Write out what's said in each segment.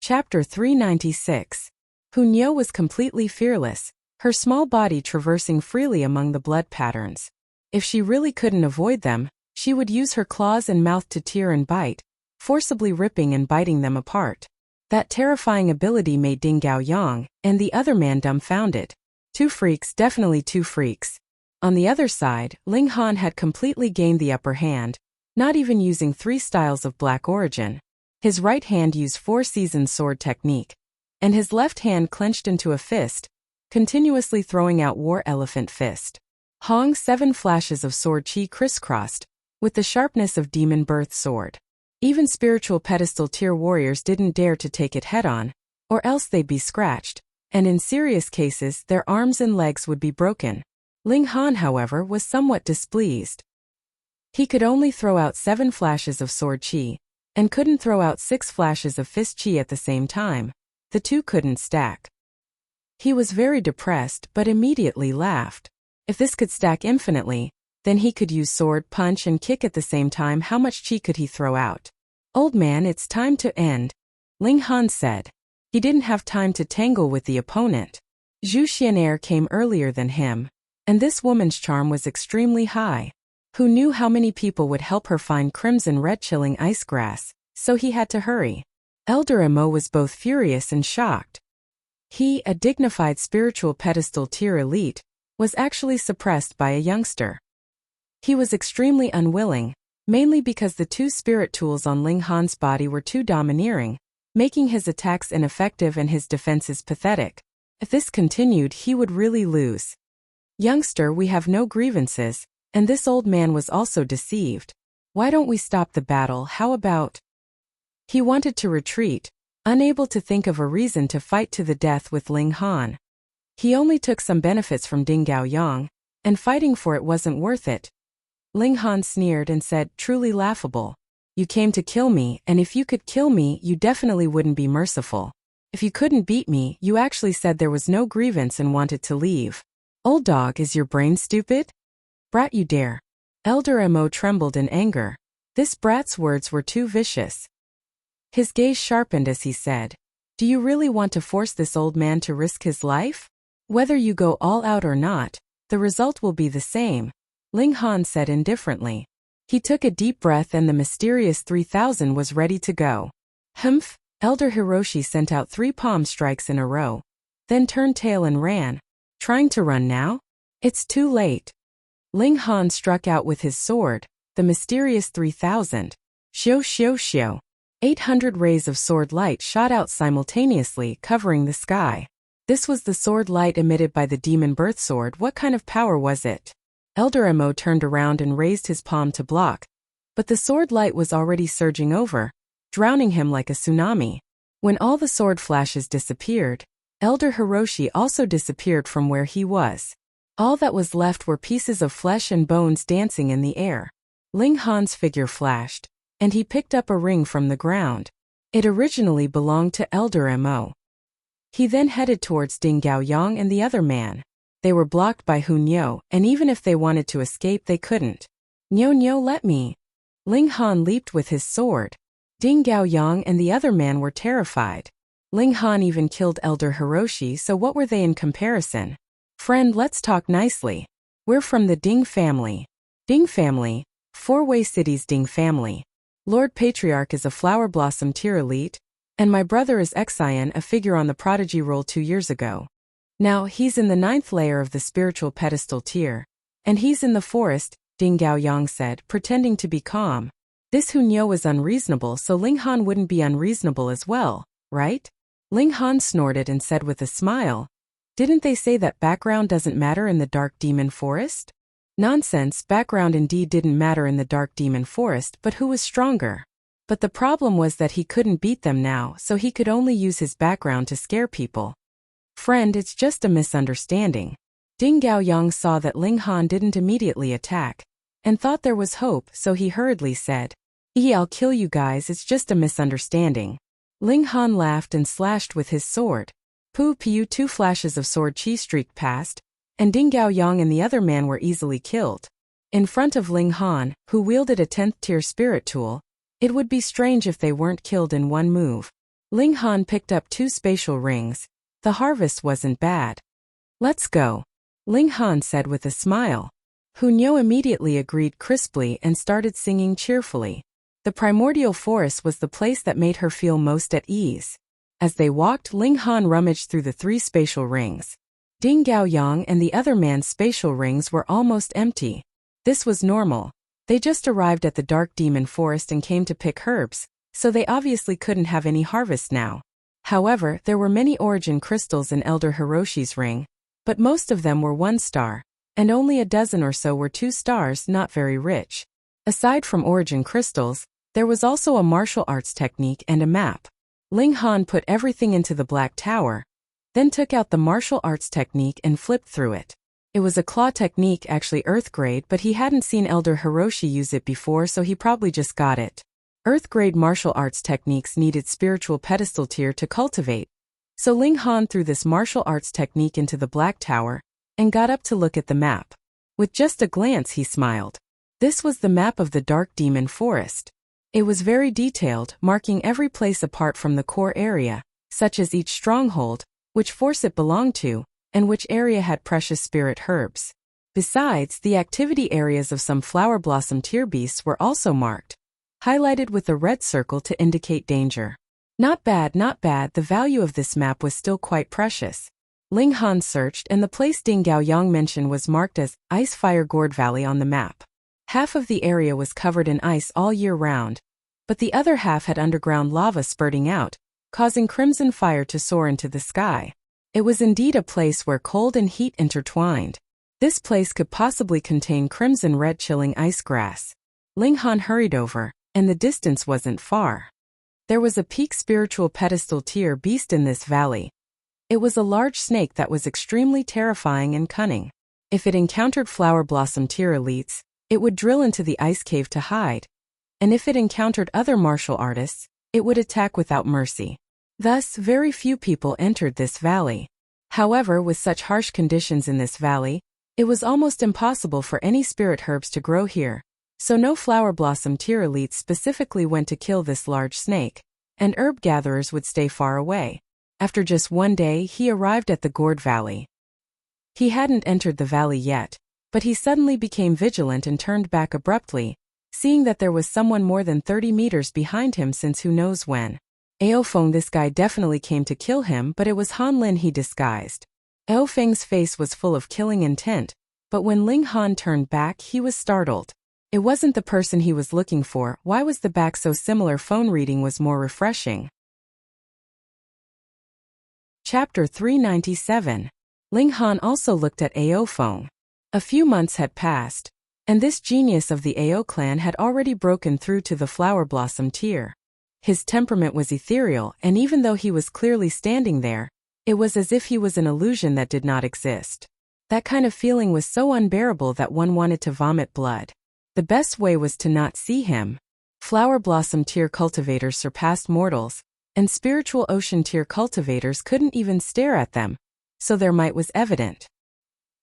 Chapter 396. Hunyao was completely fearless, her small body traversing freely among the blood patterns. If she really couldn't avoid them, she would use her claws and mouth to tear and bite, forcibly ripping and biting them apart. That terrifying ability made Ding Gaoyang and the other man dumbfounded. Two freaks, definitely two freaks. On the other side, Ling Han had completely gained the upper hand, not even using 3 styles of black origin. His right hand used 4 seasoned sword technique, and his left hand clenched into a fist, continuously throwing out war elephant fist. Hong 7 flashes of sword chi crisscrossed, with the sharpness of demon birth sword. Even spiritual pedestal tier warriors didn't dare to take it head-on, or else they'd be scratched, and in serious cases their arms and legs would be broken. Ling Han, however, was somewhat displeased. He could only throw out 7 flashes of sword chi, and couldn't throw out 6 flashes of fist chi at the same time. The two couldn't stack. He was very depressed but immediately laughed. If this could stack infinitely, then he could use sword, punch and kick at the same time. How much chi could he throw out? Old man, it's time to end, Ling Han said. He didn't have time to tangle with the opponent. Zhu Xian'er came earlier than him, and this woman's charm was extremely high. Who knew how many people would help her find crimson red chilling ice grass, so he had to hurry. Elder Mo was both furious and shocked. He, a dignified spiritual pedestal tier elite, was actually suppressed by a youngster. He was extremely unwilling, mainly because the 2 spirit tools on Ling Han's body were too domineering, making his attacks ineffective and his defenses pathetic. If this continued, he would really lose. Youngster, we have no grievances, and this old man was also deceived. Why don't we stop the battle? How about? He wanted to retreat, unable to think of a reason to fight to the death with Ling Han. He only took some benefits from Ding Gaoyang, and fighting for it wasn't worth it. Ling Han sneered and said, truly laughable. You came to kill me, and if you could kill me, you definitely wouldn't be merciful. If you couldn't beat me, you actually said there was no grievance and wanted to leave. Old dog, is your brain stupid? Brat, you dare. Elder Mo trembled in anger. This brat's words were too vicious. His gaze sharpened as he said, do you really want to force this old man to risk his life? Whether you go all out or not, the result will be the same, Ling Han said indifferently. He took a deep breath and the mysterious 3000 was ready to go. Humph, Elder Hiroshi sent out 3 palm strikes in a row, then turned tail and ran. Trying to run now? It's too late. Ling Han struck out with his sword, the mysterious 3000. Xiao xiao xiao. 800 rays of sword light shot out simultaneously, covering the sky. This was the sword light emitted by the demon birth sword. What kind of power was it? Elder Mo turned around and raised his palm to block, but the sword light was already surging over, drowning him like a tsunami. When all the sword flashes disappeared, Elder Hiroshi also disappeared from where he was. All that was left were pieces of flesh and bones dancing in the air. Ling Han's figure flashed, and he picked up a ring from the ground. It originally belonged to Elder Mo. He then headed towards Ding Gaoyang and the other man. They were blocked by Hunyao, and even if they wanted to escape they couldn't. Nyo, let me. Ling Han leaped with his sword. Ding Gaoyang and the other man were terrified. Ling Han even killed Elder Hiroshi, so what were they in comparison? Friend, let's talk nicely. We're from the Ding family. Ding family? 4-way cities Ding family. Lord Patriarch is a flower blossom tier elite, and my brother is Xian, a figure on the prodigy roll 2 years ago. Now, he's in the 9th layer of the spiritual pedestal tier. And he's in the forest, Ding Gaoyang said, pretending to be calm. This Hunyao was unreasonable, so Ling Han wouldn't be unreasonable as well, right? Ling Han snorted and said with a smile, didn't they say that background doesn't matter in the dark demon forest? Nonsense, background indeed didn't matter in the dark demon forest, but who was stronger? But the problem was that he couldn't beat them now, so he could only use his background to scare people. Friend, it's just a misunderstanding. Ding Gaoyang saw that Ling Han didn't immediately attack, and thought there was hope, so he hurriedly said, I'll kill you guys, it's just a misunderstanding. Ling Han laughed and slashed with his sword. Pu 2 flashes of sword chi streaked past, and Ding Gaoyang and the other man were easily killed. In front of Ling Han, who wielded a 10th tier spirit tool, it would be strange if they weren't killed in one move. Ling Han picked up 2 spatial rings. The harvest wasn't bad. Let's go, Ling Han said with a smile. Hunyao immediately agreed crisply and started singing cheerfully. The primordial forest was the place that made her feel most at ease. As they walked, Ling Han rummaged through the 3 spatial rings. Ding Gaoyang and the other man's spatial rings were almost empty. This was normal. They just arrived at the dark demon forest and came to pick herbs, so they obviously couldn't have any harvest now. However, there were many origin crystals in Elder Hiroshi's ring, but most of them were 1 star, and only a dozen or so were 2 stars, not very rich. Aside from origin crystals, there was also a martial arts technique and a map. Ling Han put everything into the Black Tower, then took out the martial arts technique and flipped through it. It was a claw technique, actually earth grade, but he hadn't seen Elder Hiroshi use it before, so he probably just got it. Earth grade martial arts techniques needed spiritual pedestal tier to cultivate, so Ling Han threw this martial arts technique into the Black Tower and got up to look at the map. With just a glance he smiled. This was the map of the Dark Demon Forest. It was very detailed, marking every place apart from the core area, such as each stronghold, which force it belonged to, and which area had precious spirit herbs. Besides, the activity areas of some flower blossom tier beasts were also marked, highlighted with a red circle to indicate danger. Not bad, not bad. The value of this map was still quite precious. Ling Han searched, and the place Ding Gaoyang mentioned was marked as Ice Fire Gourd Valley on the map. Half of the area was covered in ice all year round, but the other half had underground lava spurting out, causing crimson fire to soar into the sky. It was indeed a place where cold and heat intertwined. This place could possibly contain crimson red chilling ice grass. Ling Han hurried over, and the distance wasn't far. There was a peak spiritual pedestal tier beast in this valley. It was a large snake that was extremely terrifying and cunning. If it encountered flower blossom tier elites, it would drill into the ice cave to hide, and if it encountered other martial artists, it would attack without mercy. Thus, very few people entered this valley. However, with such harsh conditions in this valley, it was almost impossible for any spirit herbs to grow here, so no flower blossom tier elites specifically went to kill this large snake, and herb gatherers would stay far away. After just 1 day, he arrived at the Gourd Valley. He hadn't entered the valley yet, but he suddenly became vigilant and turned back abruptly, seeing that there was someone more than 30 meters behind him since who knows when. Ao Feng, this guy definitely came to kill him, but it was Han Lin he disguised. Ao Feng's face was full of killing intent, but when Ling Han turned back, he was startled. It wasn't the person he was looking for. Why was the back so similar? Phone reading was more refreshing. Chapter 397. Ling Han also looked at Ao Feng. A few months had passed, and this genius of the Ao clan had already broken through to the flower blossom tier. His temperament was ethereal, and even though he was clearly standing there, it was as if he was an illusion that did not exist. That kind of feeling was so unbearable that one wanted to vomit blood. The best way was to not see him. Flower blossom tier cultivators surpassed mortals, and spiritual ocean tier cultivators couldn't even stare at them, so their might was evident.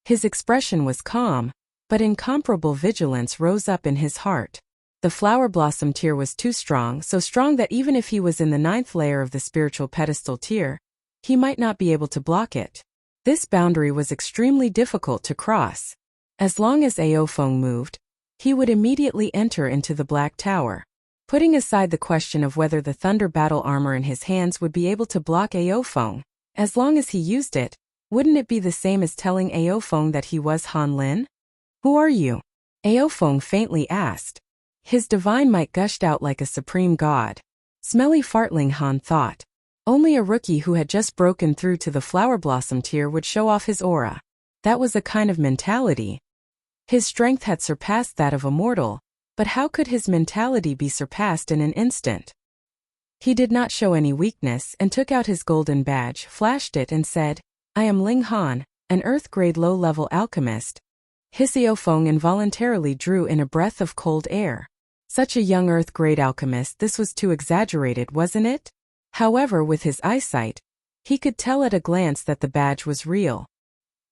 His expression was calm, but incomparable vigilance rose up in his heart. The flower blossom tier was too strong, so strong that even if he was in the 9th layer of the spiritual pedestal tier, he might not be able to block it. This boundary was extremely difficult to cross. As long as Ao Feng moved, he would immediately enter into the Black Tower. Putting aside the question of whether the thunder battle armor in his hands would be able to block Ao Feng, as long as he used it, wouldn't it be the same as telling Ao Feng that he was Han Lin? Who are you? Ao Feng faintly asked. His divine might gushed out like a supreme god. Smelly fart, Ling Han thought. Only a rookie who had just broken through to the flower blossom tier would show off his aura. That was a kind of mentality. His strength had surpassed that of a mortal, but how could his mentality be surpassed in an instant? He did not show any weakness and took out his golden badge, flashed it and said, I am Ling Han, an earth-grade low-level alchemist. Ao Feng involuntarily drew in a breath of cold air. Such a young earth-grade alchemist, this was too exaggerated, wasn't it? However, with his eyesight, he could tell at a glance that the badge was real.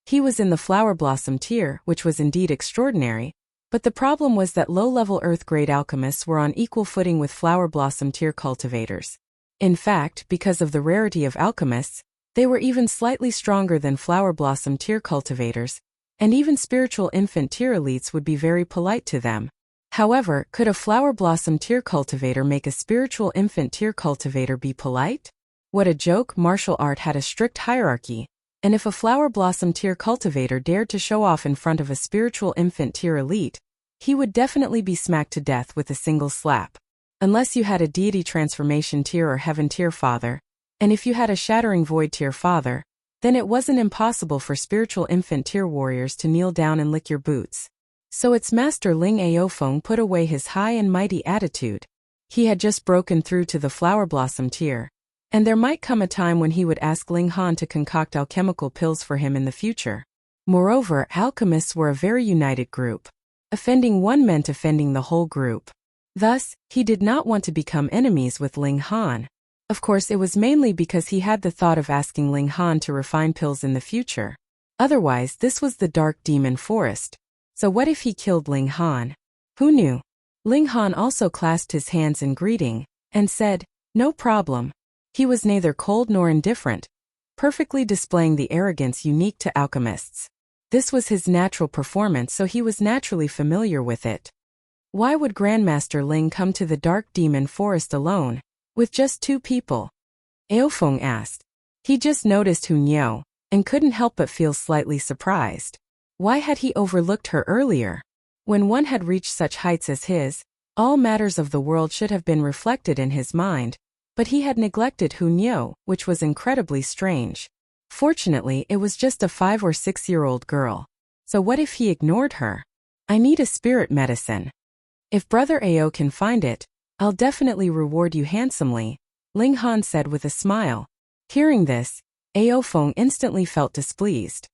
He was in the flower blossom tier, which was indeed extraordinary, but the problem was that low-level earth-grade alchemists were on equal footing with flower blossom tier cultivators. In fact, because of the rarity of alchemists, they were even slightly stronger than flower blossom tier cultivators, and even spiritual infant tier elites would be very polite to them. However, could a flower blossom tier cultivator make a spiritual infant tier cultivator be polite? What a joke! Martial art had a strict hierarchy, and if a flower blossom tier cultivator dared to show off in front of a spiritual infant tier elite, he would definitely be smacked to death with a single slap. Unless you had a deity transformation tier or heaven tier father, and if you had a shattering void tier father, then it wasn't impossible for spiritual infant tier warriors to kneel down and lick your boots. So its master Ling Aofeng put away his high and mighty attitude. He had just broken through to the flower blossom tier, and there might come a time when he would ask Ling Han to concoct alchemical pills for him in the future. Moreover, alchemists were a very united group. Offending one meant offending the whole group. Thus, he did not want to become enemies with Ling Han. Of course, it was mainly because he had the thought of asking Ling Han to refine pills in the future. Otherwise, this was the Dark Demon Forest. So what if he killed Ling Han? Who knew? Ling Han also clasped his hands in greeting, and said, "No problem." He was neither cold nor indifferent, perfectly displaying the arrogance unique to alchemists. This was his natural performance, so he was naturally familiar with it. Why would Grandmaster Ling come to the Dark Demon Forest alone, with just 2 people? Aofeng asked. He just noticed Hu Niu, and couldn't help but feel slightly surprised. Why had he overlooked her earlier? When one had reached such heights as his, all matters of the world should have been reflected in his mind, but he had neglected Hu Niu, which was incredibly strange. Fortunately, it was just a 5 or 6-year-old girl. So what if he ignored her? I need a spirit medicine. If Brother Ao can find it, I'll definitely reward you handsomely, Ling Han said with a smile. Hearing this, Aofeng instantly felt displeased.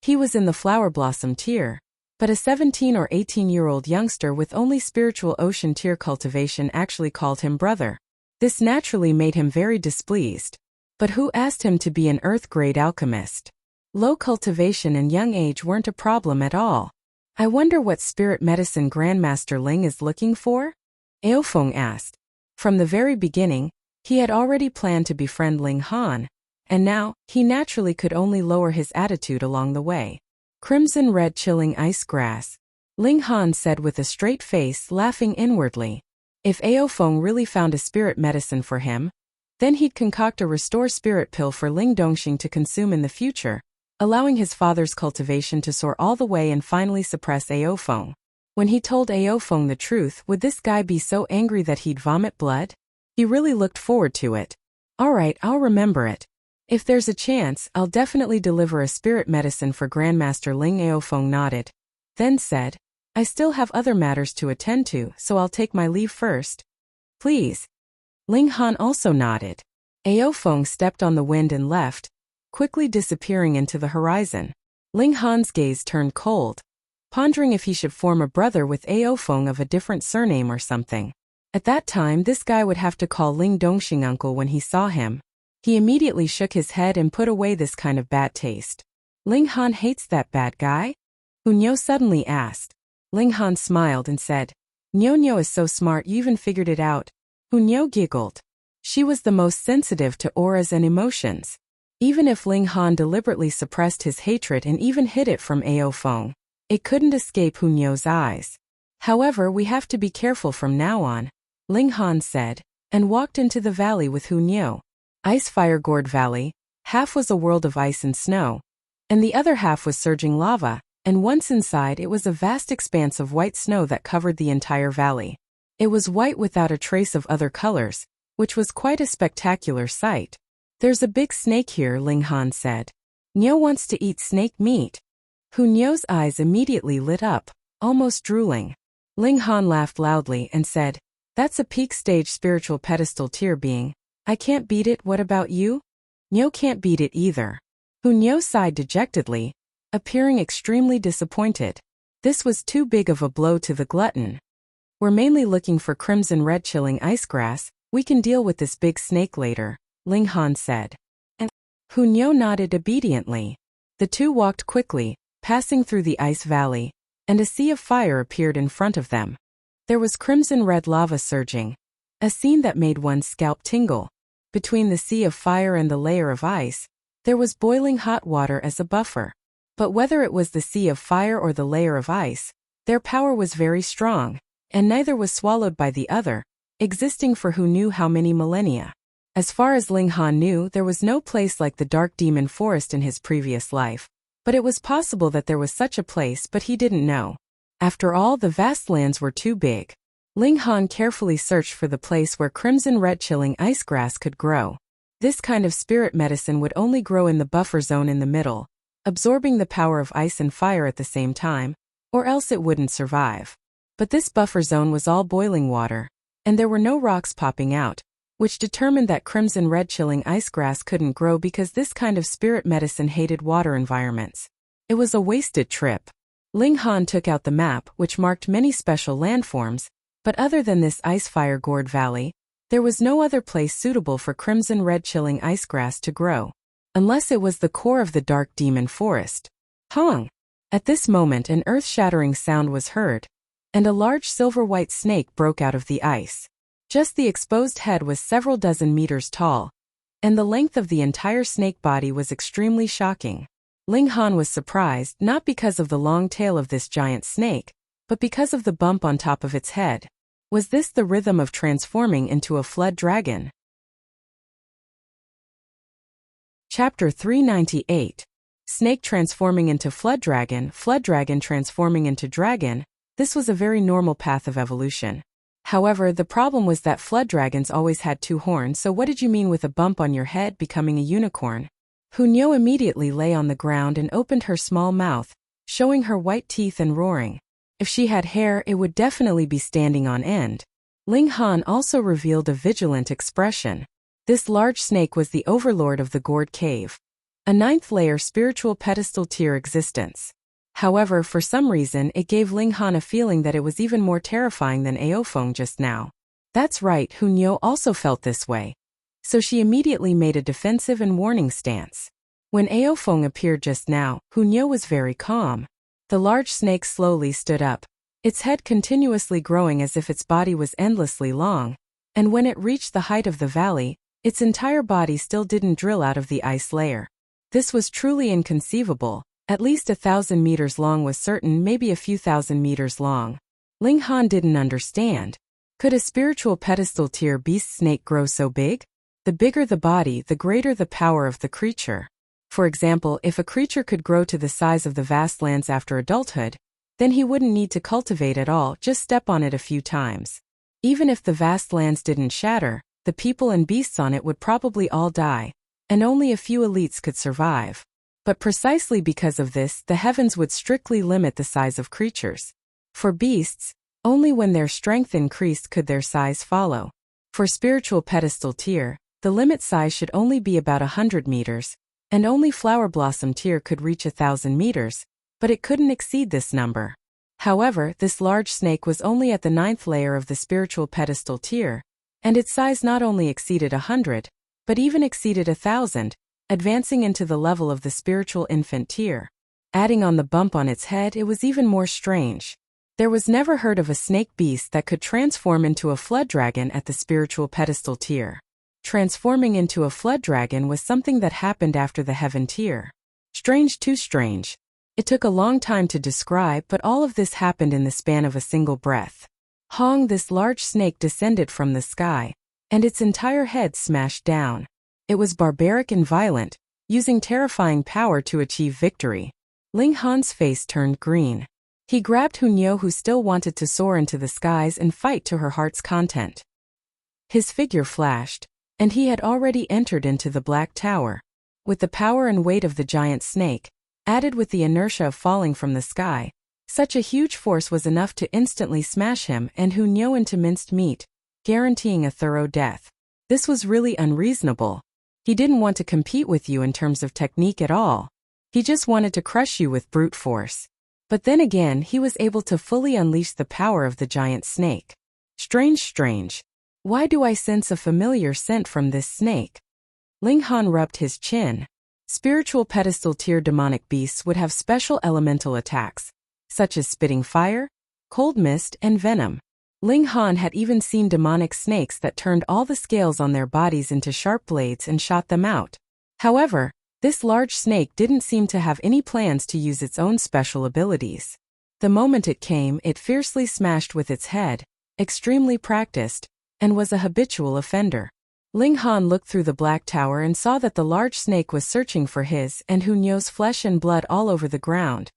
He was in the flower blossom tier, but a 17 or 18-year-old youngster with only spiritual ocean tier cultivation actually called him brother. This naturally made him very displeased. But who asked him to be an earth-grade alchemist? Low cultivation and young age weren't a problem at all. I wonder what spirit medicine Grandmaster Ling is looking for? Aofeng asked. From the very beginning, he had already planned to befriend Ling Han, and now, he naturally could only lower his attitude along the way. Crimson red chilling ice grass, Ling Han said with a straight face, laughing inwardly. If Aofeng really found a spirit medicine for him, then he'd concoct a restore spirit pill for Ling Dongxing to consume in the future, allowing his father's cultivation to soar all the way and finally suppress Aofeng. When he told Aofeng the truth, would this guy be so angry that he'd vomit blood? He really looked forward to it. Alright, I'll remember it. If there's a chance, I'll definitely deliver a spirit medicine for Grandmaster Ling. Aofeng nodded, then said, I still have other matters to attend to, so I'll take my leave first. Please. Ling Han also nodded. Aofeng stepped on the wind and left, quickly disappearing into the horizon. Ling Han's gaze turned cold, pondering if he should form a brother with Aofeng of a different surname or something. At that time, this guy would have to call Ling Dongxing uncle when he saw him. He immediately shook his head and put away this kind of bad taste. Ling Han hates that bad guy? Hu Niu suddenly asked. Ling Han smiled and said, Niu is so smart you even figured it out. Hu Niu giggled. She was the most sensitive to auras and emotions. Even if Ling Han deliberately suppressed his hatred and even hid it from Aofeng, it couldn't escape Hu Niu's eyes. However, we have to be careful from now on, Ling Han said, and walked into the valley with Hu Niu. Icefire Gourd Valley, half was a world of ice and snow, and the other half was surging lava, and once inside it was a vast expanse of white snow that covered the entire valley. It was white without a trace of other colors, which was quite a spectacular sight. There's a big snake here, Ling Han said. Niu wants to eat snake meat. Hu Niu's eyes immediately lit up, almost drooling. Ling Han laughed loudly and said, That's a peak stage spiritual pedestal tier being. I can't beat it, what about you? Niu can't beat it either. Hu Niu sighed dejectedly, appearing extremely disappointed. This was too big of a blow to the glutton. We're mainly looking for crimson red chilling ice grass, we can deal with this big snake later, Ling Han said. And Hu Niu nodded obediently. The two walked quickly, passing through the ice valley, and a sea of fire appeared in front of them. There was crimson red lava surging, a scene that made one's scalp tingle. Between the sea of fire and the layer of ice, there was boiling hot water as a buffer. But whether it was the sea of fire or the layer of ice, their power was very strong, and neither was swallowed by the other, existing for who knew how many millennia. As far as Ling Han knew, there was no place like the Dark Demon Forest in his previous life, but it was possible that there was such a place, but he didn't know. After all, the vast lands were too big. Ling Han carefully searched for the place where crimson red chilling ice grass could grow. This kind of spirit medicine would only grow in the buffer zone in the middle, absorbing the power of ice and fire at the same time, or else it wouldn't survive. But this buffer zone was all boiling water, and there were no rocks popping out, which determined that crimson red chilling ice grass couldn't grow because this kind of spirit medicine hated water environments. It was a wasted trip. Ling Han took out the map, which marked many special landforms, but other than this ice-fire gourd valley, there was no other place suitable for crimson red chilling ice grass to grow, unless it was the core of the Dark Demon Forest. Hong! At this moment an earth-shattering sound was heard, and a large silver-white snake broke out of the ice. Just the exposed head was several dozen meters tall, and the length of the entire snake body was extremely shocking. Ling Han was surprised not because of the long tail of this giant snake, but because of the bump on top of its head. Was this the rhythm of transforming into a flood dragon? Chapter 398. Snake transforming into flood dragon transforming into dragon. This was a very normal path of evolution. However, the problem was that flood dragons always had two horns, so what did you mean with a bump on your head becoming a unicorn? Hunyo immediately lay on the ground and opened her small mouth, showing her white teeth and roaring. If she had hair, it would definitely be standing on end. Ling Han also revealed a vigilant expression. This large snake was the overlord of the Gourd Cave, a ninth-layer spiritual pedestal tier existence. However, for some reason, it gave Ling Han a feeling that it was even more terrifying than Aofeng just now. That's right, Hunyo also felt this way. So she immediately made a defensive and warning stance. When Aofeng appeared just now, Hunyo was very calm. The large snake slowly stood up, its head continuously growing as if its body was endlessly long, and when it reached the height of the valley, its entire body still didn't drill out of the ice layer. This was truly inconceivable. At least 1,000 meters long was certain, maybe a few thousand meters long. Ling Han didn't understand. Could a spiritual pedestal tier beast snake grow so big? The bigger the body, the greater the power of the creature. For example, if a creature could grow to the size of the vast lands after adulthood, then he wouldn't need to cultivate at all, just step on it a few times. Even if the vast lands didn't shatter, the people and beasts on it would probably all die, and only a few elites could survive. But precisely because of this, the heavens would strictly limit the size of creatures. For beasts, only when their strength increased could their size follow. For spiritual pedestal tier, the limit size should only be about 100 meters, and only flower blossom tier could reach 1,000 meters, but it couldn't exceed this number. However, this large snake was only at the 9th layer of the spiritual pedestal tier, and its size not only exceeded 100, but even exceeded 1,000, advancing into the level of the spiritual infant tier. Adding on the bump on its head, it was even more strange. There was never heard of a snake beast that could transform into a flood dragon at the spiritual pedestal tier. Transforming into a flood dragon was something that happened after the heaven tier. Strange, too strange. It took a long time to describe, but all of this happened in the span of a single breath. Hong, this large snake descended from the sky, and its entire head smashed down. It was barbaric and violent, using terrifying power to achieve victory. Ling Han's face turned green. He grabbed Hunyo, who still wanted to soar into the skies and fight to her heart's content. His figure flashed, and he had already entered into the Black Tower. With the power and weight of the giant snake, added with the inertia of falling from the sky, such a huge force was enough to instantly smash him and Hunyo into minced meat, guaranteeing a thorough death. This was really unreasonable. He didn't want to compete with you in terms of technique at all. He just wanted to crush you with brute force. But then again, he was able to fully unleash the power of the giant snake. Strange. Why do I sense a familiar scent from this snake? Ling Han rubbed his chin. Spiritual pedestal tier demonic beasts would have special elemental attacks, such as spitting fire, cold mist, and venom. Ling Han had even seen demonic snakes that turned all the scales on their bodies into sharp blades and shot them out. However, this large snake didn't seem to have any plans to use its own special abilities. The moment it came, it fiercely smashed with its head, extremely practiced, and was a habitual offender. Ling Han looked through the black tower and saw that the large snake was searching for his and Hunyo's flesh and blood all over the ground.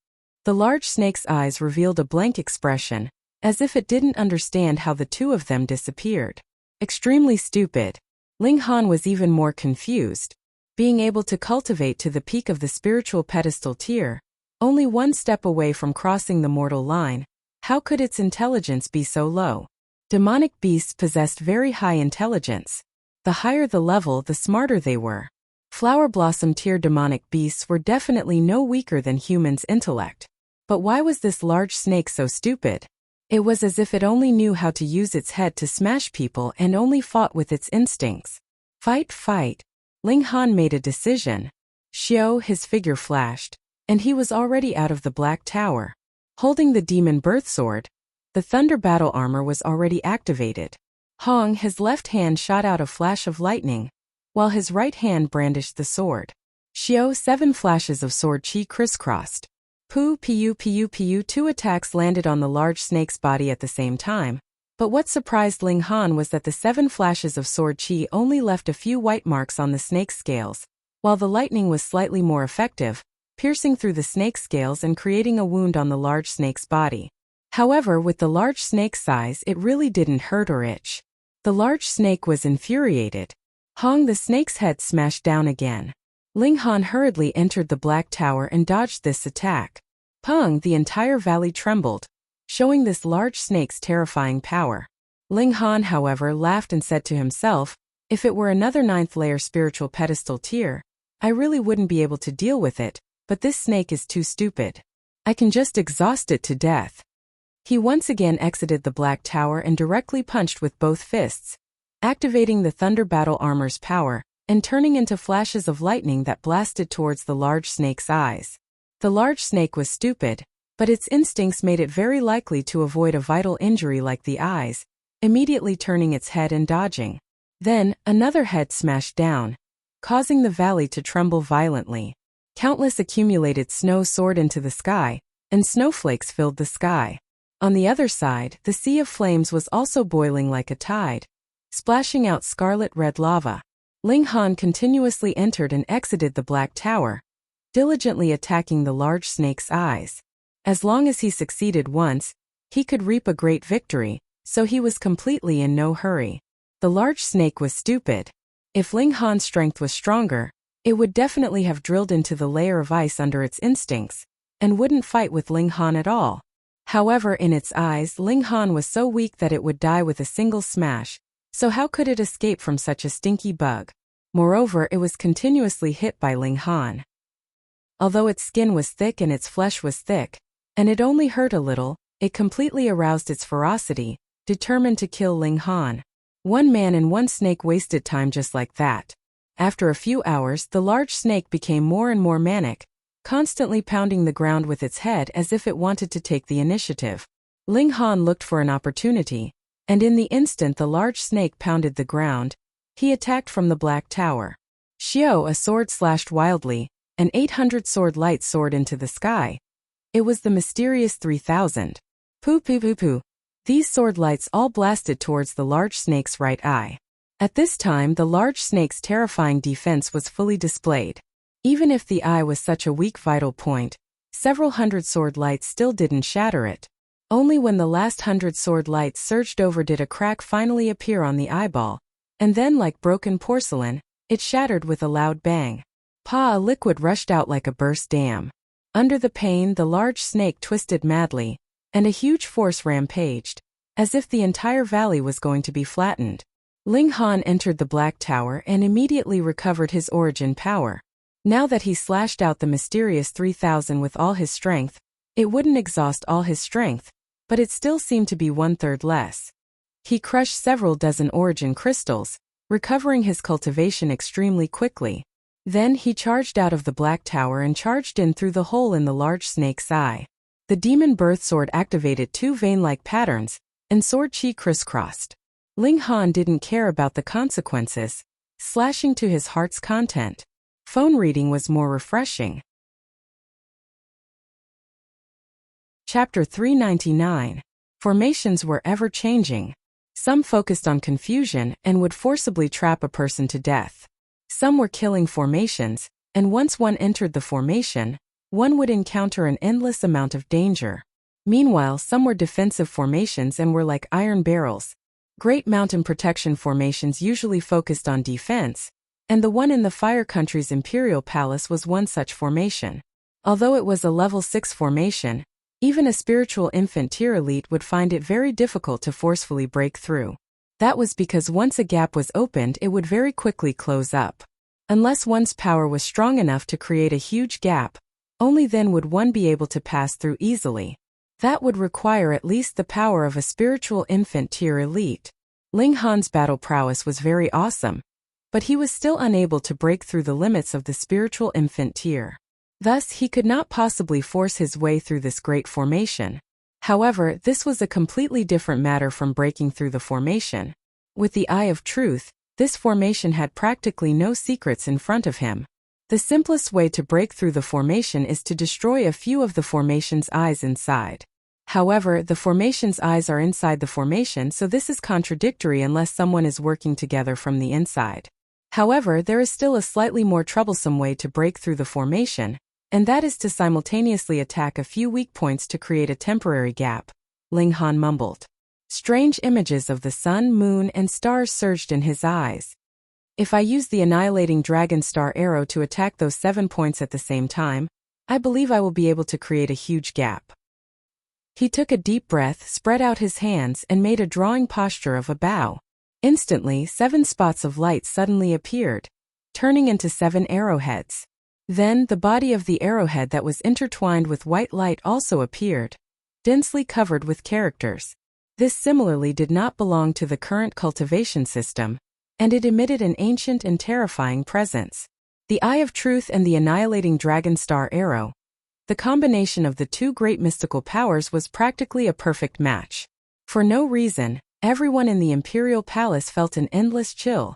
The large snake's eyes revealed a blank expression, as if it didn't understand how the two of them disappeared. Extremely stupid. Ling Han was even more confused. Being able to cultivate to the peak of the spiritual pedestal tier, only one step away from crossing the mortal line, how could its intelligence be so low? Demonic beasts possessed very high intelligence. The higher the level, the smarter they were. Flower blossom tier demonic beasts were definitely no weaker than humans' intellect. But why was this large snake so stupid? It was as if it only knew how to use its head to smash people and only fought with its instincts. Fight, fight. Ling Han made a decision. Xiao, his figure flashed, and he was already out of the black tower. Holding the demon birth sword, the thunder battle armor was already activated. Hong, his left hand shot out a flash of lightning, while his right hand brandished the sword. Xiao, 7 flashes of sword chi crisscrossed. Pu, 2 attacks landed on the large snake's body at the same time. But what surprised Ling Han was that the 7 flashes of sword chi only left a few white marks on the snake's scales, while the lightning was slightly more effective, piercing through the snake's scales and creating a wound on the large snake's body. However, with the large snake's size, it really didn't hurt or itch. The large snake was infuriated. Hong, the snake's head smashed down again. Ling Han hurriedly entered the black tower and dodged this attack. Pung, the entire valley trembled, showing this large snake's terrifying power. Ling Han, however, laughed and said to himself, if it were another 9th layer spiritual pedestal tier, I really wouldn't be able to deal with it, but this snake is too stupid. I can just exhaust it to death. He once again exited the black tower and directly punched with both fists, activating the thunder battle armor's power and turning into flashes of lightning that blasted towards the large snake's eyes. The large snake was stupid, but its instincts made it very likely to avoid a vital injury like the eyes, immediately turning its head and dodging. Then, another head smashed down, causing the valley to tremble violently. Countless accumulated snow soared into the sky, and snowflakes filled the sky. On the other side, the sea of flames was also boiling like a tide, splashing out scarlet-red lava. Ling Han continuously entered and exited the black tower, diligently attacking the large snake's eyes. As long as he succeeded once, he could reap a great victory, so he was completely in no hurry. The large snake was stupid. If Ling Han's strength was stronger, it would definitely have drilled into the layer of ice under its instincts, and wouldn't fight with Ling Han at all. However, in its eyes, Ling Han was so weak that it would die with a single smash, so how could it escape from such a stinky bug? Moreover, it was continuously hit by Ling Han. Although its skin was thick and its flesh was thick, and it only hurt a little, it completely aroused its ferocity, determined to kill Ling Han. One man and one snake wasted time just like that. After a few hours, the large snake became more and more manic, constantly pounding the ground with its head as if it wanted to take the initiative. Ling Han looked for an opportunity, and in the instant the large snake pounded the ground, he attacked from the black tower. Xiao, a sword slashed wildly, an 800 sword light soared into the sky. It was the mysterious 3000. Poo. These sword lights all blasted towards the large snake's right eye. At this time, the large snake's terrifying defense was fully displayed. Even if the eye was such a weak vital point, several hundred sword lights still didn't shatter it. Only when the last 100 sword lights surged over did a crack finally appear on the eyeball, and then like broken porcelain, it shattered with a loud bang. A liquid rushed out like a burst dam. Under the pain, the large snake twisted madly, and a huge force rampaged, as if the entire valley was going to be flattened. Ling Han entered the black tower and immediately recovered his origin power. Now that he slashed out the mysterious 3000 with all his strength, it wouldn't exhaust all his strength, but it still seemed to be 1/3 less. He crushed several dozen origin crystals, recovering his cultivation extremely quickly. Then he charged out of the black tower and charged in through the hole in the large snake's eye. The demon birth sword activated 2 vein-like patterns, and sword chi crisscrossed. Ling Han didn't care about the consequences, slashing to his heart's content. Phone reading was more refreshing. Chapter 399. Formations were ever-changing. Some focused on confusion and would forcibly trap a person to death. Some were killing formations, and once one entered the formation, one would encounter an endless amount of danger. Meanwhile, some were defensive formations and were like iron barrels. Great mountain protection formations usually focused on defense, and the one in the Fire Country's Imperial Palace was one such formation. Although it was a level 6 formation, even a spiritual infant tier elite would find it very difficult to forcefully break through. That was because once a gap was opened, it would very quickly close up. Unless one's power was strong enough to create a huge gap, only then would one be able to pass through easily. That would require at least the power of a spiritual infant tier elite. Ling Han's battle prowess was very awesome, but he was still unable to break through the limits of the spiritual infant tier. Thus, he could not possibly force his way through this great formation. However, this was a completely different matter from breaking through the formation. With the Eye of Truth, this formation had practically no secrets in front of him. The simplest way to break through the formation is to destroy a few of the formation's eyes inside. However, the formation's eyes are inside the formation, so this is contradictory unless someone is working together from the inside. However, there is still a slightly more troublesome way to break through the formation, and that is to simultaneously attack a few weak points to create a temporary gap. Ling Han mumbled. Strange images of the sun, moon, and stars surged in his eyes. If I use the annihilating dragon star arrow to attack those 7 points at the same time, I believe I will be able to create a huge gap. He took a deep breath, spread out his hands, and made a drawing posture of a bow. Instantly, 7 spots of light suddenly appeared, turning into 7 arrowheads. Then, the body of the arrowhead that was intertwined with white light also appeared, densely covered with characters. This similarly did not belong to the current cultivation system, and it emitted an ancient and terrifying presence. The Eye of Truth and the annihilating dragon star arrow. The combination of the two great mystical powers was practically a perfect match. For no reason, everyone in the Imperial Palace felt an endless chill,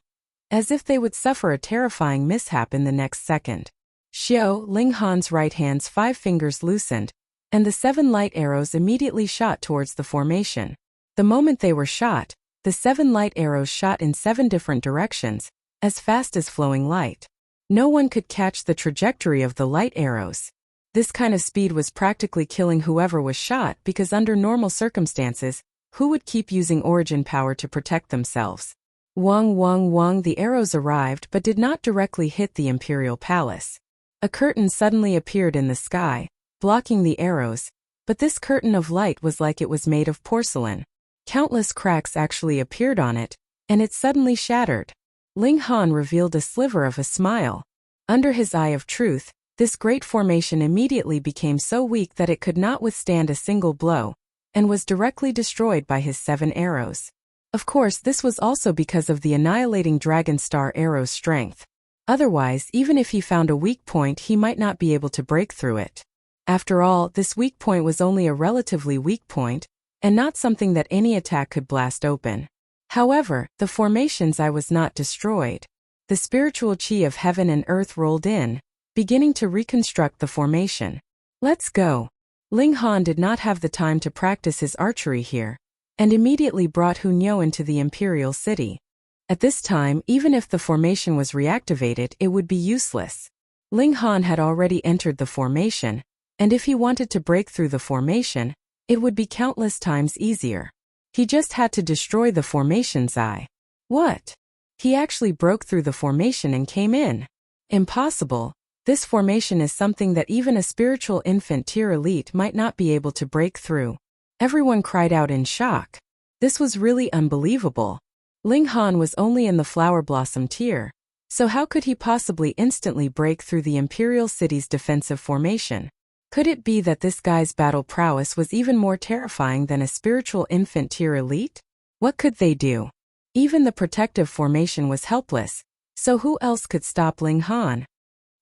as if they would suffer a terrifying mishap in the next second. Xiao, Ling Han's right hand's 5 fingers loosened, and the 7 light arrows immediately shot towards the formation. The moment they were shot, the 7 light arrows shot in 7 different directions, as fast as flowing light. No one could catch the trajectory of the light arrows. This kind of speed was practically killing whoever was shot because under normal circumstances, who would keep using origin power to protect themselves? Wang wang wang, the arrows arrived but did not directly hit the Imperial Palace. A curtain suddenly appeared in the sky, blocking the arrows, but this curtain of light was like it was made of porcelain. Countless cracks actually appeared on it, and it suddenly shattered. Ling Han revealed a sliver of a smile. Under his Eye of Truth, this great formation immediately became so weak that it could not withstand a single blow, and was directly destroyed by his 7 arrows. Of course, this was also because of the annihilating dragon star arrow's strength. Otherwise, even if he found a weak point, he might not be able to break through it. After all, this weak point was only a relatively weak point, and not something that any attack could blast open. However, the formation's eye was not destroyed. The spiritual chi of heaven and earth rolled in, beginning to reconstruct the formation. Let's go. Ling Han did not have the time to practice his archery here, and immediately brought Hunyou into the imperial city. At this time, even if the formation was reactivated, it would be useless. Ling Han had already entered the formation, and if he wanted to break through the formation, it would be countless times easier. He just had to destroy the formation's eye. What? He actually broke through the formation and came in. Impossible. This formation is something that even a spiritual infant tier elite might not be able to break through. Everyone cried out in shock. This was really unbelievable. Ling Han was only in the flower blossom tier, so how could he possibly instantly break through the imperial city's defensive formation? Could it be that this guy's battle prowess was even more terrifying than a spiritual infant tier elite? What could they do? Even the protective formation was helpless, so who else could stop Ling Han?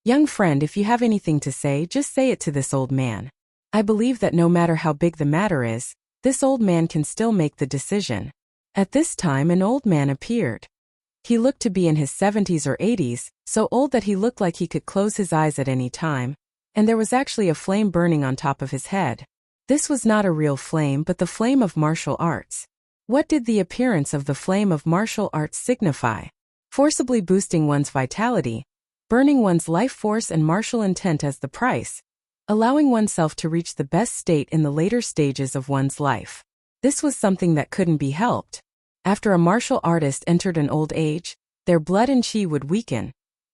Young friend, if you have anything to say, just say it to this old man. I believe that no matter how big the matter is, this old man can still make the decision. At this time an old man appeared. He looked to be in his 70s or 80s, so old that he looked like he could close his eyes at any time, and there was actually a flame burning on top of his head. This was not a real flame but the flame of martial arts. What did the appearance of the flame of martial arts signify? Forcibly boosting one's vitality, burning one's life force and martial intent as the price, allowing oneself to reach the best state in the later stages of one's life. This was something that couldn't be helped. After a martial artist entered an old age, their blood and chi would weaken,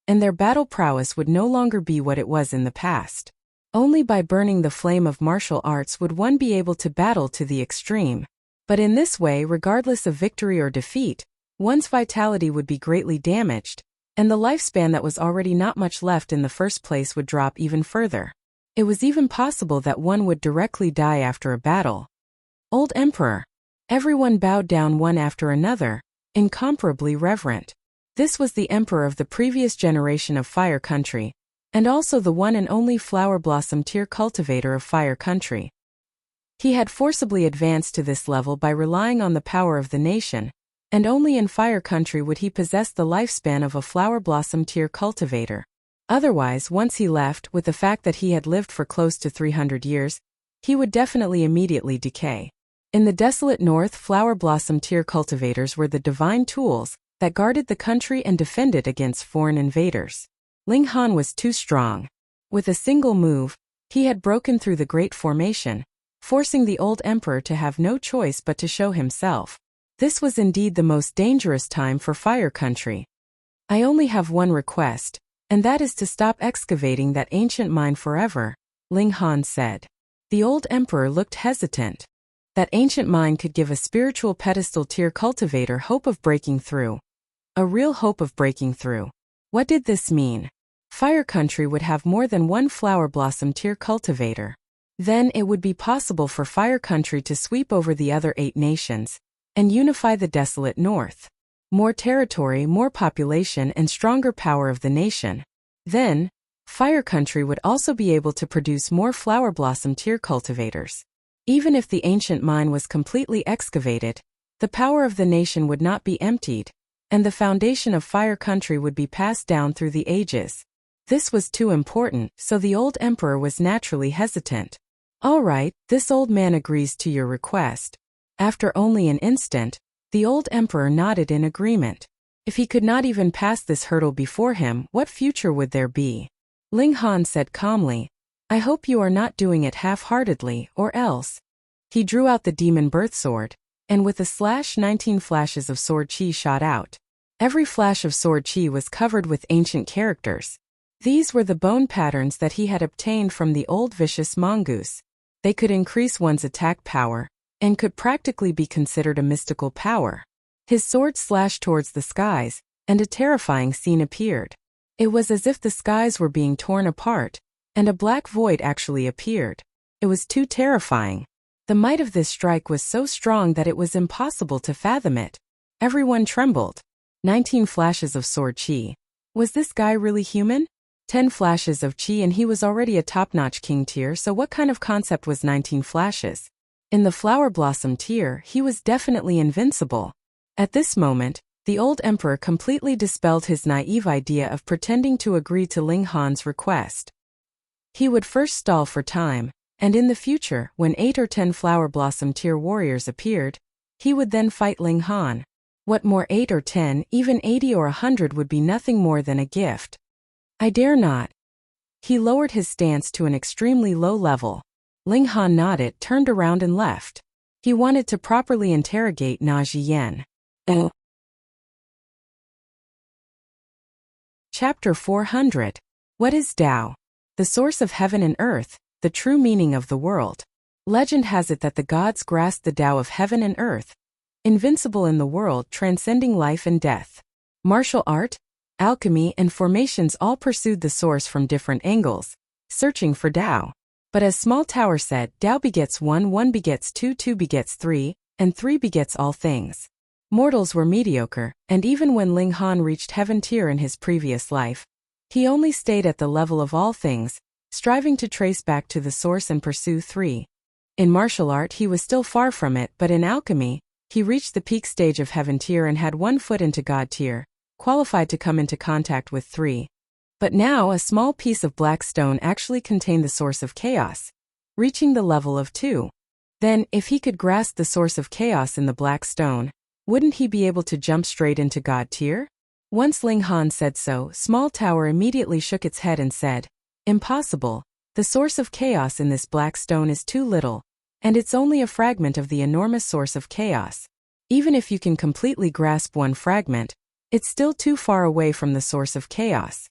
and their battle prowess would no longer be what it was in the past. Only by burning the flame of martial arts would one be able to battle to the extreme. But in this way, regardless of victory or defeat, one's vitality would be greatly damaged, and the lifespan that was already not much left in the first place would drop even further. It was even possible that one would directly die after a battle. Old Emperor. Everyone bowed down one after another, incomparably reverent. This was the emperor of the previous generation of Fire Country, and also the one and only flower blossom tier cultivator of Fire Country. He had forcibly advanced to this level by relying on the power of the nation, and only in Fire Country would he possess the lifespan of a flower blossom tier cultivator. Otherwise, once he left, with the fact that he had lived for close to 300 years, he would definitely immediately decay. In the desolate north, flower blossom tier cultivators were the divine tools that guarded the country and defended against foreign invaders. Ling Han was too strong. With a single move, he had broken through the great formation, forcing the old emperor to have no choice but to show himself. This was indeed the most dangerous time for Fire Country. I only have one request, and that is to stop excavating that ancient mine forever, Ling Han said. The old emperor looked hesitant. That ancient mine could give a spiritual pedestal tier cultivator hope of breaking through. A real hope of breaking through. What did this mean? Fire Country would have more than one flower blossom tier cultivator. Then it would be possible for Fire Country to sweep over the other 8 nations and unify the desolate north. More territory, more population, and stronger power of the nation. Then, Fire Country would also be able to produce more flower blossom tier cultivators. Even if the ancient mine was completely excavated, the power of the nation would not be emptied, and the foundation of Fire Country would be passed down through the ages. This was too important, so the old emperor was naturally hesitant. All right, this old man agrees to your request. After only an instant, the old emperor nodded in agreement. If he could not even pass this hurdle before him, what future would there be? Ling Han said calmly, I hope you are not doing it half-heartedly, or else. He drew out the demon birth sword, and with a slash 19 flashes of sword chi shot out. Every flash of sword chi was covered with ancient characters. These were the bone patterns that he had obtained from the old vicious mongoose. They could increase one's attack power, and could practically be considered a mystical power. His sword slashed towards the skies, and a terrifying scene appeared. It was as if the skies were being torn apart, and a black void actually appeared. It was too terrifying. The might of this strike was so strong that it was impossible to fathom it. Everyone trembled. 19 flashes of sword chi. Was this guy really human? 10 flashes of chi and he was already a top-notch king tier, so what kind of concept was 19 flashes? In the flower blossom tier, he was definitely invincible. At this moment, the old emperor completely dispelled his naive idea of pretending to agree to Ling Han's request. He would first stall for time, and in the future, when 8 or 10 flower blossom tier warriors appeared, he would then fight Ling Han. What more 8 or 10, even 80 or 100 would be nothing more than a gift. I dare not. He lowered his stance to an extremely low level. Ling Han nodded, turned around and left. He wanted to properly interrogate Na Jiyan. Chapter 400. What is Tao? The source of heaven and earth, the true meaning of the world. Legend has it that the gods grasped the Tao of heaven and earth, invincible in the world, transcending life and death. Martial art, alchemy, and formations all pursued the source from different angles, searching for Tao. But as Small Tower said, Tao begets 1, 1 begets 2, 2 begets 3, and 3 begets all things. Mortals were mediocre, and even when Ling Han reached heaven tier in his previous life, he only stayed at the level of all things, striving to trace back to the source and pursue 3. In martial art he was still far from it, but in alchemy, he reached the peak stage of heaven tier and had 1 foot into god tier, qualified to come into contact with 3. But now a small piece of black stone actually contained the source of chaos, reaching the level of 2. Then, if he could grasp the source of chaos in the black stone, wouldn't he be able to jump straight into god tier? Once Ling Han said so, Small Tower immediately shook its head and said, "Impossible. The source of chaos in this black stone is too little, and it's only a fragment of the enormous source of chaos. Even if you can completely grasp one fragment, it's still too far away from the source of chaos.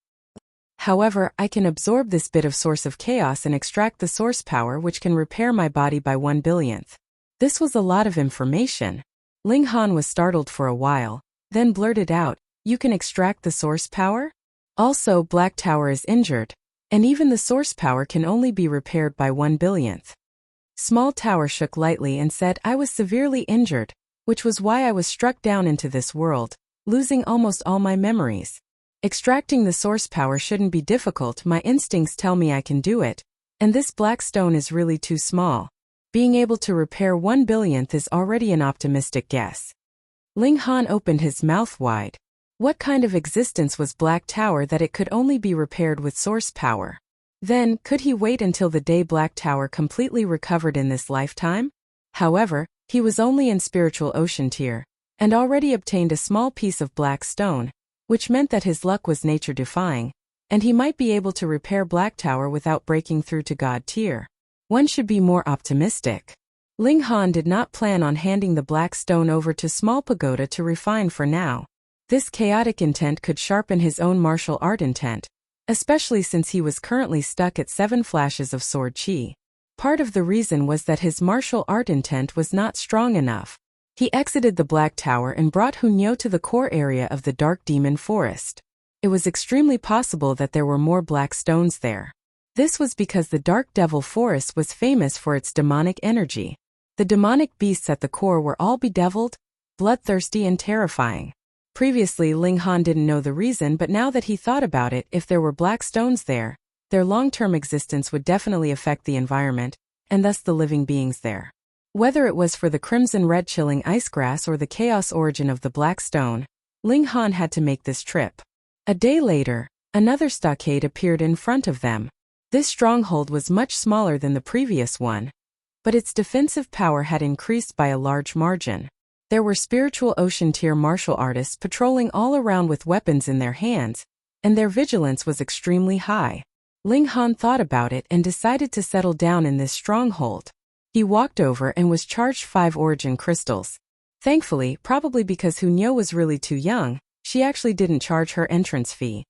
However, I can absorb this bit of source of chaos and extract the source power which can repair my body by 1/1000th. This was a lot of information. Ling Han was startled for a while, then blurted out, "You can extract the source power? Also, Black Tower is injured, and even the source power can only be repaired by 1/1000th. Small Tower shook lightly and said, "I was severely injured, which was why I was struck down into this world, losing almost all my memories. Extracting the source power shouldn't be difficult, my instincts tell me I can do it, and this black stone is really too small. Being able to repair 1/1000th is already an optimistic guess." Ling Han opened his mouth wide. What kind of existence was Black Tower that it could only be repaired with source power? Then, could he wait until the day Black Tower completely recovered in this lifetime? However, he was only in spiritual ocean tier, and already obtained a small piece of black stone, which meant that his luck was nature-defying, and he might be able to repair Black Tower without breaking through to god tier. One should be more optimistic. Ling Han did not plan on handing the black stone over to Small Pagoda to refine for now. This chaotic intent could sharpen his own martial art intent, especially since he was currently stuck at 7 flashes of sword chi. Part of the reason was that his martial art intent was not strong enough. He exited the Black Tower and brought Hunyo to the core area of the Dark Demon Forest. It was extremely possible that there were more black stones there. This was because the Dark Devil Forest was famous for its demonic energy. The demonic beasts at the core were all bedeviled, bloodthirsty and terrifying. Previously Ling Han didn't know the reason, but now that he thought about it, if there were black stones there, their long-term existence would definitely affect the environment, and thus the living beings there. Whether it was for the crimson-red chilling ice grass or the chaos origin of the black stone, Ling Han had to make this trip. A day later, another stockade appeared in front of them. This stronghold was much smaller than the previous one, but its defensive power had increased by a large margin. There were spiritual ocean tier martial artists patrolling all around with weapons in their hands, and their vigilance was extremely high. Ling Han thought about it and decided to settle down in this stronghold. He walked over and was charged 5 origin crystals. Thankfully, probably because Hunyo was really too young, she actually didn't charge her entrance fee,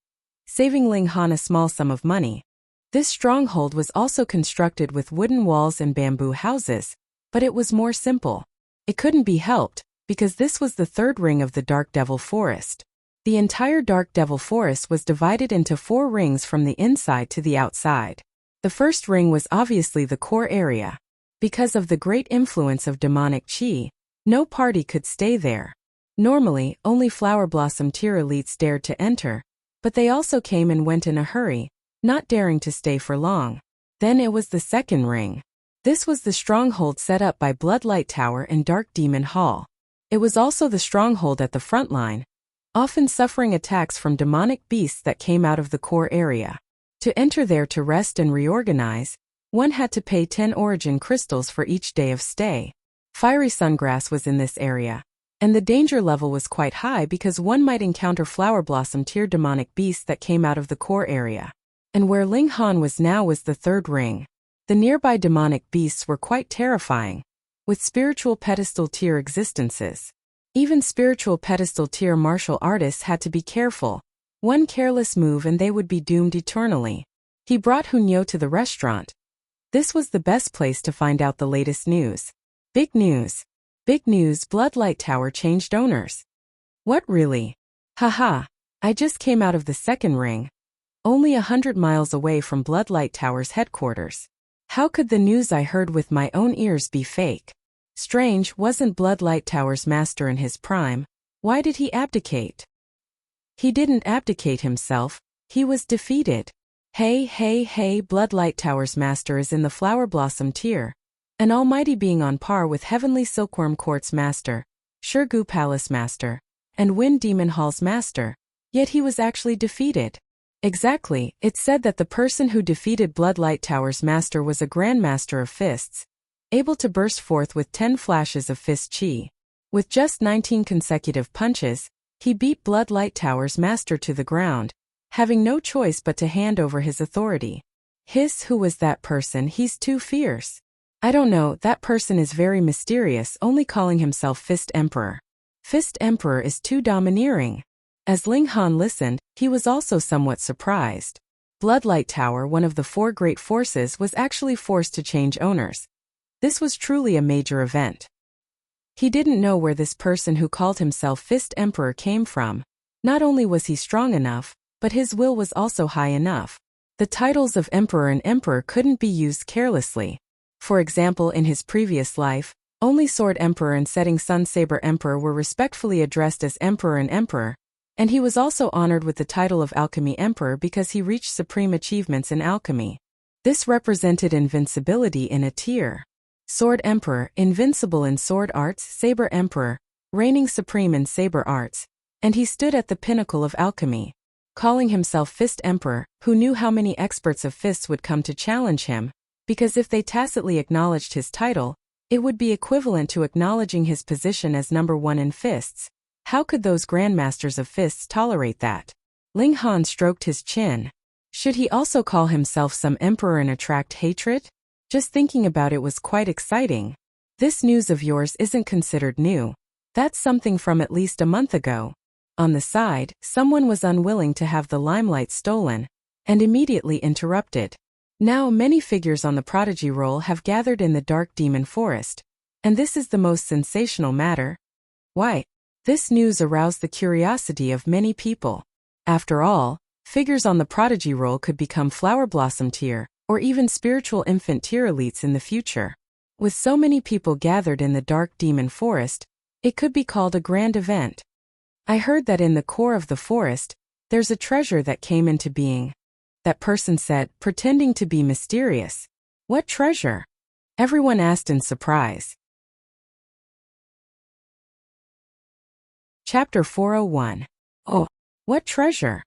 saving Ling Han a small sum of money. This stronghold was also constructed with wooden walls and bamboo houses, but it was more simple. It couldn't be helped, because this was the 3rd ring of the Dark Devil Forest. The entire Dark Devil Forest was divided into 4 rings from the inside to the outside. The first ring was obviously the core area. Because of the great influence of demonic chi, no party could stay there. Normally, only Flower Blossom tier elites dared to enter, but they also came and went in a hurry, not daring to stay for long. Then it was the second ring. This was the stronghold set up by Bloodlight Tower and Dark Demon Hall. It was also the stronghold at the front line, often suffering attacks from demonic beasts that came out of the core area. To enter there to rest and reorganize, one had to pay 10 origin crystals for each day of stay. Fiery Sungrass was in this area, and the danger level was quite high because one might encounter Flower Blossom tier demonic beasts that came out of the core area. And where Ling Han was now was the 3rd ring. The nearby demonic beasts were quite terrifying, with spiritual pedestal tier existences. Even spiritual pedestal tier martial artists had to be careful. One careless move and they would be doomed eternally. He brought Hunyo to the restaurant. This was the best place to find out the latest news. Big news! Big news, Bloodlight Tower changed owners. What really? Haha, I just came out of the 2nd ring, only 100 miles away from Bloodlight Tower's headquarters. How could the news I heard with my own ears be fake? Strange, wasn't Bloodlight Tower's master in his prime? Why did he abdicate? He didn't abdicate himself, he was defeated. Hey, Bloodlight Tower's master is in the Flower Blossom tier. an almighty being on par with Heavenly Silkworm Court's master, Shurgu Palace master, and Wind Demon Hall's master, yet he was actually defeated. Exactly, it said that the person who defeated Bloodlight Tower's master was a grandmaster of fists, able to burst forth with 10 flashes of fist chi. With just 19 consecutive punches, he beat Bloodlight Tower's master to the ground, having no choice but to hand over his authority. Who was that person? He's too fierce. I don't know, that person is very mysterious, only calling himself Fist Emperor. Fist Emperor is too domineering. As Ling Han listened, he was also somewhat surprised. Bloodlight Tower, one of the 4 great forces, was actually forced to change owners. This was truly a major event. He didn't know where this person who called himself Fist Emperor came from. Not only was he strong enough, but his will was also high enough. The titles of Emperor and Emperor couldn't be used carelessly. For example, in his previous life, only Sword Emperor and Setting Sun Saber Emperor were respectfully addressed as Emperor and Emperor, and he was also honored with the title of Alchemy Emperor because he reached supreme achievements in alchemy. This represented invincibility in a tier. Sword Emperor, invincible in sword arts, Saber Emperor, reigning supreme in saber arts, and he stood at the pinnacle of alchemy. Calling himself Fist Emperor, who knew how many experts of fists would come to challenge him, because if they tacitly acknowledged his title, it would be equivalent to acknowledging his position as number 1 in fists. How could those grandmasters of fists tolerate that? Ling Han stroked his chin. Should he also call himself some emperor and attract hatred? Just thinking about it was quite exciting. This news of yours isn't considered new. That's something from at least a month ago. On the side, someone was unwilling to have the limelight stolen, and immediately interrupted. Now many figures on the prodigy roll have gathered in the Dark Demon Forest, and this is the most sensational matter. Why? This news aroused the curiosity of many people. After all, figures on the prodigy roll could become flower blossom tier, or even spiritual infant tier elites in the future. With so many people gathered in the Dark Demon Forest, it could be called a grand event. I heard that in the core of the forest, there's a treasure that came into being. That person said, pretending to be mysterious. What treasure? Everyone asked in surprise. Chapter 401. Oh, what treasure?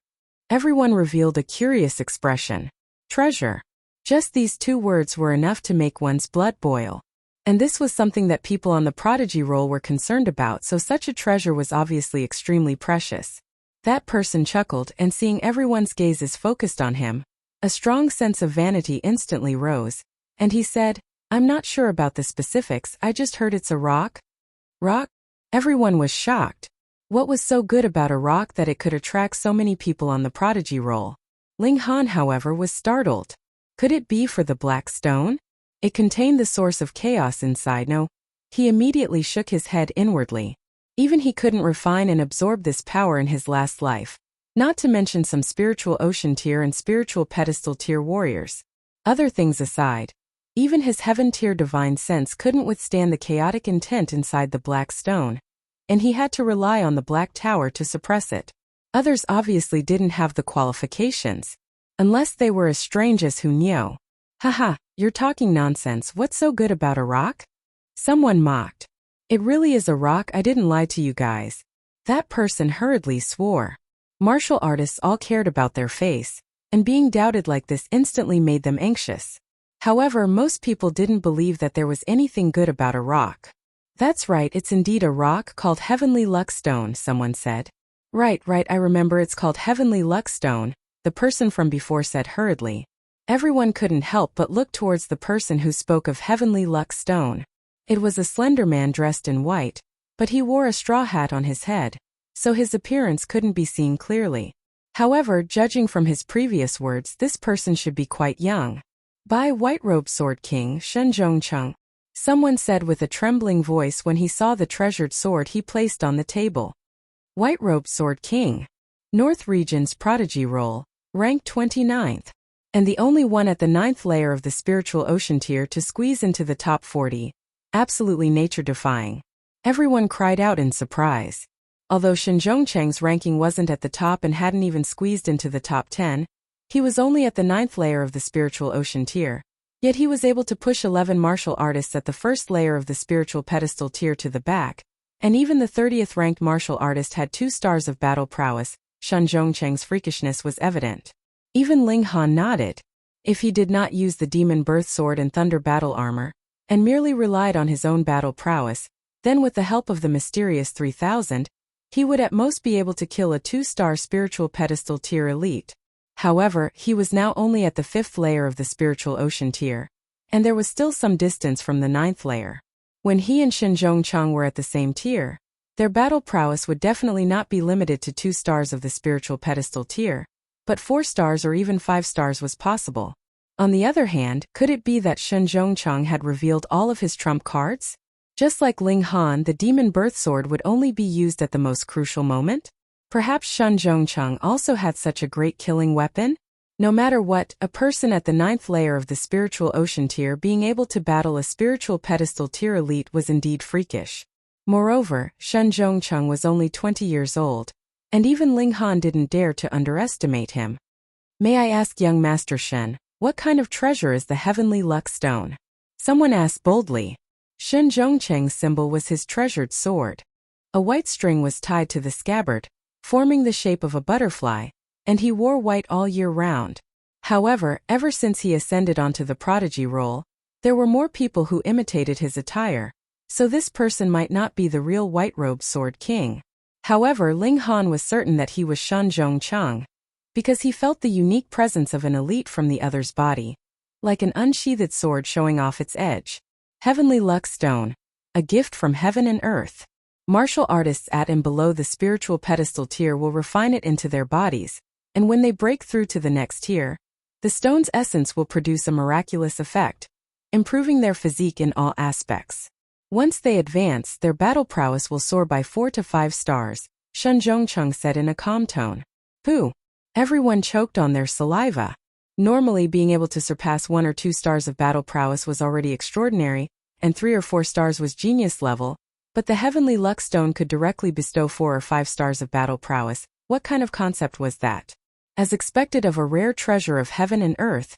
Everyone revealed a curious expression. Treasure. Just these 2 words were enough to make one's blood boil. And this was something that people on the prodigy roll were concerned about, so such a treasure was obviously extremely precious. That person chuckled, and seeing everyone's gazes focused on him, a strong sense of vanity instantly rose, and he said, I'm not sure about the specifics, I just heard it's a rock. Rock? Everyone was shocked. What was so good about a rock that it could attract so many people on the prodigy roll? Ling Han, however, was startled. Could it be for the black stone? It contained the source of chaos inside. No. He immediately shook his head inwardly. Even he couldn't refine and absorb this power in his last life. Not to mention some spiritual ocean tier and spiritual pedestal tier warriors. Other things aside, even his heaven tier divine sense couldn't withstand the chaotic intent inside the black stone, and he had to rely on the black tower to suppress it. Others obviously didn't have the qualifications, unless they were as strange as Hunyo. Haha, you're talking nonsense, what's so good about a rock? Someone mocked. It really is a rock, I didn't lie to you guys. That person hurriedly swore. Martial artists all cared about their face, and being doubted like this instantly made them anxious. However, most people didn't believe that there was anything good about a rock. That's right, it's indeed a rock called Heavenly Luck Stone, someone said. Right, I remember, it's called Heavenly Luck Stone, the person from before said hurriedly. Everyone couldn't help but look towards the person who spoke of Heavenly Luck Stone. It was a slender man dressed in white, but he wore a straw hat on his head, so his appearance couldn't be seen clearly. However, judging from his previous words, this person should be quite young. By White-Robed Sword King Shenzhongcheng, someone said with a trembling voice when he saw the treasured sword he placed on the table. White-Robed Sword King. North Region's Prodigy Roll, ranked 29th. And the only one at the 9th layer of the spiritual ocean tier to squeeze into the top 40. Absolutely nature-defying. Everyone cried out in surprise. Although Shenzhongcheng's ranking wasn't at the top and hadn't even squeezed into the top 10, he was only at the 9th layer of the spiritual ocean tier, Yet he was able to push 11 martial artists at the first layer of the spiritual pedestal tier to the back, and even the 30th ranked martial artist had 2 stars of battle prowess. Shen Zhongcheng's freakishness was evident. Even Ling Han nodded. If he did not use the demon birth sword and thunder battle armor, and merely relied on his own battle prowess, then with the help of the mysterious 3000, he would at most be able to kill a 2-star spiritual pedestal tier elite. However, he was now only at the 5th layer of the spiritual ocean tier, and there was still some distance from the 9th layer. When he and Shen Zhongcheng were at the same tier, their battle prowess would definitely not be limited to 2 stars of the spiritual pedestal tier, but 4 stars or even 5 stars was possible. On the other hand, could it be that Shen Zhongcheng had revealed all of his trump cards? Just like Ling Han, the demon birth sword would only be used at the most crucial moment? Perhaps Shen Zhongcheng also had such a great killing weapon? No matter what, a person at the 9th layer of the spiritual ocean tier being able to battle a spiritual pedestal tier elite was indeed freakish. Moreover, Shen Zhongcheng was only 20 years old, and even Ling Han didn't dare to underestimate him. May I ask young Master Shen, what kind of treasure is the heavenly luck stone? Someone asked boldly. Shen Zhongcheng's symbol was his treasured sword. A white string was tied to the scabbard, forming the shape of a butterfly, and he wore white all year round. However, ever since he ascended onto the prodigy role, there were more people who imitated his attire, so this person might not be the real white-robed sword king. However, Ling Han was certain that he was Shen Zhongcheng, because he felt the unique presence of an elite from the other's body, like an unsheathed sword showing off its edge. Heavenly Luck Stone, a gift from heaven and earth. Martial artists at and below the spiritual pedestal tier will refine it into their bodies, and when they break through to the next tier, the stone's essence will produce a miraculous effect, improving their physique in all aspects. Once they advance, their battle prowess will soar by 4 to 5 stars, Shen Zhongcheng said in a calm tone. Pooh! Everyone choked on their saliva. Normally, being able to surpass 1 or 2 stars of battle prowess was already extraordinary, and 3 or 4 stars was genius level, but the heavenly luck stone could directly bestow 4 or 5 stars of battle prowess. What kind of concept was that? As expected of a rare treasure of heaven and earth,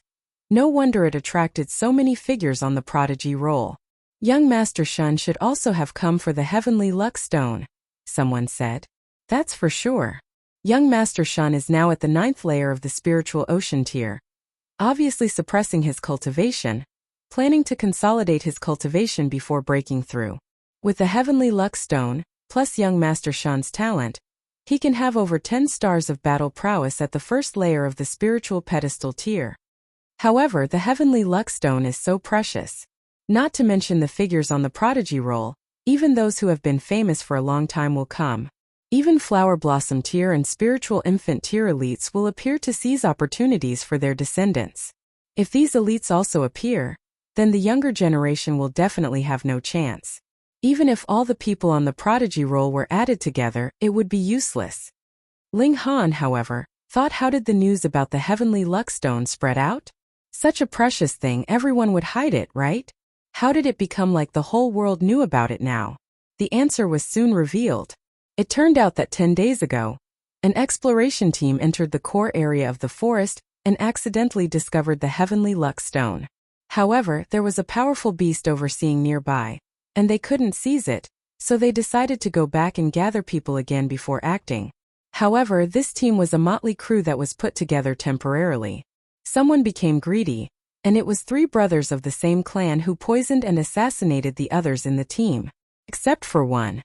no wonder it attracted so many figures on the prodigy roll. Young Master Shen should also have come for the heavenly luck stone, someone said. That's for sure. Young Master Shen is now at the 9th layer of the spiritual ocean tier, obviously suppressing his cultivation, planning to consolidate his cultivation before breaking through. With the heavenly luck stone, plus young Master Shen's talent, he can have over 10 stars of battle prowess at the first layer of the spiritual pedestal tier. However, the heavenly luck stone is so precious. Not to mention the figures on the prodigy roll, even those who have been famous for a long time will come. Even flower blossom tier and spiritual infant tier elites will appear to seize opportunities for their descendants. If these elites also appear, then the younger generation will definitely have no chance. Even if all the people on the prodigy roll were added together, it would be useless. Ling Han, however, thought, how did the news about the heavenly luck stone spread out? Such a precious thing, everyone would hide it, right? How did it become like the whole world knew about it now? The answer was soon revealed. It turned out that 10 days ago, an exploration team entered the core area of the forest and accidentally discovered the heavenly luck stone. However, there was a powerful beast overseeing nearby, and they couldn't seize it, so they decided to go back and gather people again before acting. However, this team was a motley crew that was put together temporarily. Someone became greedy, and it was 3 brothers of the same clan who poisoned and assassinated the others in the team. Except for one.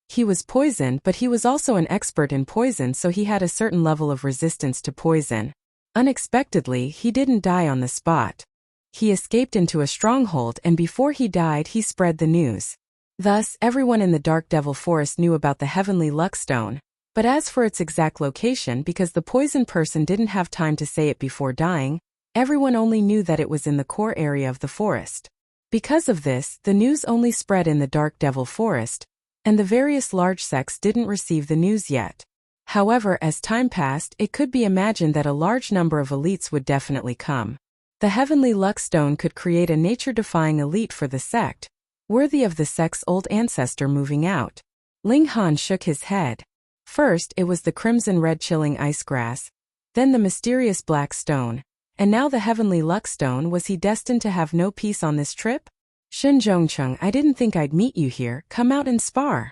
He was poisoned, but he was also an expert in poison, so he had a certain level of resistance to poison. Unexpectedly, he didn't die on the spot. He escaped into a stronghold, and before he died, he spread the news. Thus, everyone in the Dark Devil Forest knew about the heavenly luck stone. But as for its exact location, because the poisoned person didn't have time to say it before dying, everyone only knew that it was in the core area of the forest. Because of this, the news only spread in the Dark Devil Forest, and the various large sects didn't receive the news yet. However, as time passed, it could be imagined that a large number of elites would definitely come. The heavenly luck stone could create a nature-defying elite for the sect, worthy of the sect's old ancestor moving out. Ling Han shook his head. First, it was the crimson-red chilling ice grass, then the mysterious black stone, And now the heavenly luck stone, was he destined to have no peace on this trip? Shen Zhongcheng, I didn't think I'd meet you here, come out and spar.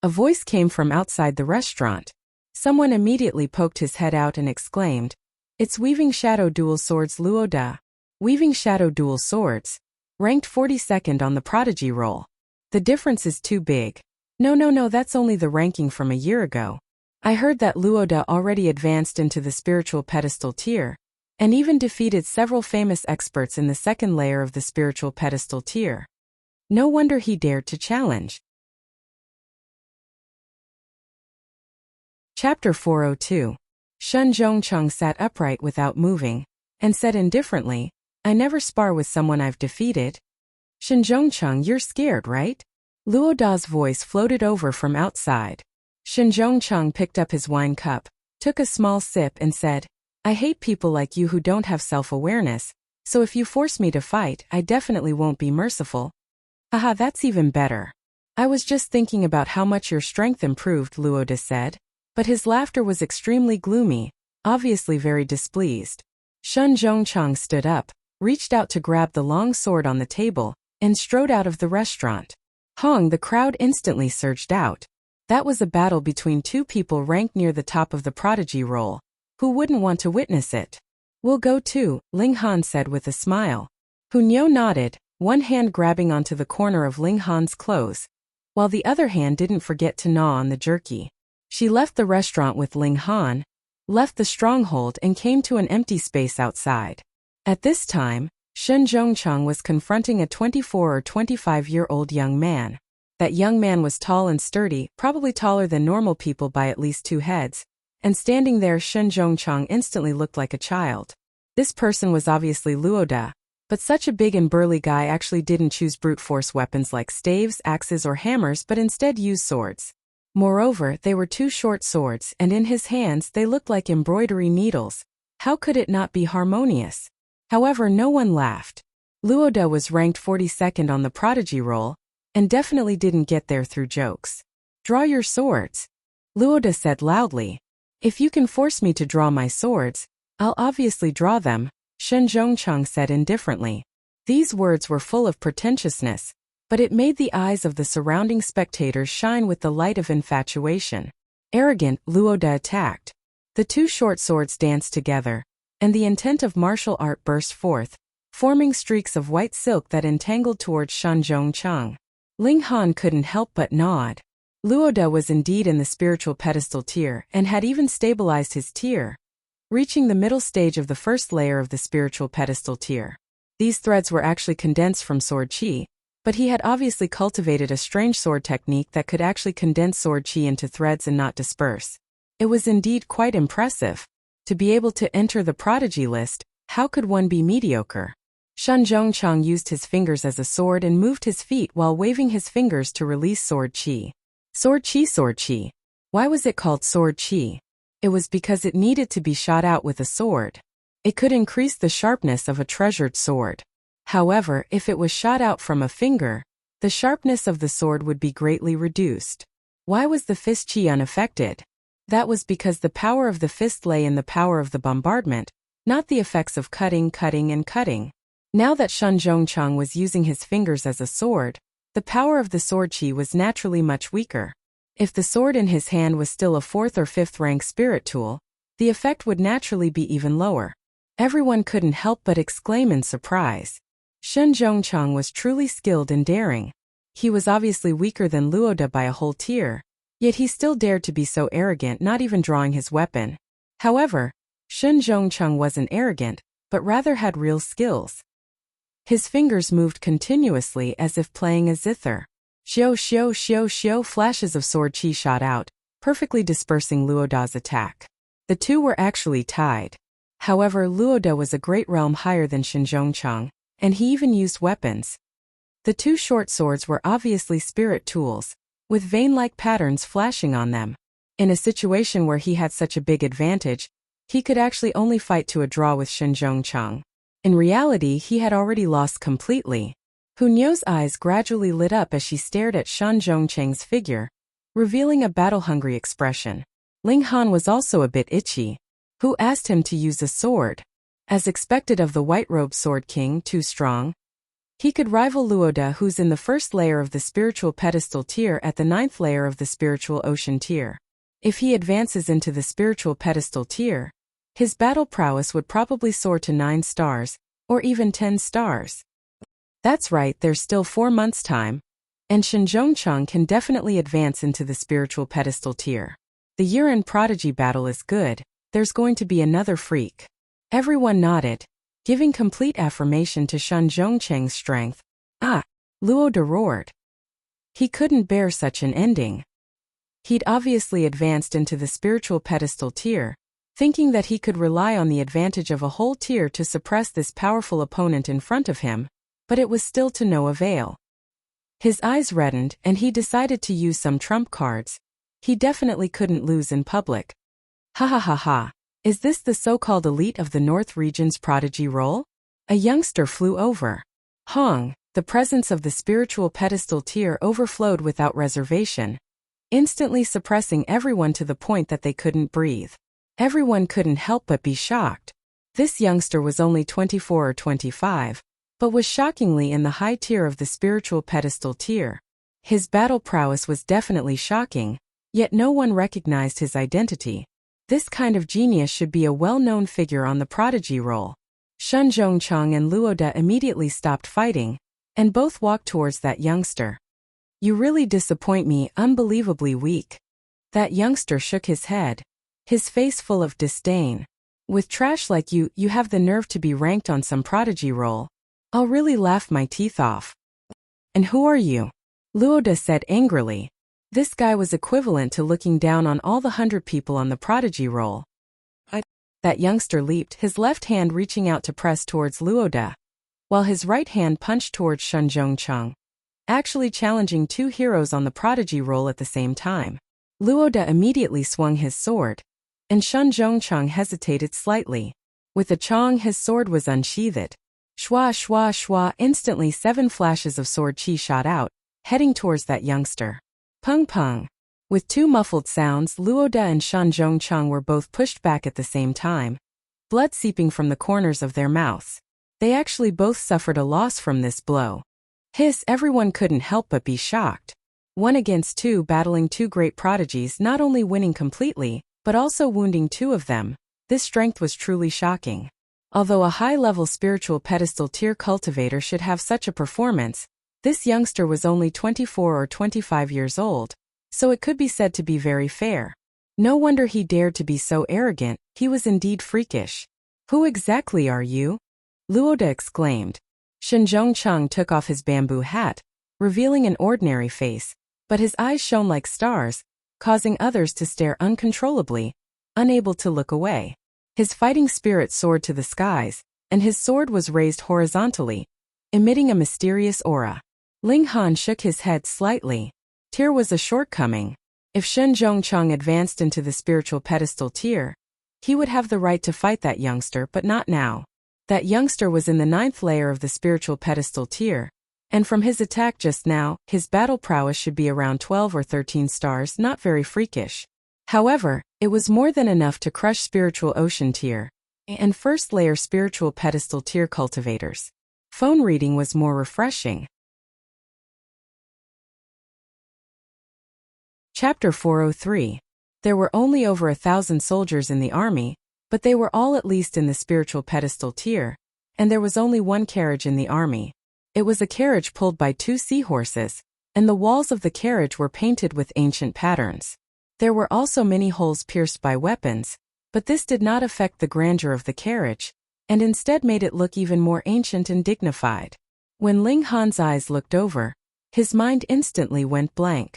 A voice came from outside the restaurant. Someone immediately poked his head out and exclaimed, "It's Weaving Shadow Dual Swords Luo Da." Weaving Shadow Dual Swords. Ranked 42nd on the Prodigy roll. The difference is too big. No, that's only the ranking from a year ago. I heard that Luo Da already advanced into the spiritual pedestal tier, and even defeated several famous experts in the second layer of the spiritual pedestal tier. No wonder he dared to challenge. Chapter 402. Shen Zhongcheng sat upright without moving, and said indifferently, "I never spar with someone I've defeated." "Shen Zhongcheng, you're scared, right?" Luo Da's voice floated over from outside. Shen Zhongcheng picked up his wine cup, took a small sip and said, "I hate people like you who don't have self-awareness, so if you force me to fight, I definitely won't be merciful." "Haha, that's even better. I was just thinking about how much your strength improved," Luo Da said. But his laughter was extremely gloomy, obviously very displeased. Shen Zhongcheng stood up, reached out to grab the long sword on the table, and strode out of the restaurant. Hong, the crowd instantly surged out. That was a battle between two people ranked near the top of the Prodigy roll. Who wouldn't want to witness it? "We'll go too," Ling Han said with a smile. Hunyo nodded, one hand grabbing onto the corner of Ling Han's clothes, while the other hand didn't forget to gnaw on the jerky. She left the restaurant with Ling Han, left the stronghold and came to an empty space outside. At this time, Shen Zhongcheng was confronting a 24 or 25-year-old young man. That young man was tall and sturdy, probably taller than normal people by at least 2 heads, and standing there Shen Zhongcheng instantly looked like a child. This person was obviously Luo Da, but such a big and burly guy actually didn't choose brute force weapons like staves, axes or hammers but instead used swords. Moreover, they were 2 short swords, and in his hands they looked like embroidery needles. How could it not be harmonious? However, no one laughed. Luo Da was ranked 42nd on the Prodigy roll, and definitely didn't get there through jokes. "Draw your swords," Luo Da said loudly. "If you can force me to draw my swords, I'll obviously draw them," Shen Zhongcheng said indifferently. These words were full of pretentiousness, but it made the eyes of the surrounding spectators shine with the light of infatuation. Arrogant, Luo Da attacked. The 2 short swords danced together, and the intent of martial art burst forth, forming streaks of white silk that entangled towards Shen Zhongcheng. Ling Han couldn't help but nod. Luo Da was indeed in the spiritual pedestal tier and had even stabilized his tier, reaching the middle stage of the first layer of the spiritual pedestal tier. These threads were actually condensed from sword chi, but he had obviously cultivated a strange sword technique that could actually condense sword chi into threads and not disperse. It was indeed quite impressive. To be able to enter the Prodigy list, how could one be mediocre? Shen Zhongcheng used his fingers as a sword and moved his feet while waving his fingers to release sword chi. Sword chi, sword chi. Why was it called sword chi? It was because it needed to be shot out with a sword. It could increase the sharpness of a treasured sword. However, if it was shot out from a finger, the sharpness of the sword would be greatly reduced. Why was the fist chi unaffected? That was because the power of the fist lay in the power of the bombardment, not the effects of cutting. Now that Shen Zhongcheng was using his fingers as a sword, the power of the sword chi was naturally much weaker. If the sword in his hand was still a 4th or 5th rank spirit tool, the effect would naturally be even lower. Everyone couldn't help but exclaim in surprise. Shen Zhongcheng was truly skilled and daring. He was obviously weaker than Luo Da by a whole tier, yet he still dared to be so arrogant, not even drawing his weapon. However, Shen Zhongcheng wasn't arrogant, but rather had real skills. His fingers moved continuously as if playing a zither. Shio, flashes of sword chi shot out, perfectly dispersing Luo Da's attack. The 2 were actually tied. However, Luo Da was a great realm higher than Shen Zhongcheng, and he even used weapons. The 2 short swords were obviously spirit tools, with vein-like patterns flashing on them. In a situation where he had such a big advantage, he could actually only fight to a draw with Shen Zhongcheng. In reality, he had already lost completely. Hunyo's eyes gradually lit up as she stared at Shen Zhongcheng's figure, revealing a battle-hungry expression. Ling Han was also a bit itchy. Who asked him to use a sword? As expected of the white-robed Sword King, too strong. He could rival Luoda, who's in the first layer of the spiritual pedestal tier at the 9th layer of the spiritual ocean tier. If he advances into the spiritual pedestal tier, his battle prowess would probably soar to 9 stars, or even 10 stars. That's right, there's still 4 months' time, and Shinzhongcheng can definitely advance into the spiritual pedestal tier. The year-end prodigy battle is good, there's going to be another freak. Everyone nodded, giving complete affirmation to Shinzhongcheng's strength. Ah! Luoda roared. He couldn't bear such an ending. He'd obviously advanced into the spiritual pedestal tier, thinking that he could rely on the advantage of a whole tier to suppress this powerful opponent in front of him, but it was still to no avail. His eyes reddened and he decided to use some trump cards. He definitely couldn't lose in public. Ha ha ha ha. Is this the so-called elite of the North region's prodigy role? A youngster flew over. Hong, the presence of the spiritual pedestal tier overflowed without reservation, instantly suppressing everyone to the point that they couldn't breathe. Everyone couldn't help but be shocked. This youngster was only 24 or 25, but was shockingly in the high tier of the spiritual pedestal tier. His battle prowess was definitely shocking, yet no one recognized his identity. This kind of genius should be a well-known figure on the prodigy roll. Shinzhongcheng and Luoda immediately stopped fighting, and both walked towards that youngster. You really disappoint me, unbelievably weak. That youngster shook his head, his face full of disdain. With trash like you, you have the nerve to be ranked on some prodigy roll. I'll really laugh my teeth off. And who are you? Luoda said angrily. This guy was equivalent to looking down on all the 100 people on the prodigy roll. That youngster leaped, his left hand reaching out to press towards Luoda, while his right hand punched towards Shinzhongcheng, actually challenging 2 heroes on the prodigy roll at the same time. Luoda immediately swung his sword, and Shinzhongcheng hesitated slightly. With a chong, his sword was unsheathed. Shwa shwa shwa, instantly 7 flashes of sword chi shot out, heading towards that youngster. Pung pung. With 2 muffled sounds, Luoda and Shinzhongcheng were both pushed back at the same time, blood seeping from the corners of their mouths. They actually both suffered a loss from this blow. Hiss, everyone couldn't help but be shocked. 1 against 2, battling 2 great prodigies, not only winning completely, but also wounding 2 of them. This strength was truly shocking. Although a high-level spiritual pedestal tier cultivator should have such a performance, this youngster was only 24 or 25 years old, so it could be said to be very fair. No wonder he dared to be so arrogant, he was indeed freakish. Who exactly are you? Luoda exclaimed. Shinzhongcheng took off his bamboo hat, revealing an ordinary face, but his eyes shone like stars, causing others to stare uncontrollably, unable to look away. His fighting spirit soared to the skies, and his sword was raised horizontally, emitting a mysterious aura. Ling Han shook his head slightly. Tier was a shortcoming. If Shinzhongcheng advanced into the spiritual pedestal tier, he would have the right to fight that youngster, but not now. That youngster was in the 9th layer of the spiritual pedestal tier, and from his attack just now, his battle prowess should be around 12 or 13 stars, not very freakish. However, it was more than enough to crush spiritual ocean tier and 1st layer spiritual pedestal tier cultivators. Phone reading was more refreshing. Chapter 403. There were only over 1,000 soldiers in the army, but they were all at least in the spiritual pedestal tier, and there was only 1 carriage in the army. It was a carriage pulled by 2 seahorses, and the walls of the carriage were painted with ancient patterns. There were also many holes pierced by weapons, but this did not affect the grandeur of the carriage, and instead made it look even more ancient and dignified. When Ling Han's eyes looked over, his mind instantly went blank.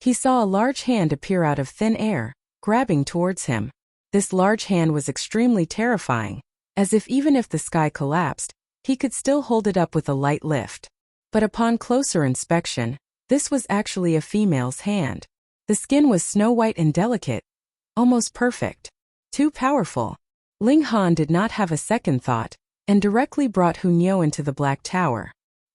He saw a large hand appear out of thin air, grabbing towards him. This large hand was extremely terrifying, as if even if the sky collapsed, he could still hold it up with a light lift. But upon closer inspection, this was actually a female's hand. The skin was snow-white and delicate, almost perfect. Too powerful. Ling Han did not have a second thought, and directly brought Hunyao into the Black Tower.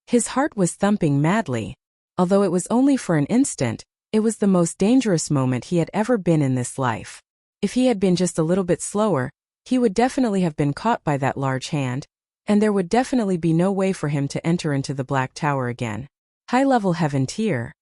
His heart was thumping madly. Although it was only for an instant, it was the most dangerous moment he had ever been in this life. If he had been just a little bit slower, He would definitely have been caught by that large hand, and there would definitely be no way for him to enter into the Black Tower again. High-level Heaven Tier,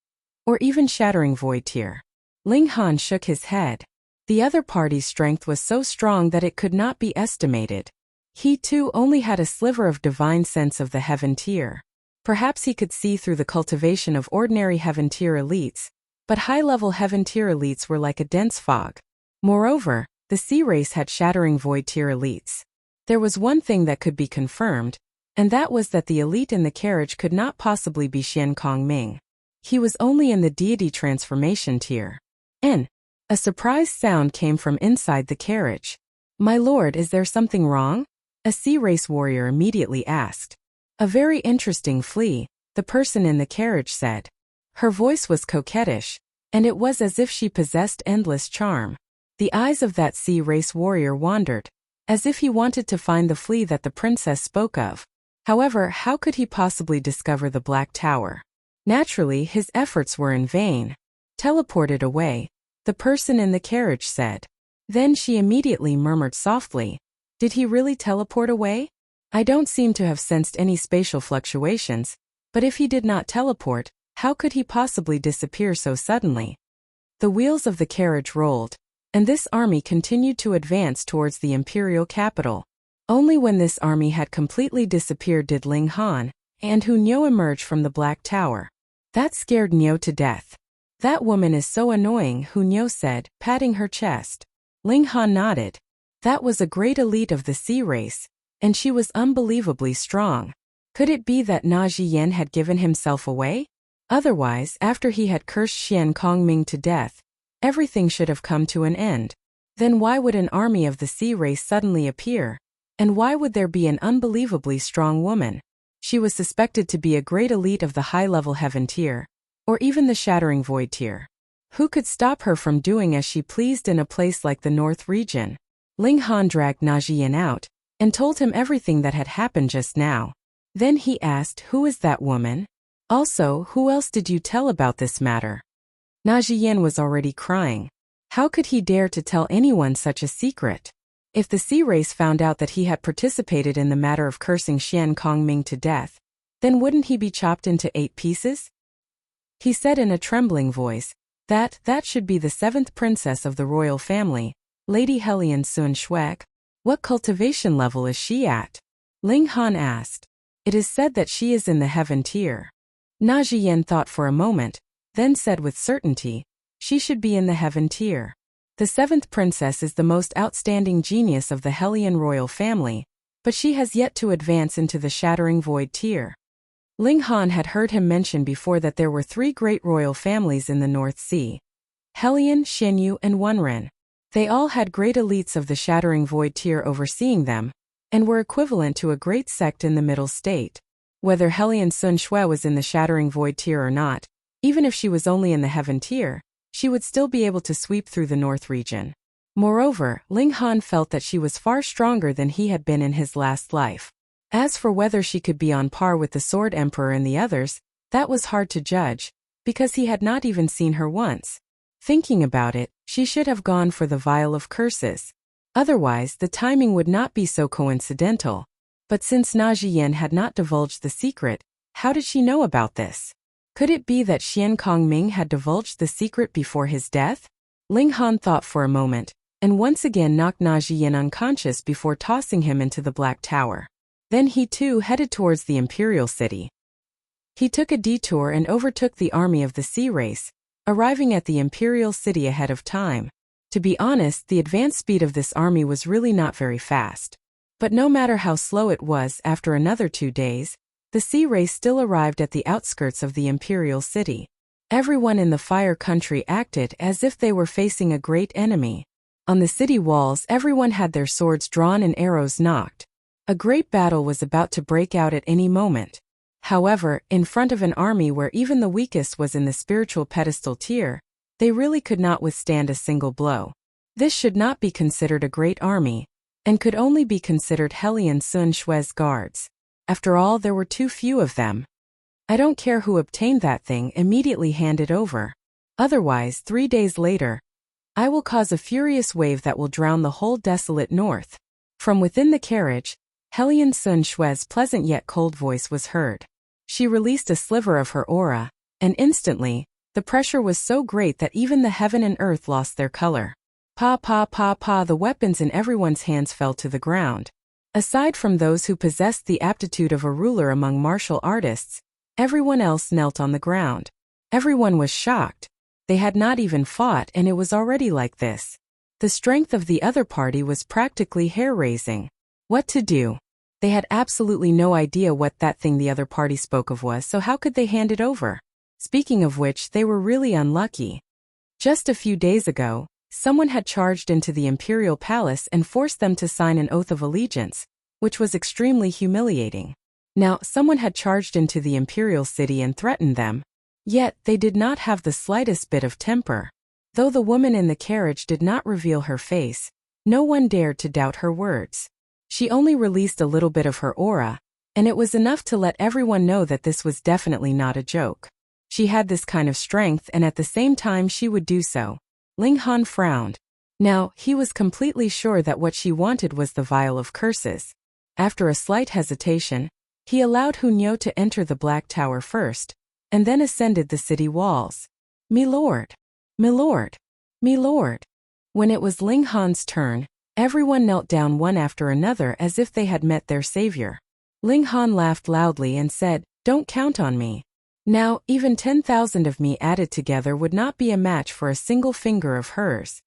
or even Shattering Void Tier. Ling Han shook his head. The other party's strength was so strong that it could not be estimated. He too only had a sliver of divine sense of the Heaven Tier. Perhaps he could see through the cultivation of ordinary Heaven Tier elites, but high-level Heaven Tier elites were like a dense fog. Moreover, the Sea Race had Shattering Void Tier elites. There was one thing that could be confirmed, and that was that the elite in the carriage could not possibly be Xian Kongming. He was only in the deity transformation tier. A surprised sound came from inside the carriage. "My lord, is there something wrong?" A Sea Race warrior immediately asked. "A very interesting flea," the person in the carriage said. Her voice was coquettish, and it was as if she possessed endless charm. The eyes of that Sea Race warrior wandered, as if he wanted to find the flea that the princess spoke of. However, how could he possibly discover the Black Tower? Naturally, his efforts were in vain. "Teleported away," the person in the carriage said. Then she immediately murmured softly, "Did he really teleport away? I don't seem to have sensed any spatial fluctuations, but if he did not teleport, how could he possibly disappear so suddenly?" The wheels of the carriage rolled, and this army continued to advance towards the imperial capital. Only when this army had completely disappeared did Ling Han and Hu Niu emerge from the Black Tower. That scared Niu to death. "That woman is so annoying," Hu Niu said, patting her chest. Ling Han nodded. That was a great elite of the Sea Race, and she was unbelievably strong. Could it be that Na Zhiyan had given himself away? Otherwise, after he had cursed Xian Kongming to death, everything should have come to an end. Then why would an army of the Sea Race suddenly appear? And why would there be an unbelievably strong woman? She was suspected to be a great elite of the high-level Heaven Tier, or even the Shattering Void Tier. Who could stop her from doing as she pleased in a place like the North region? Ling Han dragged Na Zhiyan out, and told him everything that had happened just now. Then he asked, "Who is that woman? Also, who else did you tell about this matter?" Na Zhiyan was already crying. How could he dare to tell anyone such a secret? If the Sea Race found out that he had participated in the matter of cursing Xian Kongming to death, then wouldn't he be chopped into 8 pieces? He said in a trembling voice, that should be the 7th princess of the royal family, Lady Helian Sun Shuek. What cultivation level is she at? Ling Han asked. It is said that she is in the Heaven Tier. Na Zhiyan thought for a moment, then said with certainty, she should be in the Heaven Tier. The 7th princess is the most outstanding genius of the Helian royal family, but she has yet to advance into the Shattering Void Tier. Ling Han had heard him mention before that there were 3 great royal families in the North Sea: Helian, Xianyu, and Wenren. They all had great elites of the Shattering Void Tier overseeing them, and were equivalent to a great sect in the Middle State. Whether Helian Sun Shui was in the Shattering Void Tier or not, even if she was only in the Heaven Tier, she would still be able to sweep through the North region. Moreover, Ling Han felt that she was far stronger than he had been in his last life. As for whether she could be on par with the Sword Emperor and the others, that was hard to judge, because he had not even seen her once. Thinking about it, she should have gone for the Vial of Curses. Otherwise, the timing would not be so coincidental. But since Na Zhiyan had not divulged the secret, how did she know about this? Could it be that Xian Kongming had divulged the secret before his death? Ling Han thought for a moment, and once again knocked Na Zhiyan unconscious before tossing him into the Black Tower. Then he too headed towards the Imperial City. He took a detour and overtook the army of the Sea Race, arriving at the Imperial City ahead of time. To be honest, the advance speed of this army was really not very fast. But no matter how slow it was, after another 2 days, the Sea Race still arrived at the outskirts of the Imperial City. Everyone in the Fire Country acted as if they were facing a great enemy. On the city walls, everyone had their swords drawn and arrows nocked. A great battle was about to break out at any moment. However, in front of an army where even the weakest was in the spiritual pedestal tier, they really could not withstand a single blow. This should not be considered a great army, and could only be considered Helian Sun Shui's guards. After all, there were too few of them. I don't care who obtained that thing, immediately hand it over. Otherwise, 3 days later, I will cause a furious wave that will drown the whole desolate north. From within the carriage, Helian Sun Shue's pleasant yet cold voice was heard. She released a sliver of her aura, and instantly, the pressure was so great that even the heaven and earth lost their color. Pa pa pa pa, the weapons in everyone's hands fell to the ground. Aside from those who possessed the aptitude of a ruler among martial artists, everyone else knelt on the ground. Everyone was shocked. They had not even fought and it was already like this. The strength of the other party was practically hair-raising. What to do? They had absolutely no idea what that thing the other party spoke of was, so how could they hand it over? Speaking of which, they were really unlucky. Just a few days ago, someone had charged into the imperial palace and forced them to sign an oath of allegiance, which was extremely humiliating. Now, someone had charged into the imperial city and threatened them. Yet, they did not have the slightest bit of temper. Though the woman in the carriage did not reveal her face, no one dared to doubt her words. She only released a little bit of her aura, and it was enough to let everyone know that this was definitely not a joke. She had this kind of strength and at the same time she would do so. Ling Han frowned. Now, he was completely sure that what she wanted was the vial of curses. After a slight hesitation, he allowed Hunyo to enter the Black Tower first, and then ascended the city walls. "Milord! Milord! Milord!" When it was Ling Han's turn, everyone knelt down one after another as if they had met their savior. Ling Han laughed loudly and said, "Don't count on me. Now, even 10,000 of me added together would not be a match for a single finger of hers."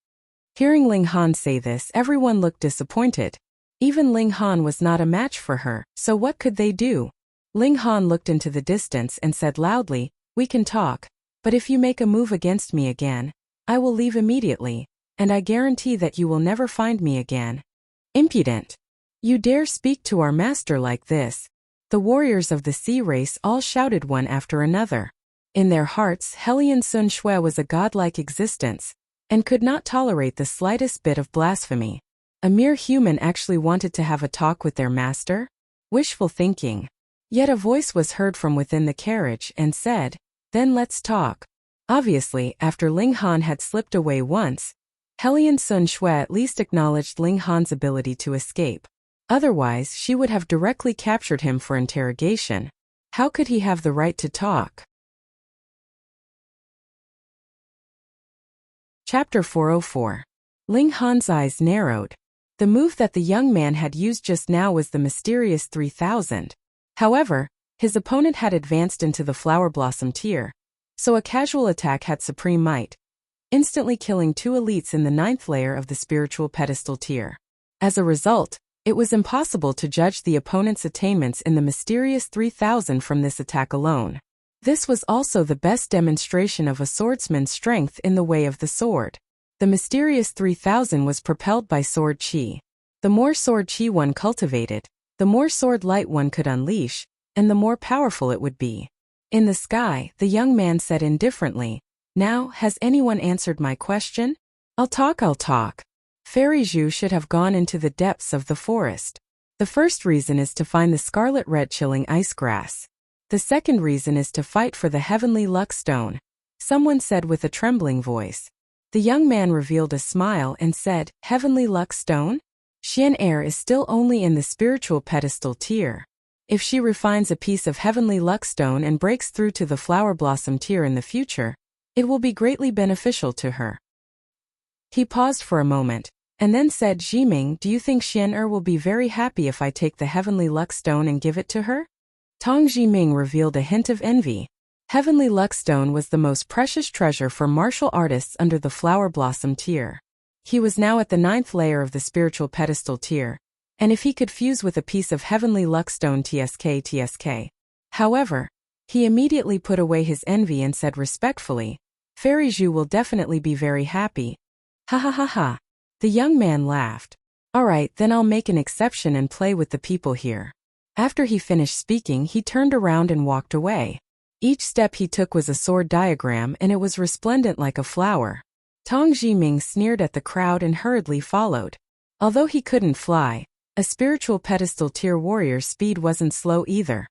Hearing Ling Han say this, everyone looked disappointed. Even Ling Han was not a match for her, so what could they do? Ling Han looked into the distance and said loudly, "We can talk, but if you make a move against me again, I will leave immediately, and I guarantee that you will never find me again." "Impudent! You dare speak to our master like this?" The warriors of the sea race all shouted one after another. In their hearts, Helian Sun Shui was a godlike existence, and could not tolerate the slightest bit of blasphemy. A mere human actually wanted to have a talk with their master? Wishful thinking. Yet a voice was heard from within the carriage and said, "Then let's talk." Obviously, after Ling Han had slipped away once, Helian Sun Shui at least acknowledged Ling Han's ability to escape. Otherwise, she would have directly captured him for interrogation. How could he have the right to talk? Chapter 404. Ling Han's eyes narrowed. The move that the young man had used just now was the mysterious 3000. However, his opponent had advanced into the flower blossom tier, so a casual attack had supreme might, instantly killing 2 elites in the 9th layer of the spiritual pedestal tier. As a result, it was impossible to judge the opponent's attainments in the mysterious 3000 from this attack alone. This was also the best demonstration of a swordsman's strength in the way of the sword. The mysterious 3000 was propelled by sword chi. The more sword chi one cultivated, the more sword light one could unleash, and the more powerful it would be. In the sky, the young man said indifferently, "Now, has anyone answered my question? I'll talk. Fairy Zhu should have gone into the depths of the forest. The first reason is to find the scarlet red chilling ice grass. The second reason is to fight for the heavenly luck stone," someone said with a trembling voice. The young man revealed a smile and said, "Heavenly luck stone? Xian Er is still only in the spiritual pedestal tier. If she refines a piece of heavenly luck stone and breaks through to the flower blossom tier in the future, it will be greatly beneficial to her." He paused for a moment, and then said, "Jiming, do you think Xian Er will be very happy if I take the heavenly luck stone and give it to her?" Tong Jiming revealed a hint of envy. Heavenly luck stone was the most precious treasure for martial artists under the flower blossom tier. He was now at the 9th layer of the spiritual pedestal tier, and if he could fuse with a piece of heavenly luck stone TSK. However, he immediately put away his envy and said respectfully, "Fairy Zhu will definitely be very happy." "Ha ha ha ha." The young man laughed. "Alright, then I'll make an exception and play with the people here." After he finished speaking, he turned around and walked away. Each step he took was a sword diagram and it was resplendent like a flower. Tong Jiming sneered at the crowd and hurriedly followed. Although he couldn't fly, a spiritual pedestal tier warrior's speed wasn't slow either.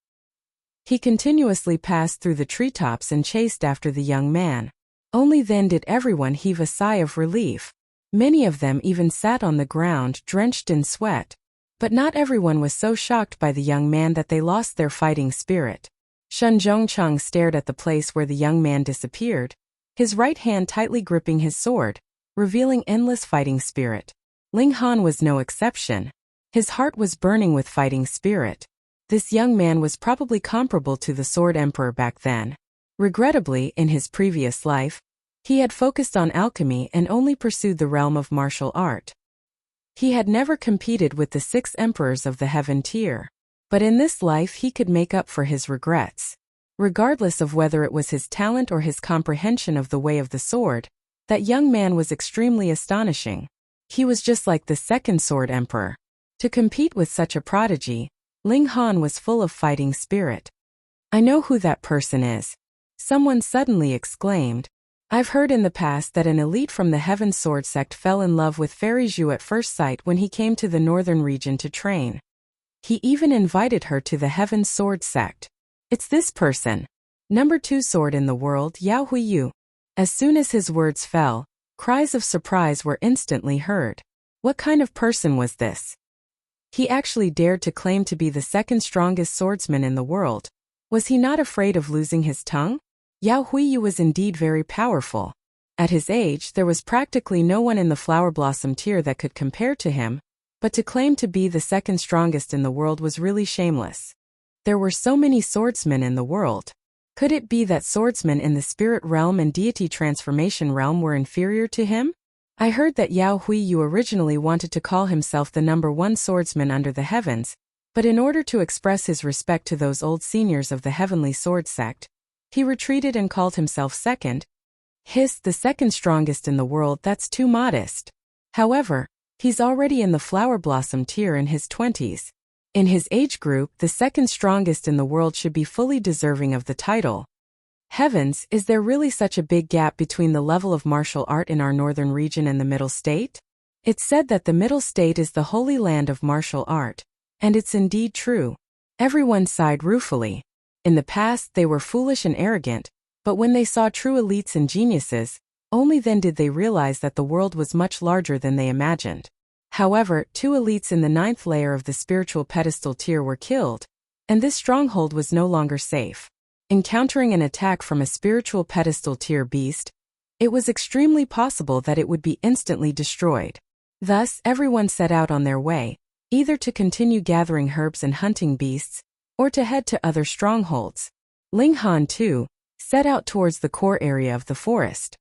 He continuously passed through the treetops and chased after the young man. Only then did everyone heave a sigh of relief. Many of them even sat on the ground drenched in sweat. But not everyone was so shocked by the young man that they lost their fighting spirit. Shun Zhongcheng stared at the place where the young man disappeared, his right hand tightly gripping his sword, revealing endless fighting spirit. Ling Han was no exception. His heart was burning with fighting spirit. This young man was probably comparable to the Sword Emperor back then. Regrettably, in his previous life, he had focused on alchemy and only pursued the realm of martial art. He had never competed with the 6 emperors of the heaven tier. But in this life he could make up for his regrets. Regardless of whether it was his talent or his comprehension of the way of the sword, that young man was extremely astonishing. He was just like the second Sword Emperor. To compete with such a prodigy, Ling Han was full of fighting spirit. "I know who that person is," someone suddenly exclaimed. "I've heard in the past that an elite from the Heaven Sword sect fell in love with Fairy Zhu at first sight when he came to the northern region to train. He even invited her to the Heaven Sword sect. It's this person. Number 2 sword in the world, Yao Huiyu." As soon as his words fell, cries of surprise were instantly heard. What kind of person was this? He actually dared to claim to be the second strongest swordsman in the world. Was he not afraid of losing his tongue? Yao Huiyu was indeed very powerful. At his age, there was practically no one in the Flower Blossom tier that could compare to him, but to claim to be the second strongest in the world was really shameless. There were so many swordsmen in the world. Could it be that swordsmen in the spirit realm and deity transformation realm were inferior to him? I heard that Yao Huiyu originally wanted to call himself the number 1 swordsman under the heavens, but in order to express his respect to those old seniors of the Heavenly Sword sect, he retreated and called himself second. The second strongest in the world, that's too modest. However, he's already in the Flower Blossom tier in his 20s. In his age group, the second strongest in the world should be fully deserving of the title. Heavens, is there really such a big gap between the level of martial art in our northern region and the Middle State? It's said that the Middle State is the holy land of martial art, and it's indeed true. Everyone sighed ruefully. In the past, they were foolish and arrogant, but when they saw true elites and geniuses, only then did they realize that the world was much larger than they imagined. However, 2 elites in the 9th layer of the spiritual pedestal tier were killed, and this stronghold was no longer safe. Encountering an attack from a spiritual pedestal tier beast, it was extremely possible that it would be instantly destroyed. Thus, everyone set out on their way, either to continue gathering herbs and hunting beasts, or to head to other strongholds. Ling Han, too, set out towards the core area of the forest.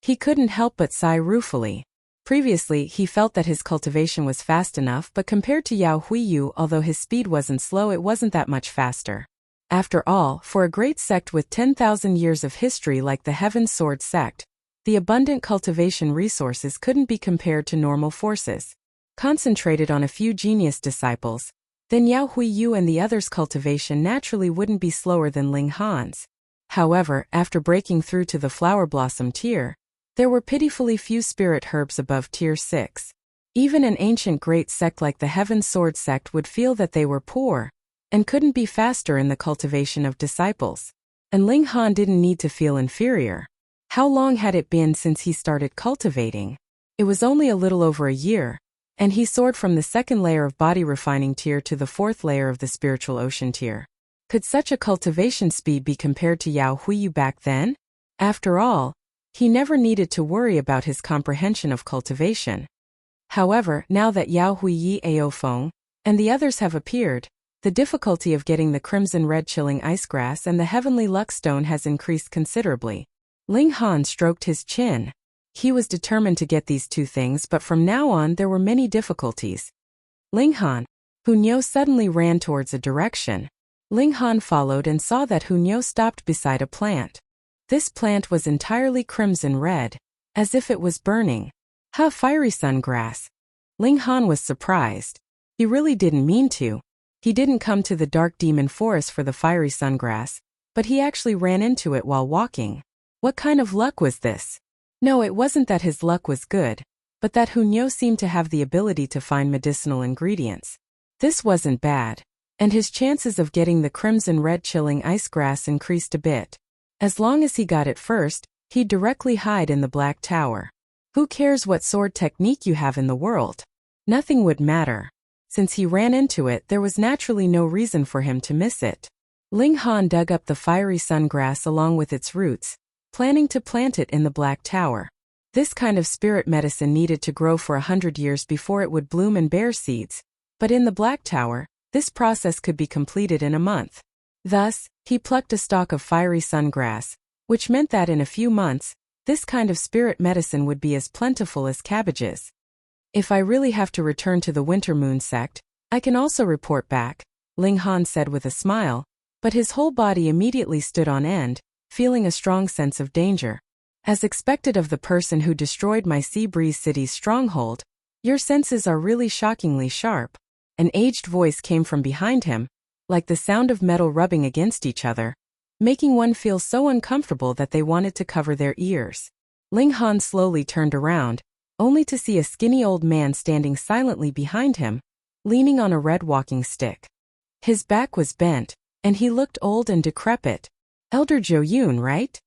He couldn't help but sigh ruefully. Previously, he felt that his cultivation was fast enough, but compared to Yao Huiyu, although his speed wasn't slow, it wasn't that much faster. After all, for a great sect with 10,000 years of history like the Heaven Sword sect, the abundant cultivation resources couldn't be compared to normal forces. Concentrated on a few genius disciples, then Yao Huiyu and the others' cultivation naturally wouldn't be slower than Ling Han's. However, after breaking through to the Flower Blossom tier, there were pitifully few spirit herbs above tier 6. Even an ancient great sect like the Heaven Sword sect would feel that they were poor, and couldn't be faster in the cultivation of disciples. And Ling Han didn't need to feel inferior. How long had it been since he started cultivating? It was only a little over a year, and he soared from the 2nd layer of body refining tier to the 4th layer of the spiritual ocean tier. Could such a cultivation speed be compared to Yao Huiyu back then? After all, he never needed to worry about his comprehension of cultivation. However, now that Yao Huiyi Aofeng and the others have appeared, the difficulty of getting the crimson red chilling icegrass and the heavenly luck stone has increased considerably. Ling Han stroked his chin. He was determined to get these 2 things, but from now on there were many difficulties. Ling Han. Hunyo suddenly ran towards a direction. Ling Han followed and saw that Hunyo stopped beside a plant. This plant was entirely crimson red, as if it was burning. Fiery sun grass. Ling Han was surprised. He really didn't mean to. He didn't come to the dark demon forest for the fiery sungrass, but he actually ran into it while walking. What kind of luck was this? No, it wasn't that his luck was good, but that Hunyo seemed to have the ability to find medicinal ingredients. This wasn't bad, and his chances of getting the crimson red chilling icegrass increased a bit. As long as he got it first, he'd directly hide in the Black Tower. Who cares what sword technique you have in the world? Nothing would matter. Since he ran into it, there was naturally no reason for him to miss it. Ling Han dug up the fiery sungrass along with its roots, planning to plant it in the Black Tower. This kind of spirit medicine needed to grow for 100 years before it would bloom and bear seeds, but in the Black Tower, this process could be completed in a month. Thus, he plucked a stalk of fiery sungrass, which meant that in a few months, this kind of spirit medicine would be as plentiful as cabbages. If I really have to return to the Winter Moon sect, I can also report back, Ling Han said with a smile, but his whole body immediately stood on end, feeling a strong sense of danger. As expected of the person who destroyed my Sea Breeze City's stronghold, your senses are really shockingly sharp. An aged voice came from behind him, like the sound of metal rubbing against each other, making one feel so uncomfortable that they wanted to cover their ears. Ling Han slowly turned around, only to see a skinny old man standing silently behind him, leaning on a red walking stick. His back was bent, and he looked old and decrepit. Elder Zhou Yun, right?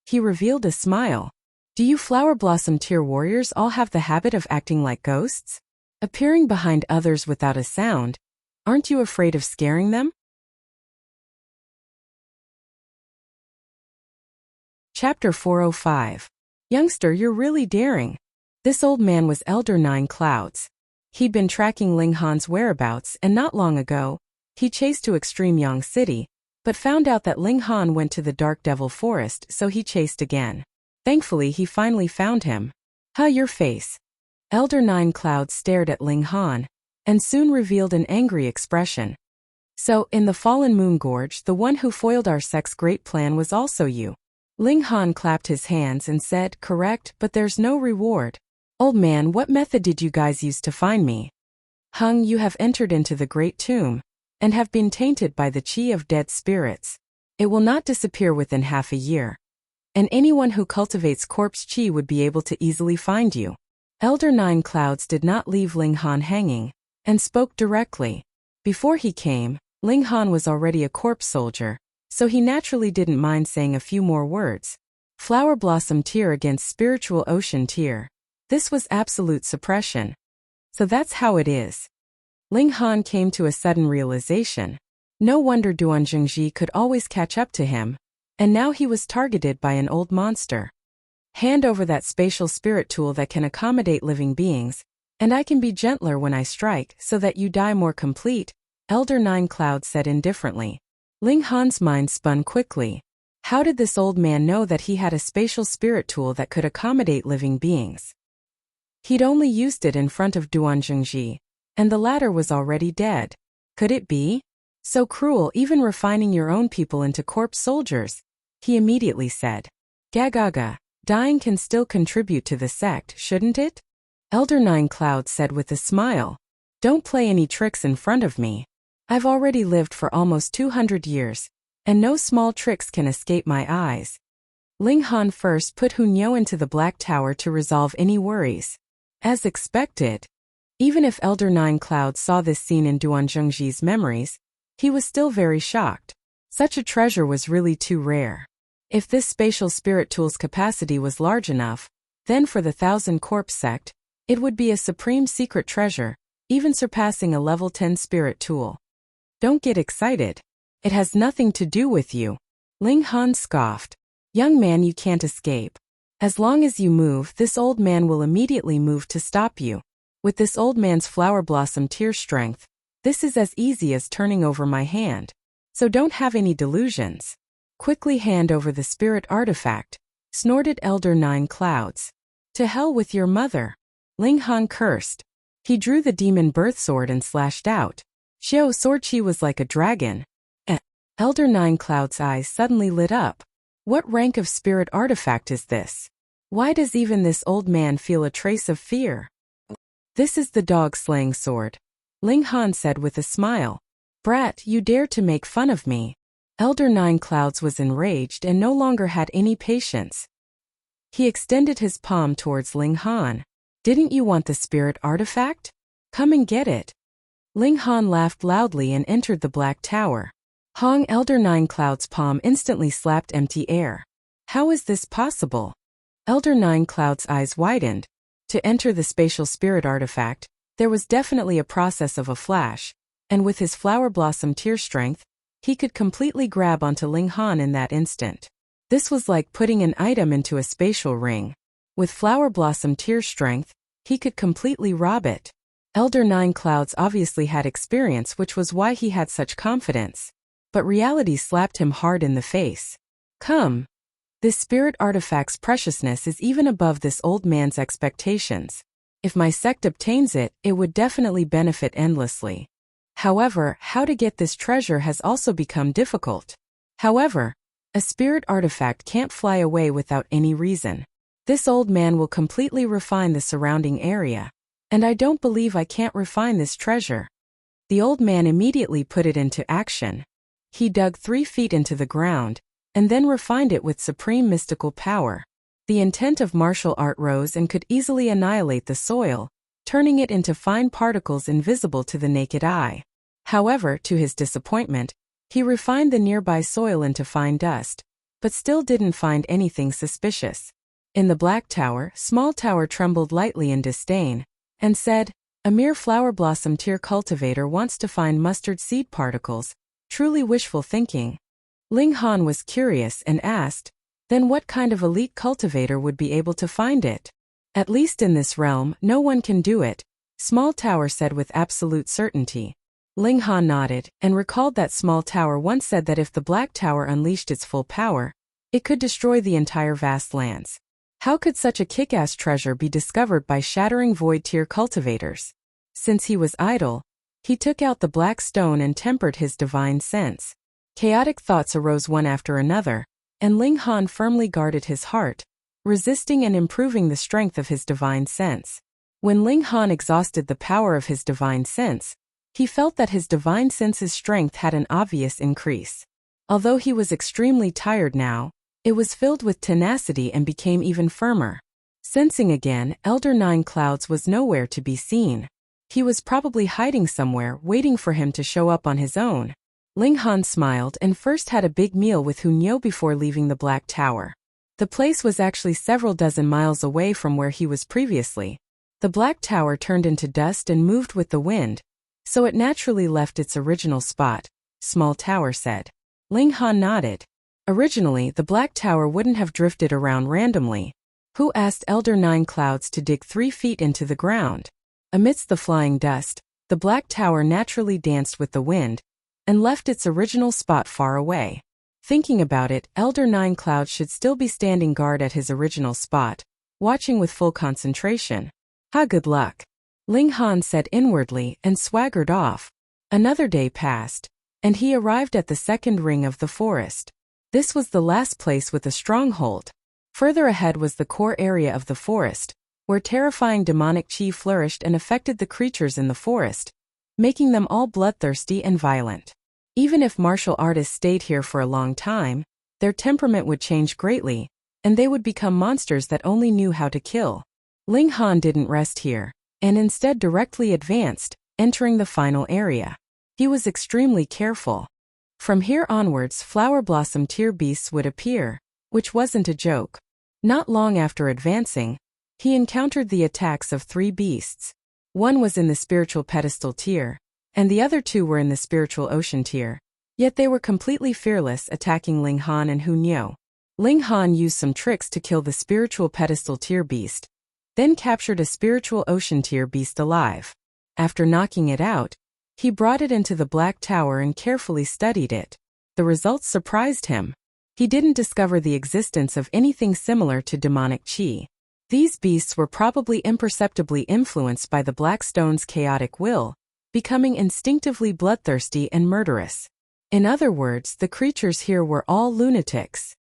He revealed a smile. Do you Flower Blossom tier warriors all have the habit of acting like ghosts? Appearing behind others without a sound? Aren't you afraid of scaring them? Chapter 405. Youngster, you're really daring. This old man was Elder Nine Clouds. He'd been tracking Ling Han's whereabouts, and not long ago, he chased to Extreme Yang City, but found out that Ling Han went to the Dark Devil Forest, so he chased again. Thankfully, he finally found him. Your face. Elder Nine Clouds stared at Ling Han, and soon revealed an angry expression. So, in the Fallen Moon Gorge, the one who foiled our sect's great plan was also you. Ling Han clapped his hands and said, correct, but there's no reward. Old man, what method did you guys use to find me? You have entered into the Great Tomb, and have been tainted by the chi of dead spirits. It will not disappear within half a year. And anyone who cultivates corpse chi would be able to easily find you. Elder Nine Clouds did not leave Ling Han hanging, and spoke directly. Before he came, Ling Han was already a corpse soldier, so he naturally didn't mind saying a few more words. Flower Blossom tier against Spiritual Ocean tier. This was absolute suppression. So that's how it is. Ling Han came to a sudden realization. No wonder Duan Zhengji could always catch up to him, and now he was targeted by an old monster. Hand over that spatial spirit tool that can accommodate living beings, and I can be gentler when I strike so that you die more complete, Elder Nine Clouds said indifferently. Ling Han's mind spun quickly. How did this old man know that he had a spatial spirit tool that could accommodate living beings? He'd only used it in front of Duan Zhengji, and the latter was already dead. Could it be? So cruel, even refining your own people into corpse soldiers, he immediately said. Gagaga, dying can still contribute to the sect, shouldn't it? Elder Nine Clouds said with a smile. Don't play any tricks in front of me. I've already lived for almost 200 years, and no small tricks can escape my eyes. Ling Han first put Hunyou into the Black Tower to resolve any worries. As expected. Even if Elder Nine Clouds saw this scene in Duan Zhengji's memories, he was still very shocked. Such a treasure was really too rare. If this spatial spirit tool's capacity was large enough, then for the Thousand Corpse sect, it would be a supreme secret treasure, even surpassing a level 10 spirit tool. Don't get excited. It has nothing to do with you. Ling Han scoffed. Young man, you can't escape. As long as you move, this old man will immediately move to stop you. With this old man's Flower Blossom tier strength, this is as easy as turning over my hand. So don't have any delusions. Quickly hand over the spirit artifact, snorted Elder Nine Clouds. To hell with your mother. Ling Han cursed. He drew the demon birth sword and slashed out. Xiao sword chi was like a dragon. Elder Nine Clouds' eyes suddenly lit up. What rank of spirit artifact is this? Why does even this old man feel a trace of fear? This is the dog-slaying sword. Ling Han said with a smile. Brat, you dare to make fun of me. Elder Nine Clouds was enraged and no longer had any patience. He extended his palm towards Ling Han. Didn't you want the spirit artifact? Come and get it. Ling Han laughed loudly and entered the Black Tower. Elder Nine Clouds' palm instantly slapped empty air. How is this possible? Elder Nine Clouds' eyes widened. To enter the spatial spirit artifact, There was definitely a process of a flash, and with his flower blossom tear strength, he could completely grab onto Ling Han in that instant. This was like putting an item into a spatial ring. With flower blossom tear strength, he could completely rob it. Elder Nine Clouds obviously had experience, which was why he had such confidence. But reality slapped him hard in the face. Come. This spirit artifact's preciousness is even above this old man's expectations. If my sect obtains it, it would definitely benefit endlessly. However, how to get this treasure has also become difficult. However, a spirit artifact can't fly away without any reason. This old man will completely refine the surrounding area. And I don't believe I can't refine this treasure. The old man immediately put it into action. He dug 3 feet into the ground, and then refined it with supreme mystical power. The intent of martial art rose and could easily annihilate the soil, turning it into fine particles invisible to the naked eye. However, to his disappointment, he refined the nearby soil into fine dust, but still didn't find anything suspicious. In the Black Tower, Small Tower trembled lightly in disdain, and said, "A mere flower blossom tear cultivator wants to find mustard seed particles. Truly wishful thinking." Ling Han was curious and asked, "Then what kind of elite cultivator would be able to find it?" "At least in this realm, no one can do it," Small Tower said with absolute certainty. Ling Han nodded, and recalled that Small Tower once said that if the Black Tower unleashed its full power, it could destroy the entire vast lands. How could such a kick-ass treasure be discovered by shattering void tier cultivators? Since he was idle, he took out the black stone and tempered his divine sense. Chaotic thoughts arose one after another, and Ling Han firmly guarded his heart, resisting and improving the strength of his divine sense. When Ling Han exhausted the power of his divine sense, he felt that his divine sense's strength had an obvious increase. Although he was extremely tired now, it was filled with tenacity and became even firmer. Sensing again, Elder Nine Clouds was nowhere to be seen. He was probably hiding somewhere, waiting for him to show up on his own. Ling Han smiled and first had a big meal with Hunyo before leaving the Black Tower. The place was actually several dozen miles away from where he was previously. The Black Tower turned into dust and moved with the wind, so it naturally left its original spot, Small Tower said. Ling Han nodded. Originally, the Black Tower wouldn't have drifted around randomly. Who asked Elder Nine Clouds to dig 3 feet into the ground? Amidst the flying dust, the Black Tower naturally danced with the wind, and left its original spot far away. Thinking about it, Elder Nine Clouds should still be standing guard at his original spot, watching with full concentration. Good luck, Ling Han said inwardly and swaggered off. Another day passed, and he arrived at the second ring of the forest. This was the last place with a stronghold. Further ahead was the core area of the forest, where terrifying demonic chi flourished and affected the creatures in the forest, making them all bloodthirsty and violent. Even if martial artists stayed here for a long time, their temperament would change greatly, and they would become monsters that only knew how to kill. Ling Han didn't rest here, and instead directly advanced, entering the final area. He was extremely careful. From here onwards, flower blossom tier beasts would appear, which wasn't a joke. Not long after advancing, he encountered the attacks of 3 beasts. One was in the spiritual pedestal tier, and the other 2 were in the spiritual ocean tier. Yet they were completely fearless, attacking Ling Han and Hunyo. Ling Han used some tricks to kill the spiritual pedestal tier beast, then captured a spiritual ocean tier beast alive. After knocking it out, he brought it into the Black Tower and carefully studied it. The results surprised him. He didn't discover the existence of anything similar to demonic chi. These beasts were probably imperceptibly influenced by the Black Stone's chaotic will, becoming instinctively bloodthirsty and murderous. In other words, the creatures here were all lunatics.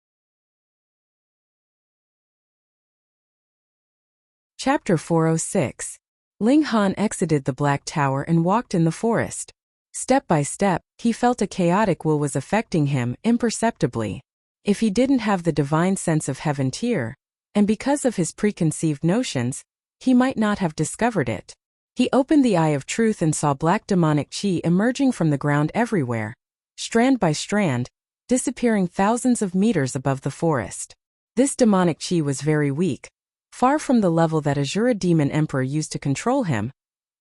Chapter 406. Ling Han exited the Black Tower and walked in the forest. Step by step, he felt a chaotic will was affecting him imperceptibly. If he didn't have the divine sense of heaven tier, and because of his preconceived notions, he might not have discovered it. He opened the eye of truth and saw black demonic chi emerging from the ground everywhere, strand by strand, disappearing thousands of meters above the forest. This demonic chi was very weak, far from the level that Azura Demon Emperor used to control him,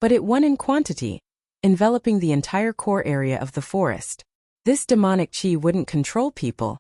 but it won in quantity, enveloping the entire core area of the forest. This demonic chi wouldn't control people,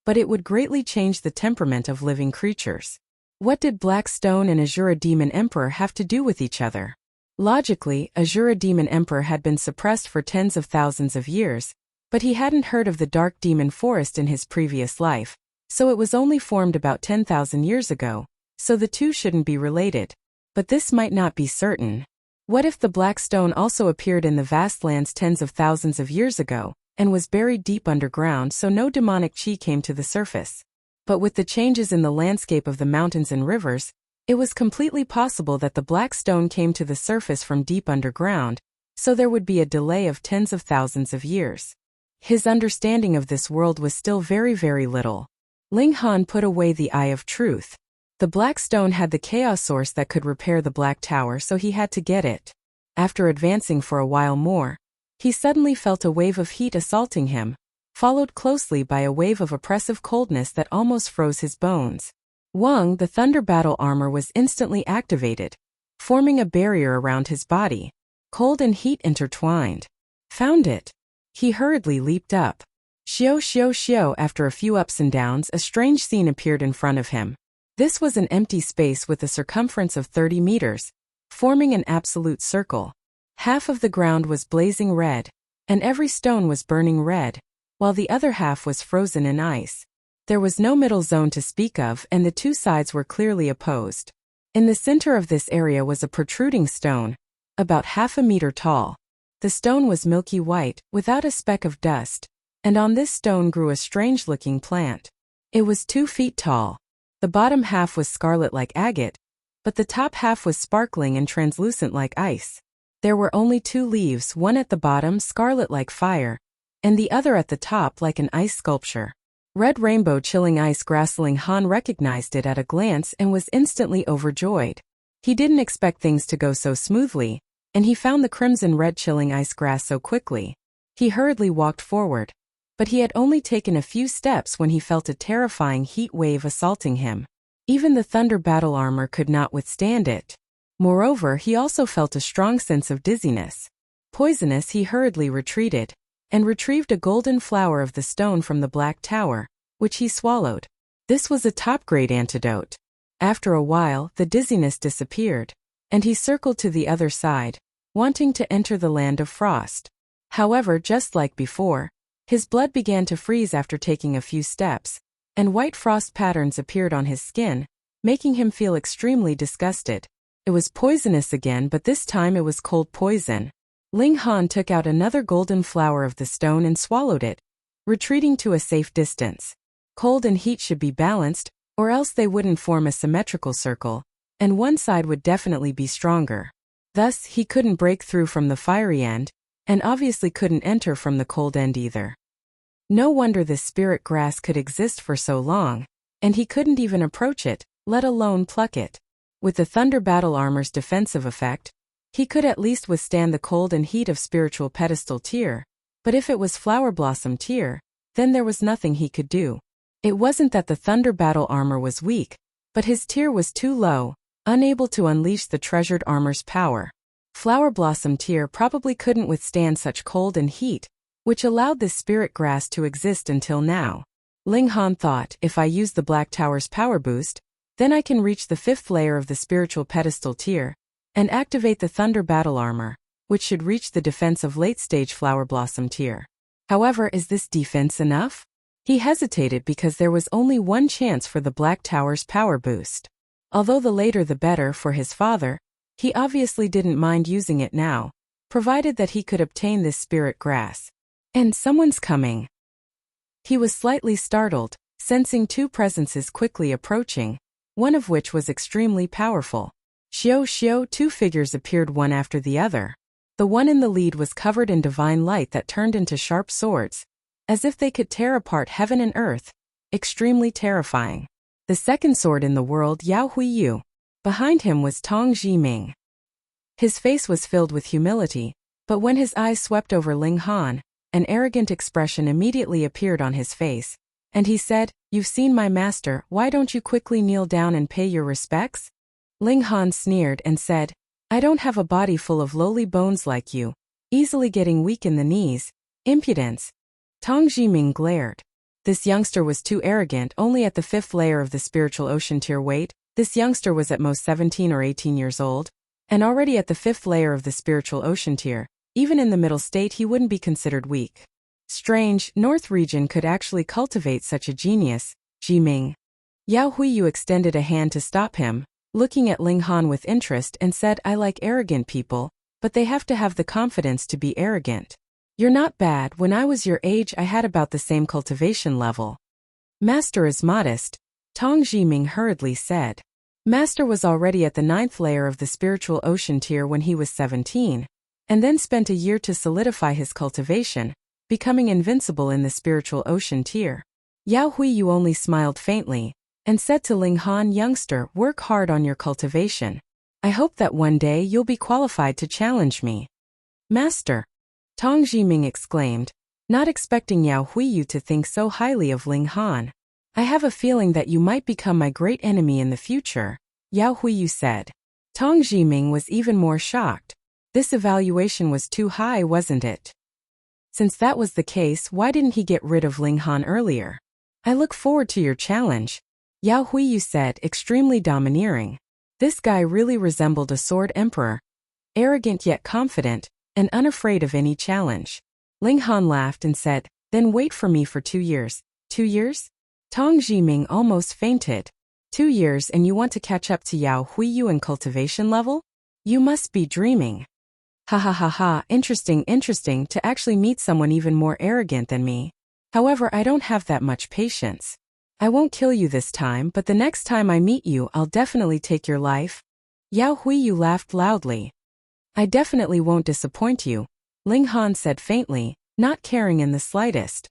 but it would greatly change the temperament of living creatures. What did Black Stone and Azura Demon Emperor have to do with each other? Logically, Azura Demon Emperor had been suppressed for tens of thousands of years, but he hadn't heard of the Dark Demon Forest in his previous life, so it was only formed about 10,000 years ago, so the two shouldn't be related. But this might not be certain. What if the Black Stone also appeared in the vast lands tens of thousands of years ago, and was buried deep underground so no demonic chi came to the surface? But with the changes in the landscape of the mountains and rivers, it was completely possible that the Black Stone came to the surface from deep underground, so there would be a delay of tens of thousands of years. His understanding of this world was still very, very little. Ling Han put away the Eye of Truth. The Black Stone had the chaos source that could repair the Black Tower, so he had to get it. After advancing for a while more, he suddenly felt a wave of heat assaulting him, followed closely by a wave of oppressive coldness that almost froze his bones. Wang, the Thunder Battle Armor, was instantly activated, forming a barrier around his body. Cold and heat intertwined. Found it. He hurriedly leaped up. Xiao xiao xiao. After a few ups and downs, a strange scene appeared in front of him. This was an empty space with a circumference of 30 meters, forming an absolute circle. Half of the ground was blazing red, and every stone was burning red, while the other half was frozen in ice. There was no middle zone to speak of, and the two sides were clearly opposed. In the center of this area was a protruding stone, about half a meter tall. The stone was milky white, without a speck of dust, and on this stone grew a strange-looking plant. It was 2 feet tall. The bottom half was scarlet like agate, but the top half was sparkling and translucent like ice. There were only 2 leaves, one at the bottom scarlet like fire, and the other at the top like an ice sculpture. Red rainbow chilling ice grass. Ling Han recognized it at a glance and was instantly overjoyed. He didn't expect things to go so smoothly, and he found the crimson red chilling ice grass so quickly. He hurriedly walked forward, but he had only taken a few steps when he felt a terrifying heat wave assaulting him. Even the Thunder Battle Armor could not withstand it. Moreover, he also felt a strong sense of dizziness. Poisonous, he hurriedly retreated, and retrieved a golden flower of the stone from the Black Tower, which he swallowed. This was a top-grade antidote. After a while, the dizziness disappeared, and he circled to the other side, wanting to enter the land of frost. However, just like before, his blood began to freeze after taking a few steps, and white frost patterns appeared on his skin, making him feel extremely disgusted. It was poisonous again, but this time it was cold poison. Ling Han took out another golden flower of the stone and swallowed it, retreating to a safe distance. Cold and heat should be balanced, or else they wouldn't form a symmetrical circle, and one side would definitely be stronger. Thus, he couldn't break through from the fiery end, and obviously couldn't enter from the cold end either. No wonder this spirit grass could exist for so long, and he couldn't even approach it, let alone pluck it. With the Thunder Battle Armor's defensive effect, he could at least withstand the cold and heat of Spiritual Pedestal Tier, but if it was Flower Blossom Tier, then there was nothing he could do. It wasn't that the Thunder Battle Armor was weak, but his tier was too low, unable to unleash the treasured armor's power. Flower Blossom Tier probably couldn't withstand such cold and heat, which allowed this spirit grass to exist until now. Ling Han thought, if I use the Black Tower's power boost, then I can reach the 5th layer of the Spiritual Pedestal Tier, and activate the Thunder Battle Armor, which should reach the defense of late-stage Flower Blossom Tier. However, is this defense enough? He hesitated because there was only one chance for the Black Tower's power boost. Although the later the better for his father, he obviously didn't mind using it now, provided that he could obtain this spirit grass. And someone's coming. He was slightly startled, sensing 2 presences quickly approaching, one of which was extremely powerful. Xiao xiao, 2 figures appeared one after the other. The one in the lead was covered in divine light that turned into sharp swords, as if they could tear apart heaven and earth, extremely terrifying. The second sword in the world, Yao Hui Yu. Behind him was Tong Jiming. His face was filled with humility, but when his eyes swept over Ling Han, an arrogant expression immediately appeared on his face, and he said, "You've seen my master, why don't you quickly kneel down and pay your respects?" Ling Han sneered and said, I don't have a body full of lowly bones like you, easily getting weak in the knees. Impudence. Tang Jiming glared. This youngster was too arrogant. Only at the 5th layer of the spiritual ocean tier. Wait, this youngster was at most 17 or 18 years old, and already at the 5th layer of the spiritual ocean tier. Even in the middle state he wouldn't be considered weak. Strange, North region could actually cultivate such a genius. Jiming. Yao Huiyu extended a hand to stop him, looking at Ling Han with interest, and said, I like arrogant people, but they have to have the confidence to be arrogant. You're not bad. When I was your age I had about the same cultivation level. Master is modest, Tang Jiming hurriedly said. Master was already at the 9th layer of the spiritual ocean tier when he was 17, and then spent a year to solidify his cultivation, becoming invincible in the spiritual ocean tier. Yao Huiyu only smiled faintly, and said to Ling Han, youngster, work hard on your cultivation. I hope that one day you'll be qualified to challenge me. Master! Tang Jiming exclaimed, not expecting Yao Huiyu to think so highly of Ling Han. I have a feeling that you might become my great enemy in the future, Yao Huiyu said. Tang Jiming was even more shocked. This evaluation was too high, wasn't it? Since that was the case, why didn't he get rid of Ling Han earlier? I look forward to your challenge, Yao Huiyu said, extremely domineering. This guy really resembled a sword emperor, arrogant yet confident, and unafraid of any challenge. Ling Han laughed and said, then wait for me for 2 years. 2 years? Tang Jiming almost fainted. 2 years and you want to catch up to Yao Huiyu in cultivation level? You must be dreaming. Ha ha ha ha, interesting to actually meet someone even more arrogant than me. However, I don't have that much patience. I won't kill you this time, but the next time I meet you I'll definitely take your life. Yao Huiyu laughed loudly. I definitely won't disappoint you, Ling Han said faintly, not caring in the slightest.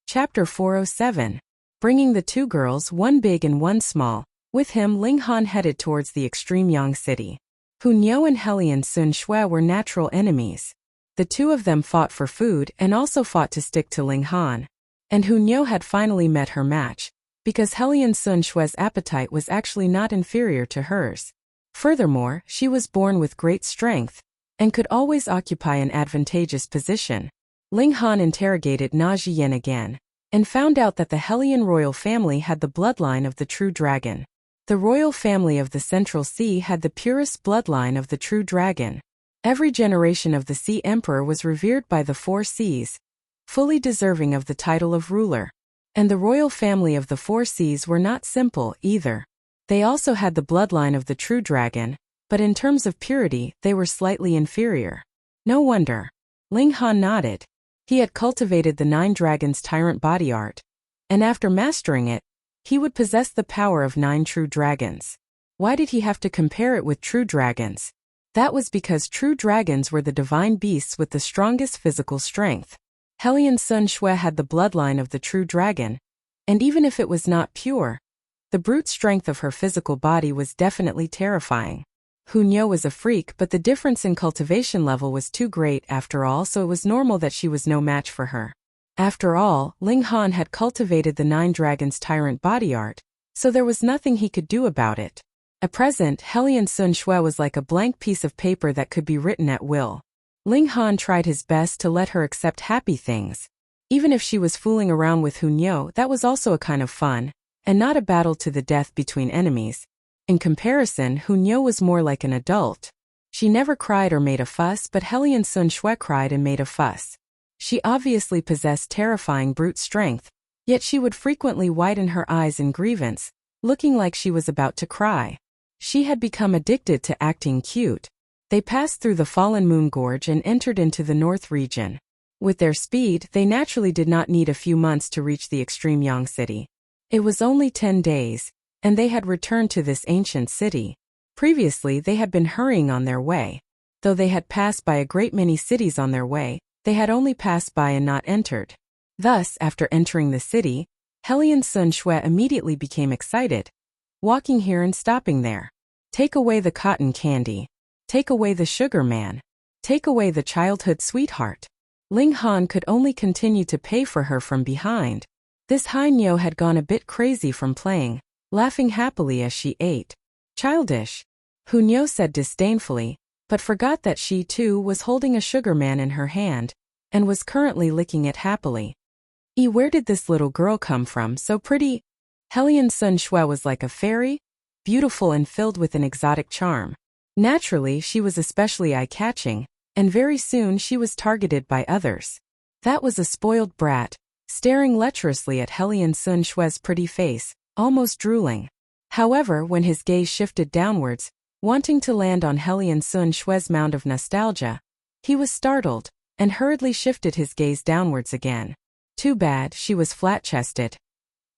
Chapter 407. Bringing the 2 girls, one big and one small. With him, Ling Han headed towards the extreme Yang city. Hu Niu and Helian Sun Shui were natural enemies. The 2 of them fought for food and also fought to stick to Ling Han. And Hu Niu had finally met her match, because Helian Sun Shui's appetite was actually not inferior to hers. Furthermore, she was born with great strength, and could always occupy an advantageous position. Ling Han interrogated Na Jiyan again, and found out that the Helian royal family had the bloodline of the true dragon. The royal family of the Central Sea had the purest bloodline of the true dragon. Every generation of the Sea Emperor was revered by the 4 seas, fully deserving of the title of ruler. And the royal family of the 4 seas were not simple either. They also had the bloodline of the true dragon, but in terms of purity, they were slightly inferior. No wonder. Ling Han nodded. He had cultivated the 9 dragons tyrant body art, and after mastering it, he would possess the power of 9 true dragons. Why did he have to compare it with true dragons? That was because true dragons were the divine beasts with the strongest physical strength. Helian Sun Shui had the bloodline of the true dragon, and even if it was not pure, the brute strength of her physical body was definitely terrifying. Hu Niu was a freak, but the difference in cultivation level was too great after all, so it was normal that she was no match for her. After all, Ling Han had cultivated the 9 dragons tyrant body art, so there was nothing he could do about it. At present, Helian Sun Shui was like a blank piece of paper that could be written at will. Ling Han tried his best to let her accept happy things. Even if she was fooling around with Hu Niu, that was also a kind of fun, and not a battle to the death between enemies. In comparison, Hu Niu was more like an adult. She never cried or made a fuss, but Helian Sun Shui cried and made a fuss. She obviously possessed terrifying brute strength, yet she would frequently widen her eyes in grievance, looking like she was about to cry. She had become addicted to acting cute. They passed through the Fallen Moon Gorge and entered into the North region. With their speed, they naturally did not need a few months to reach the extreme Yang city. It was only 10 days, and they had returned to this ancient city. Previously, they had been hurrying on their way. Though they had passed by a great many cities on their way, they had only passed by and not entered. Thus, after entering the city, Helian Sun Shui immediately became excited, walking here and stopping there. Take away the cotton candy. Take away the sugar man. Take away the childhood sweetheart. Ling Han could only continue to pay for her from behind. This Hai Niu had gone a bit crazy from playing, laughing happily as she ate. Childish, Hunyo said disdainfully, but forgot that she too was holding a sugar man in her hand, and was currently licking it happily. Where did this little girl come from, so pretty? Helian Sun Shui was like a fairy, beautiful and filled with an exotic charm. Naturally, she was especially eye-catching, and very soon she was targeted by others. That was a spoiled brat, staring lecherously at Helian Sun Shui's pretty face, almost drooling. However, when his gaze shifted downwards, wanting to land on Helian Sun Shui's mound of nostalgia, he was startled, and hurriedly shifted his gaze downwards again. Too bad, she was flat-chested.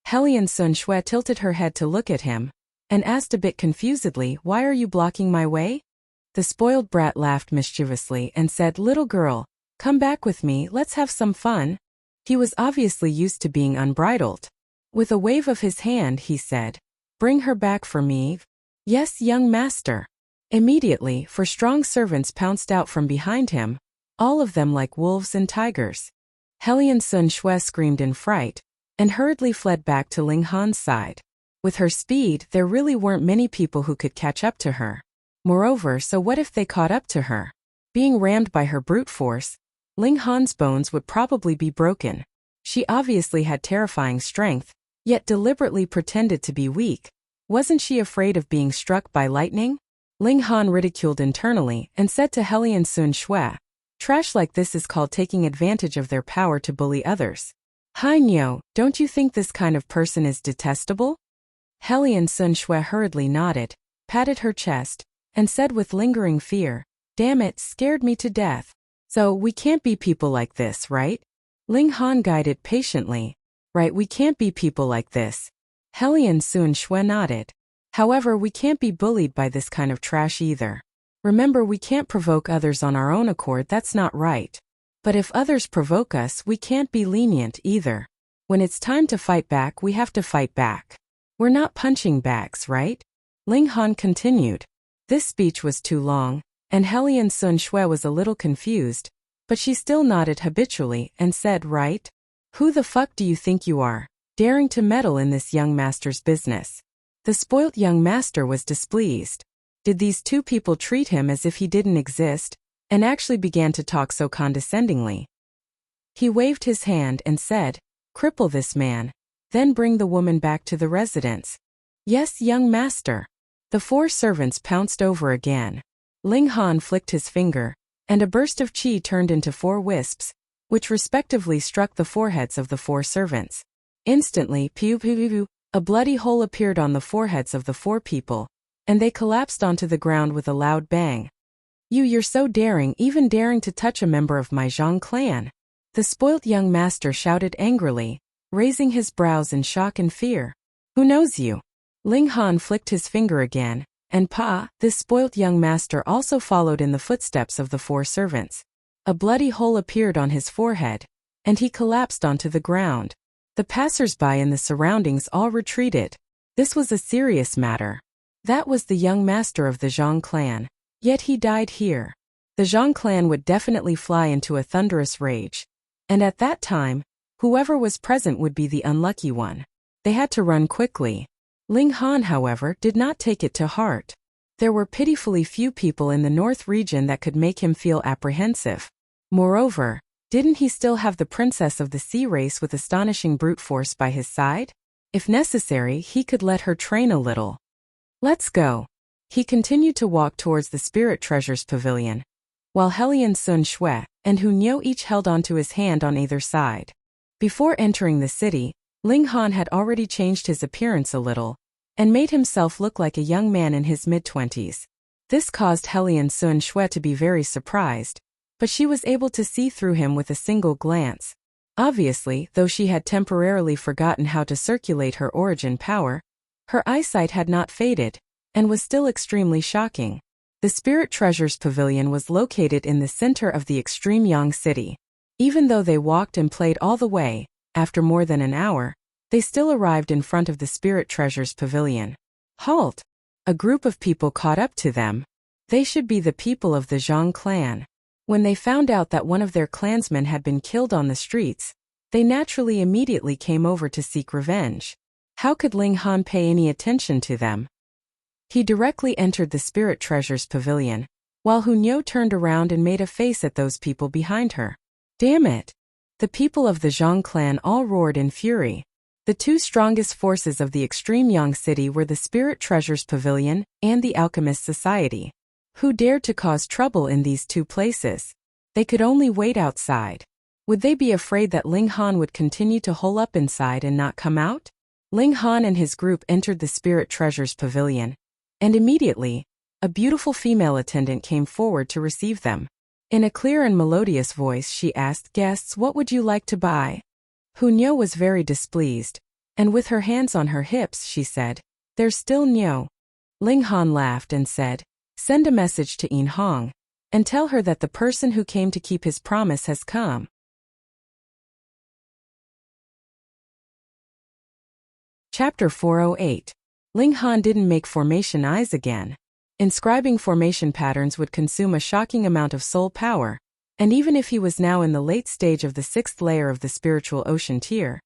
Helian Sun Shui tilted her head to look at him, and asked a bit confusedly, "Why are you blocking my way?" The spoiled brat laughed mischievously and said, "Little girl, come back with me, let's have some fun." He was obviously used to being unbridled. With a wave of his hand, he said, "Bring her back for me." "Yes, young master." Immediately, 4 strong servants pounced out from behind him, all of them like wolves and tigers. Helian Sun Shui screamed in fright, and hurriedly fled back to Ling Han's side. With her speed, there really weren't many people who could catch up to her. Moreover, so what if they caught up to her? Being rammed by her brute force, Ling Han's bones would probably be broken. She obviously had terrifying strength, yet deliberately pretended to be weak. Wasn't she afraid of being struck by lightning? Ling Han ridiculed internally and said to Helian Sun Shui, "Trash like this is called taking advantage of their power to bully others. Hainyo, don't you think this kind of person is detestable?" Helian Sun Shui hurriedly nodded, patted her chest, and said with lingering fear, "Damn it, scared me to death. So, we can't be people like this, right?" Ling Han guided patiently. "Right, we can't be people like this." Helian Sun Shui nodded. "However, we can't be bullied by this kind of trash either. Remember, we can't provoke others on our own accord, that's not right. But if others provoke us, we can't be lenient either. When it's time to fight back, we have to fight back. We're not punching bags, right?" Ling Han continued. This speech was too long, and Helian Sun Shui was a little confused, but she still nodded habitually and said, "Right? Who the fuck do you think you are, daring to meddle in this young master's business?" The spoilt young master was displeased. Did these 2 people treat him as if he didn't exist, and actually began to talk so condescendingly? He waved his hand and said, "Cripple this man, then bring the woman back to the residence." "Yes, young master." The 4 servants pounced over again. Ling Han flicked his finger, and a burst of qi turned into 4 wisps, which respectively struck the foreheads of the 4 servants. Instantly, a bloody hole appeared on the foreheads of the 4 people, and they collapsed onto the ground with a loud bang. You're so daring, even daring to touch a member of my Zhang clan." The spoilt young master shouted angrily, raising his brows in shock and fear. "Who knows you?" Ling Han flicked his finger again, and this spoilt young master also followed in the footsteps of the 4 servants. A bloody hole appeared on his forehead, and he collapsed onto the ground. The passers-by in the surroundings all retreated. This was a serious matter. That was the young master of the Zhang clan. Yet he died here. The Zhang clan would definitely fly into a thunderous rage. And at that time, whoever was present would be the unlucky one. They had to run quickly. Ling Han, however, did not take it to heart. There were pitifully few people in the north region that could make him feel apprehensive. Moreover, didn't he still have the princess of the sea race with astonishing brute force by his side? If necessary, he could let her train a little. "Let's go." He continued to walk towards the Spirit Treasures Pavilion, while Helian Sun Shui and Hunyo each held onto his hand on either side. Before entering the city, Ling Han had already changed his appearance a little, and made himself look like a young man in his mid-20s. This caused Helian Sun Shui to be very surprised, but she was able to see through him with a single glance. Obviously, though she had temporarily forgotten how to circulate her origin power, her eyesight had not faded, and was still extremely shocking. The Spirit Treasures Pavilion was located in the center of the extreme Yang City. Even though they walked and played all the way, after more than an hour, they still arrived in front of the Spirit Treasures Pavilion. Halt! A group of people caught up to them. They should be the people of the Zhang clan. When they found out that one of their clansmen had been killed on the streets, they naturally immediately came over to seek revenge. How could Ling Han pay any attention to them? He directly entered the Spirit Treasure's pavilion, while Hu Niu turned around and made a face at those people behind her. Damn it! The people of the Zhang clan all roared in fury. The two strongest forces of the extreme Yang city were the Spirit Treasure's pavilion and the Alchemist Society. Who dared to cause trouble in these two places? They could only wait outside. Would they be afraid that Ling Han would continue to hole up inside and not come out? Ling Han and his group entered the Spirit Treasure's pavilion, and immediately, a beautiful female attendant came forward to receive them. In a clear and melodious voice she asked guests, "What would you like to buy?" Hu Niu was very displeased, and with her hands on her hips she said, "There's still Niu." Ling Han laughed and said, "Send a message to Yin Hong, and tell her that the person who came to keep his promise has come." Chapter 408. Ling Han didn't make formation eyes again. Inscribing formation patterns would consume a shocking amount of soul power, and even if he was now in the late stage of the 6th layer of the spiritual ocean tier,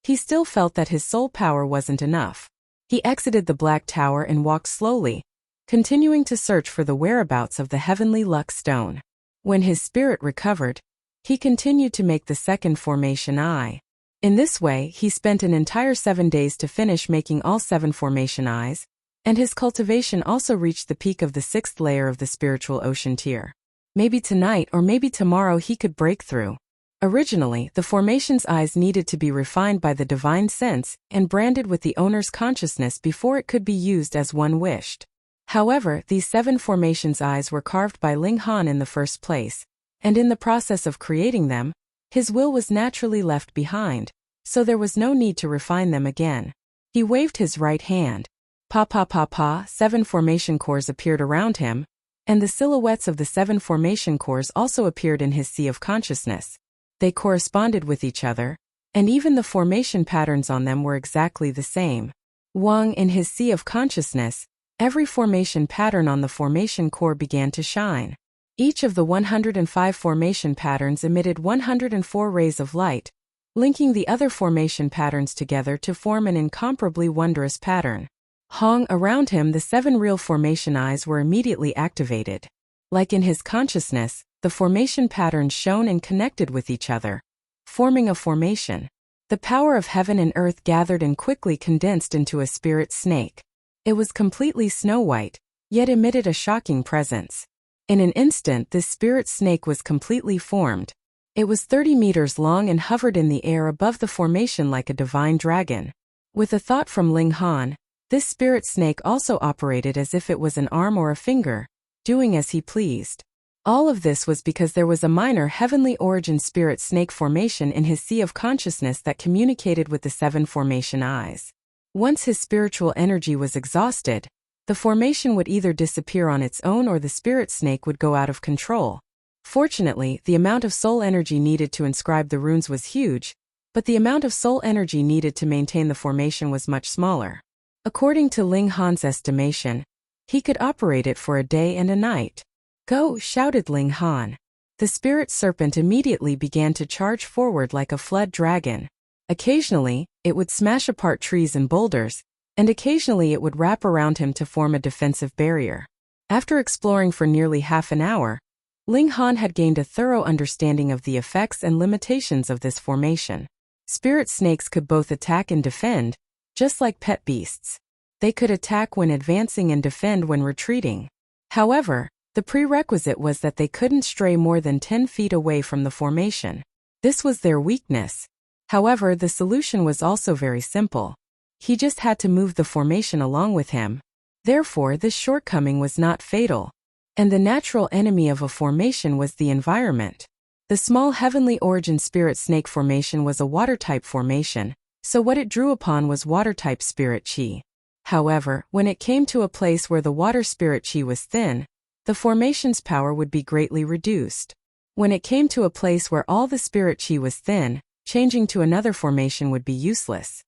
he still felt that his soul power wasn't enough. He exited the Black Tower and walked slowly, continuing to search for the whereabouts of the heavenly luck stone. When his spirit recovered, he continued to make the 2nd formation eye. In this way, he spent an entire 7 days to finish making all 7 formation eyes, and his cultivation also reached the peak of the 6th layer of the spiritual ocean tier. Maybe tonight or maybe tomorrow he could break through. Originally, the formation's eyes needed to be refined by the divine sense and branded with the owner's consciousness before it could be used as one wished. However, these 7 formation's eyes were carved by Ling Han in the first place, and in the process of creating them, his will was naturally left behind, so there was no need to refine them again. He waved his right hand. Pa pa pa pa, 7 formation cores appeared around him, and the silhouettes of the 7 formation cores also appeared in his sea of consciousness. They corresponded with each other, and even the formation patterns on them were exactly the same. Wang, in his sea of consciousness, every formation pattern on the formation core began to shine. Each of the 105 formation patterns emitted 104 rays of light, linking the other formation patterns together to form an incomparably wondrous pattern. Hong, around him the 7 real formation eyes were immediately activated. Like in his consciousness, the formation patterns shone and connected with each other, forming a formation. The power of heaven and earth gathered and quickly condensed into a spirit snake. It was completely snow-white, yet emitted a shocking presence. In an instant this spirit snake was completely formed. It was 30 meters long and hovered in the air above the formation like a divine dragon. With a thought from Ling Han, this spirit snake also operated as if it was an arm or a finger, doing as he pleased. All of this was because there was a minor heavenly origin spirit snake formation in his sea of consciousness that communicated with the 7 formation eyes. Once his spiritual energy was exhausted, the formation would either disappear on its own or the spirit snake would go out of control. Fortunately, the amount of soul energy needed to inscribe the runes was huge, but the amount of soul energy needed to maintain the formation was much smaller. According to Ling Han's estimation, he could operate it for a day and a night. "Go!" shouted Ling Han. The spirit serpent immediately began to charge forward like a flood dragon. Occasionally, it would smash apart trees and boulders, and occasionally it would wrap around him to form a defensive barrier. After exploring for nearly half an hour, Ling Han had gained a thorough understanding of the effects and limitations of this formation. Spirit snakes could both attack and defend, just like pet beasts. They could attack when advancing and defend when retreating. However, the prerequisite was that they couldn't stray more than 10 feet away from the formation. This was their weakness. However, the solution was also very simple. He just had to move the formation along with him. Therefore, this shortcoming was not fatal. And the natural enemy of a formation was the environment. The small heavenly origin spirit snake formation was a water-type formation, so what it drew upon was water-type spirit chi. However, when it came to a place where the water spirit chi was thin, the formation's power would be greatly reduced. When it came to a place where all the spirit chi was thin, changing to another formation would be useless.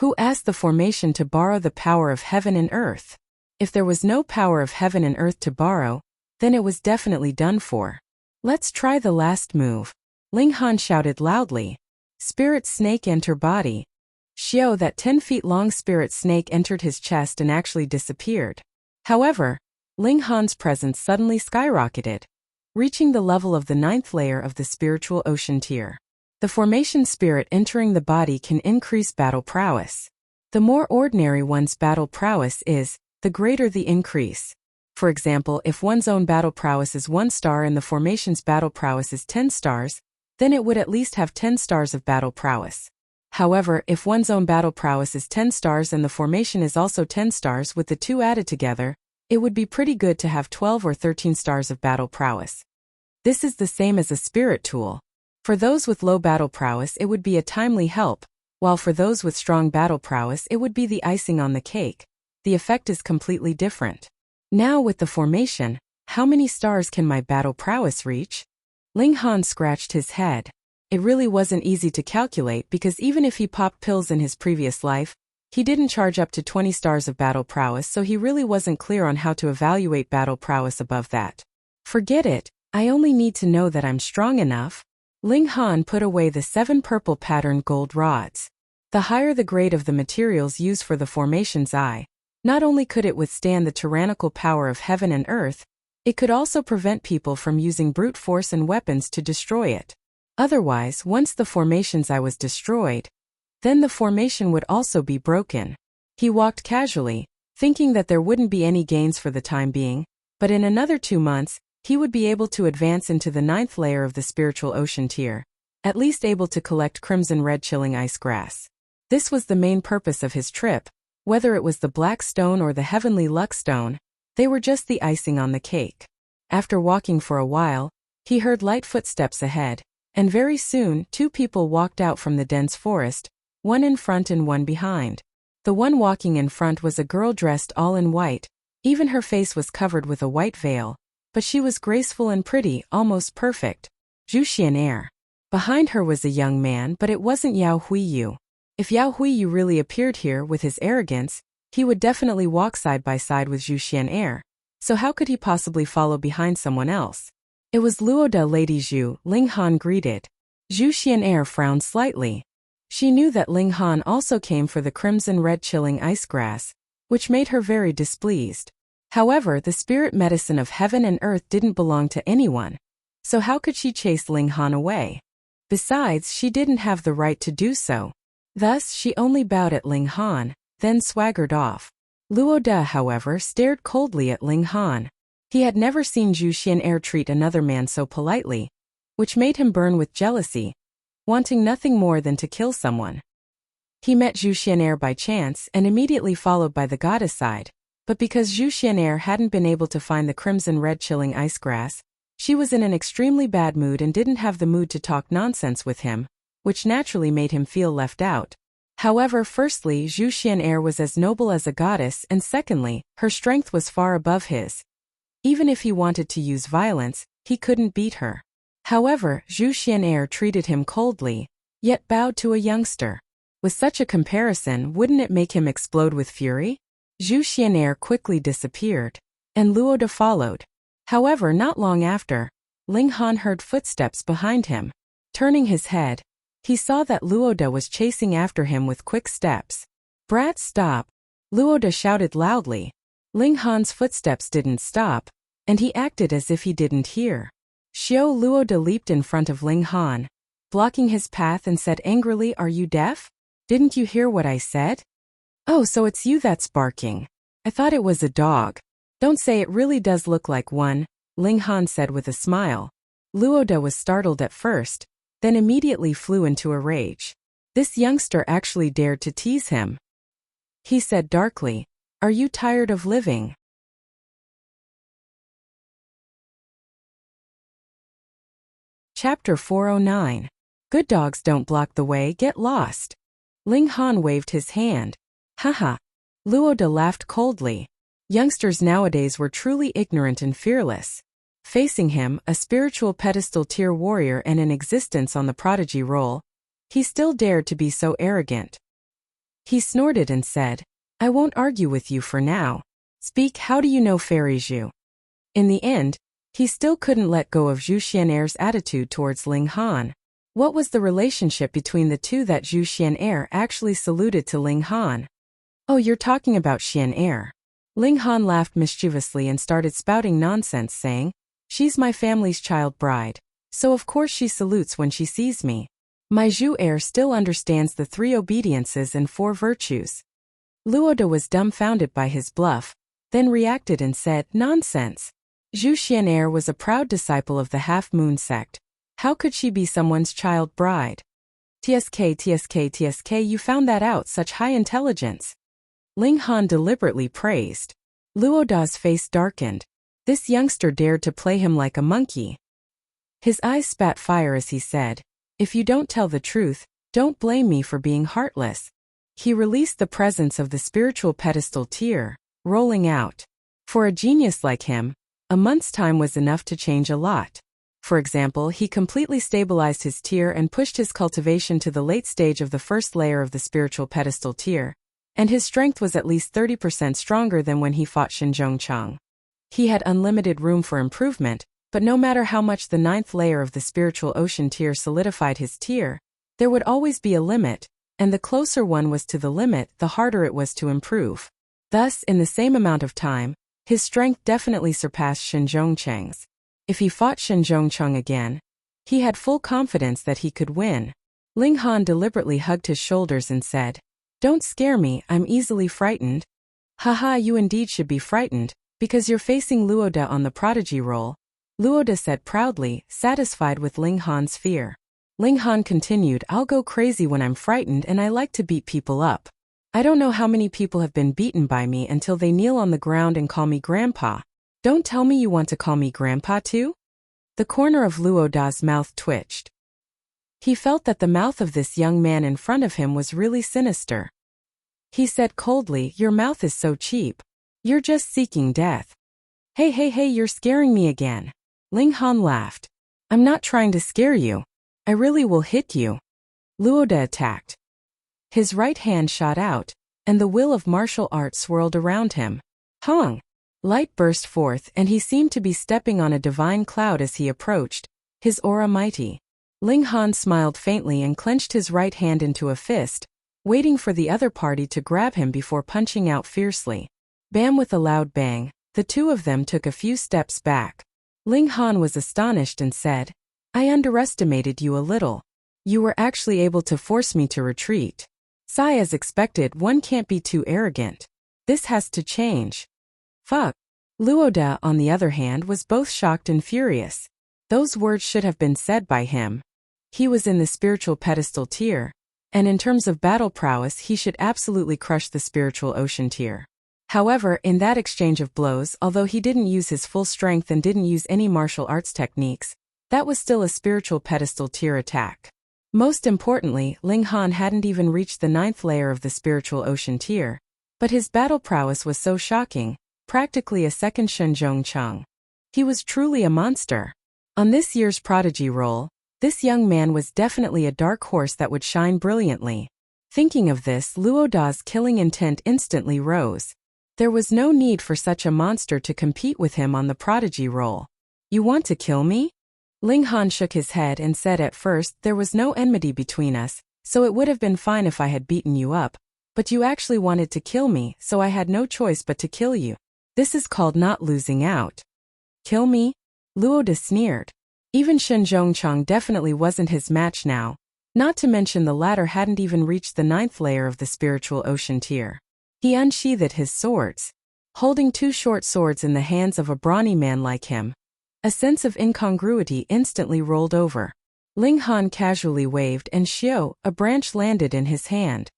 Who asked the formation to borrow the power of heaven and earth? If there was no power of heaven and earth to borrow, then it was definitely done for. "Let's try the last move," Ling Han shouted loudly. "Spirit snake, enter body." Xiao, that 10-feet-long spirit snake entered his chest and actually disappeared. However, Ling Han's presence suddenly skyrocketed, reaching the level of the 9th layer of the spiritual ocean tier. The formation spirit entering the body can increase battle prowess. The more ordinary one's battle prowess is, the greater the increase. For example, if one's own battle prowess is 1 star and the formation's battle prowess is 10 stars, then it would at least have 10 stars of battle prowess. However, if one's own battle prowess is 10 stars and the formation is also 10 stars with the two added together, it would be pretty good to have 12 or 13 stars of battle prowess. This is the same as a spirit tool. For those with low battle prowess it would be a timely help, while for those with strong battle prowess it would be the icing on the cake. The effect is completely different. Now with the formation, how many stars can my battle prowess reach? Ling Han scratched his head. It really wasn't easy to calculate because even if he popped pills in his previous life, he didn't charge up to 20 stars of battle prowess, so he really wasn't clear on how to evaluate battle prowess above that. Forget it, I only need to know that I'm strong enough. Ling Han put away the 7 purple patterned gold rods. The higher the grade of the materials used for the formation's eye, not only could it withstand the tyrannical power of heaven and earth, it could also prevent people from using brute force and weapons to destroy it. Otherwise, once the formation's eye was destroyed, then the formation would also be broken. He walked casually, thinking that there wouldn't be any gains for the time being, but in another 2 months, he would be able to advance into the 9th layer of the spiritual ocean tier, at least able to collect crimson red chilling ice grass. This was the main purpose of his trip. Whether it was the black stone or the heavenly luck stone, they were just the icing on the cake. After walking for a while, he heard light footsteps ahead, and very soon 2 people walked out from the dense forest, one in front and one behind. The one walking in front was a girl dressed all in white, even her face was covered with a white veil, but she was graceful and pretty, almost perfect. Zhu Xian'er. Behind her was a young man, but it wasn't Yao Huiyu. If Yao Huiyu really appeared here with his arrogance, he would definitely walk side by side with Zhu Xian'er, so how could he possibly follow behind someone else? It was Luoda Lady Zhu, Ling Han greeted. Zhu Xian'er frowned slightly. She knew that Ling Han also came for the crimson red chilling ice grass, which made her very displeased. However, the spirit medicine of heaven and earth didn't belong to anyone, so how could she chase Ling Han away? Besides, she didn't have the right to do so. Thus, she only bowed at Ling Han, then swaggered off. Luo De, however, stared coldly at Ling Han. He had never seen Zhu Xian'er treat another man so politely, which made him burn with jealousy, wanting nothing more than to kill someone. He met Zhu Xian'er by chance and immediately followed by the goddess side, but because Zhu Xian'er hadn't been able to find the crimson red chilling ice grass, she was in an extremely bad mood and didn't have the mood to talk nonsense with him, which naturally made him feel left out. However, firstly, Zhu Xian'er was as noble as a goddess, and secondly, her strength was far above his. Even if he wanted to use violence, he couldn't beat her. However, Zhu Xian'er treated him coldly, yet bowed to a youngster. With such a comparison, wouldn't it make him explode with fury? Zhu Xian'er quickly disappeared, and Luo De followed. However, not long after, Ling Han heard footsteps behind him. Turning his head, he saw that Luo De was chasing after him with quick steps. "Brat, stop!" Luo De shouted loudly. Ling Han's footsteps didn't stop, and he acted as if he didn't hear. Xiao Luo De leaped in front of Ling Han, blocking his path, and said angrily, "Are you deaf? Didn't you hear what I said?" "Oh, so it's you that's barking. I thought it was a dog." "Don't say, it really does look like one," Ling Han said with a smile. Luo De was startled at first, then immediately flew into a rage. This youngster actually dared to tease him. He said darkly, "Are you tired of living?" Chapter 409. Good dogs don't block the way, get lost. Ling Han waved his hand. Haha. Luo De laughed coldly. Youngsters nowadays were truly ignorant and fearless. Facing him, a spiritual pedestal tier warrior and in existence on the prodigy roll, he still dared to be so arrogant. He snorted and said, "I won't argue with you for now. Speak, how do you know Fairy Zhu?" In the end, he still couldn't let go of Zhu Xian'er's attitude towards Ling Han. What was the relationship between the two that Zhu Xian'er actually saluted to Ling Han? Oh, you're talking about Xian'er. Ling Han laughed mischievously and started spouting nonsense, saying, "She's my family's child bride, so of course she salutes when she sees me. My Zhu still understands the 3 obediences and 4 virtues." Luoda was dumbfounded by his bluff, then reacted and said, "Nonsense. Zhu Xian'er was a proud disciple of the half-moon sect. How could she be someone's child bride?" TSK, you found that out, such high intelligence. Ling Han deliberately praised. Luoda's face darkened. This youngster dared to play him like a monkey. His eyes spat fire as he said, "If you don't tell the truth, don't blame me for being heartless." He released the presence of the spiritual pedestal tier, rolling out. For a genius like him, a month's time was enough to change a lot. For example, he completely stabilized his tier and pushed his cultivation to the late stage of the first layer of the spiritual pedestal tier, and his strength was at least 30% stronger than when he fought Shinzhongchang. He had unlimited room for improvement, but no matter how much the 9th layer of the spiritual ocean tier solidified his tier, there would always be a limit, and the closer one was to the limit, the harder it was to improve. Thus, in the same amount of time, his strength definitely surpassed Shinzhongchang's. If he fought Shinzhongchang again, he had full confidence that he could win. Ling Han deliberately hugged his shoulders and said, "Don't scare me, I'm easily frightened." "Haha, you indeed should be frightened, because you're facing Luoda on the prodigy role," Luoda said proudly, satisfied with Ling Han's fear. Ling Han continued, "I'll go crazy when I'm frightened and I like to beat people up. I don't know how many people have been beaten by me until they kneel on the ground and call me Grandpa. Don't tell me you want to call me Grandpa too?" The corner of Luoda's mouth twitched. He felt that the mouth of this young man in front of him was really sinister. He said coldly, "Your mouth is so cheap. You're just seeking death." Hey, you're scaring me again." Ling Han laughed. "I'm not trying to scare you. I really will hit you." Luoda attacked. His right hand shot out, and the will of martial art swirled around him. Hong! Light burst forth and he seemed to be stepping on a divine cloud as he approached, his aura mighty. Ling Han smiled faintly and clenched his right hand into a fist, waiting for the other party to grab him before punching out fiercely. Bam! With a loud bang, the two of them took a few steps back. Ling Han was astonished and said, "I underestimated you a little. You were actually able to force me to retreat." Sigh, as expected, one can't be too arrogant. This has to change. Fuck. Luoda, on the other hand, was both shocked and furious. Those words should have been said by him. He was in the spiritual pedestal tier, and in terms of battle prowess he should absolutely crush the spiritual ocean tier. However, in that exchange of blows, although he didn't use his full strength and didn't use any martial arts techniques, that was still a spiritual pedestal tier attack. Most importantly, Ling Han hadn't even reached the 9th layer of the spiritual ocean tier, but his battle prowess was so shocking, practically a second Shinzhongchang. He was truly a monster. On this year's prodigy roll, this young man was definitely a dark horse that would shine brilliantly. Thinking of this, Luoda's killing intent instantly rose. There was no need for such a monster to compete with him on the prodigy roll. "You want to kill me?" Ling Han shook his head and said, "At first, there was no enmity between us, so it would have been fine if I had beaten you up, but you actually wanted to kill me, so I had no choice but to kill you. This is called not losing out." "Kill me?" Luoda sneered. Even Shinzhongchang definitely wasn't his match now, not to mention the latter hadn't even reached the 9th layer of the spiritual ocean tier. He unsheathed his swords, holding 2 short swords in the hands of a brawny man like him. A sense of incongruity instantly rolled over. Ling Han casually waved and Xiao, a branch landed in his hand.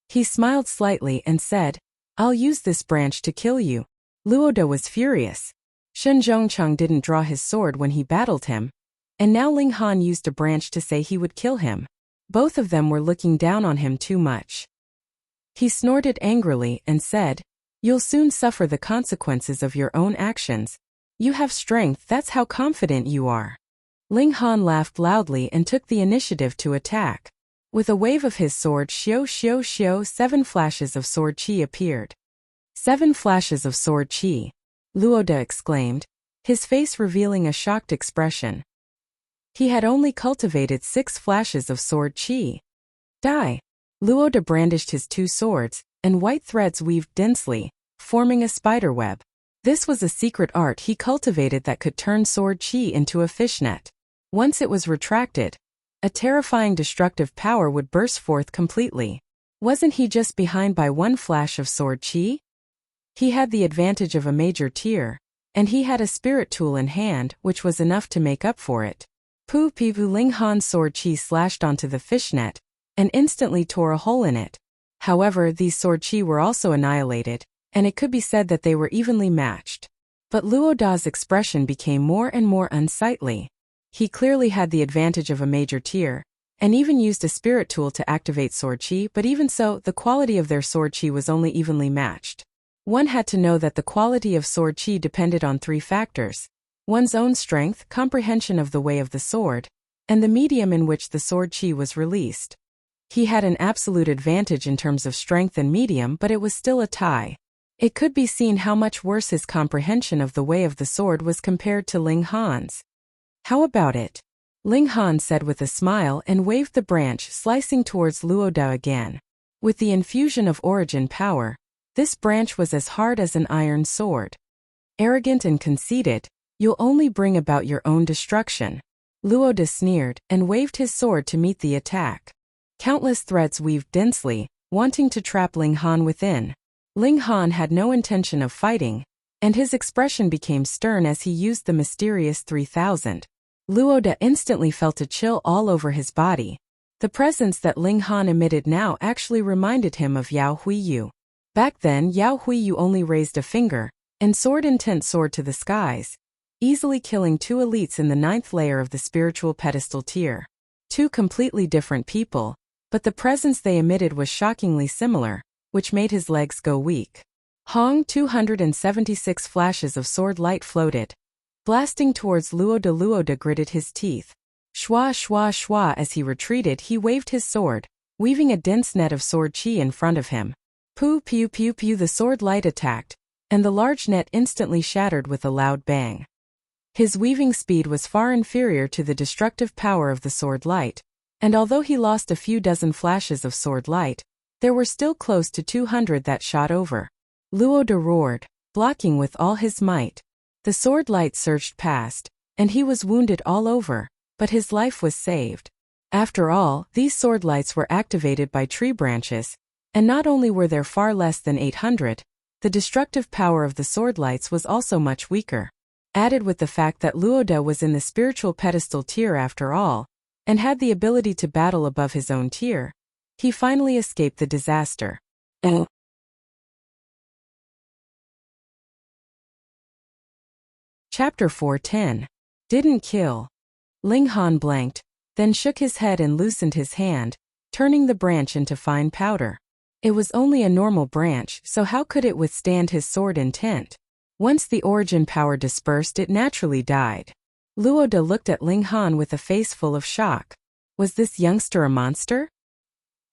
He smiled slightly and said, "I'll use this branch to kill you." Luoda was furious. Shinzhongchang didn't draw his sword when he battled him, and now Ling Han used a branch to say he would kill him. Both of them were looking down on him too much. He snorted angrily and said, "You'll soon suffer the consequences of your own actions. You have strength, that's how confident you are." Ling Han laughed loudly and took the initiative to attack. With a wave of his sword, xiao, 7 flashes of sword chi appeared. 7 flashes of sword chi, Luoda exclaimed, his face revealing a shocked expression. He had only cultivated 6 flashes of sword chi. Die. Luoda brandished his 2 swords, and white threads weaved densely, forming a spiderweb. This was a secret art he cultivated that could turn sword chi into a fishnet. Once it was retracted, a terrifying destructive power would burst forth completely. Wasn't he just behind by 1 flash of sword chi? He had the advantage of a major tier, and he had a spirit tool in hand, which was enough to make up for it. Pu Pivu Ling Han's sword chi slashed onto the fishnet, and instantly tore a hole in it. However, these sword chi were also annihilated, and it could be said that they were evenly matched. But Luoda's expression became more and more unsightly. He clearly had the advantage of a major tier, and even used a spirit tool to activate sword chi, but even so, the quality of their sword chi was only evenly matched. One had to know that the quality of sword chi depended on 3 factors: one's own strength, comprehension of the way of the sword, and the medium in which the sword chi was released. He had an absolute advantage in terms of strength and medium, but it was still a tie. It could be seen how much worse his comprehension of the way of the sword was compared to Ling Han's. How about it? Ling Han said with a smile and waved the branch slicing towards Luoda again. With the infusion of origin power, this branch was as hard as an iron sword. Arrogant and conceited, you'll only bring about your own destruction. Luoda sneered and waved his sword to meet the attack. Countless threads weaved densely, wanting to trap Ling Han within. Ling Han had no intention of fighting, and his expression became stern as he used the mysterious 3000. Luoda instantly felt a chill all over his body. The presence that Ling Han emitted now actually reminded him of Yao Huiyu. Back then, Yao Huiyu only raised a finger, and sword intent soared to the skies, easily killing 2 elites in the 9th layer of the spiritual pedestal tier. 2 completely different people, but the presence they emitted was shockingly similar, which made his legs go weak. Hong 276 flashes of sword light floated, blasting towards Luoda. Luoda gritted his teeth. Shwa shwa shwa. As he retreated, he waved his sword, weaving a dense net of sword chi in front of him. Pu pew pew pew. The sword light attacked, and the large net instantly shattered with a loud bang. His weaving speed was far inferior to the destructive power of the sword light, and although he lost a few dozen flashes of sword light, there were still close to 200 that shot over. Luoda roared, blocking with all his might. The sword light surged past, and he was wounded all over, but his life was saved. After all, these sword lights were activated by tree branches, and not only were there far less than 800, the destructive power of the sword lights was also much weaker. Added with the fact that Luoda was in the spiritual pedestal tier after all, and had the ability to battle above his own tier, he finally escaped the disaster. Chapter 410. Didn't kill. Ling Han blanked, then shook his head and loosened his hand, turning the branch into fine powder. It was only a normal branch, so how could it withstand his sword intent? Once the origin power dispersed, it naturally died. Luoda looked at Ling Han with a face full of shock. Was this youngster a monster?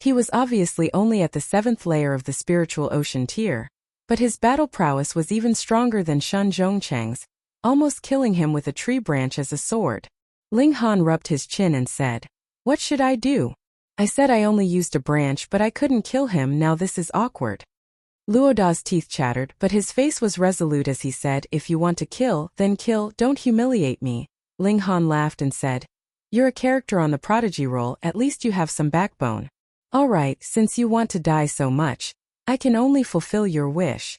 He was obviously only at the 7th layer of the spiritual ocean tier, but his battle prowess was even stronger than Shun Zhongcheng's, almost killing him with a tree branch as a sword. Ling Han rubbed his chin and said, "What should I do? I said I only used a branch, but I couldn't kill him. Now this is awkward." Luoda's teeth chattered, but his face was resolute as he said, "If you want to kill, then kill, don't humiliate me." Ling Han laughed and said, "You're a character on the prodigy roll, at least you have some backbone. Alright, since you want to die so much, I can only fulfill your wish."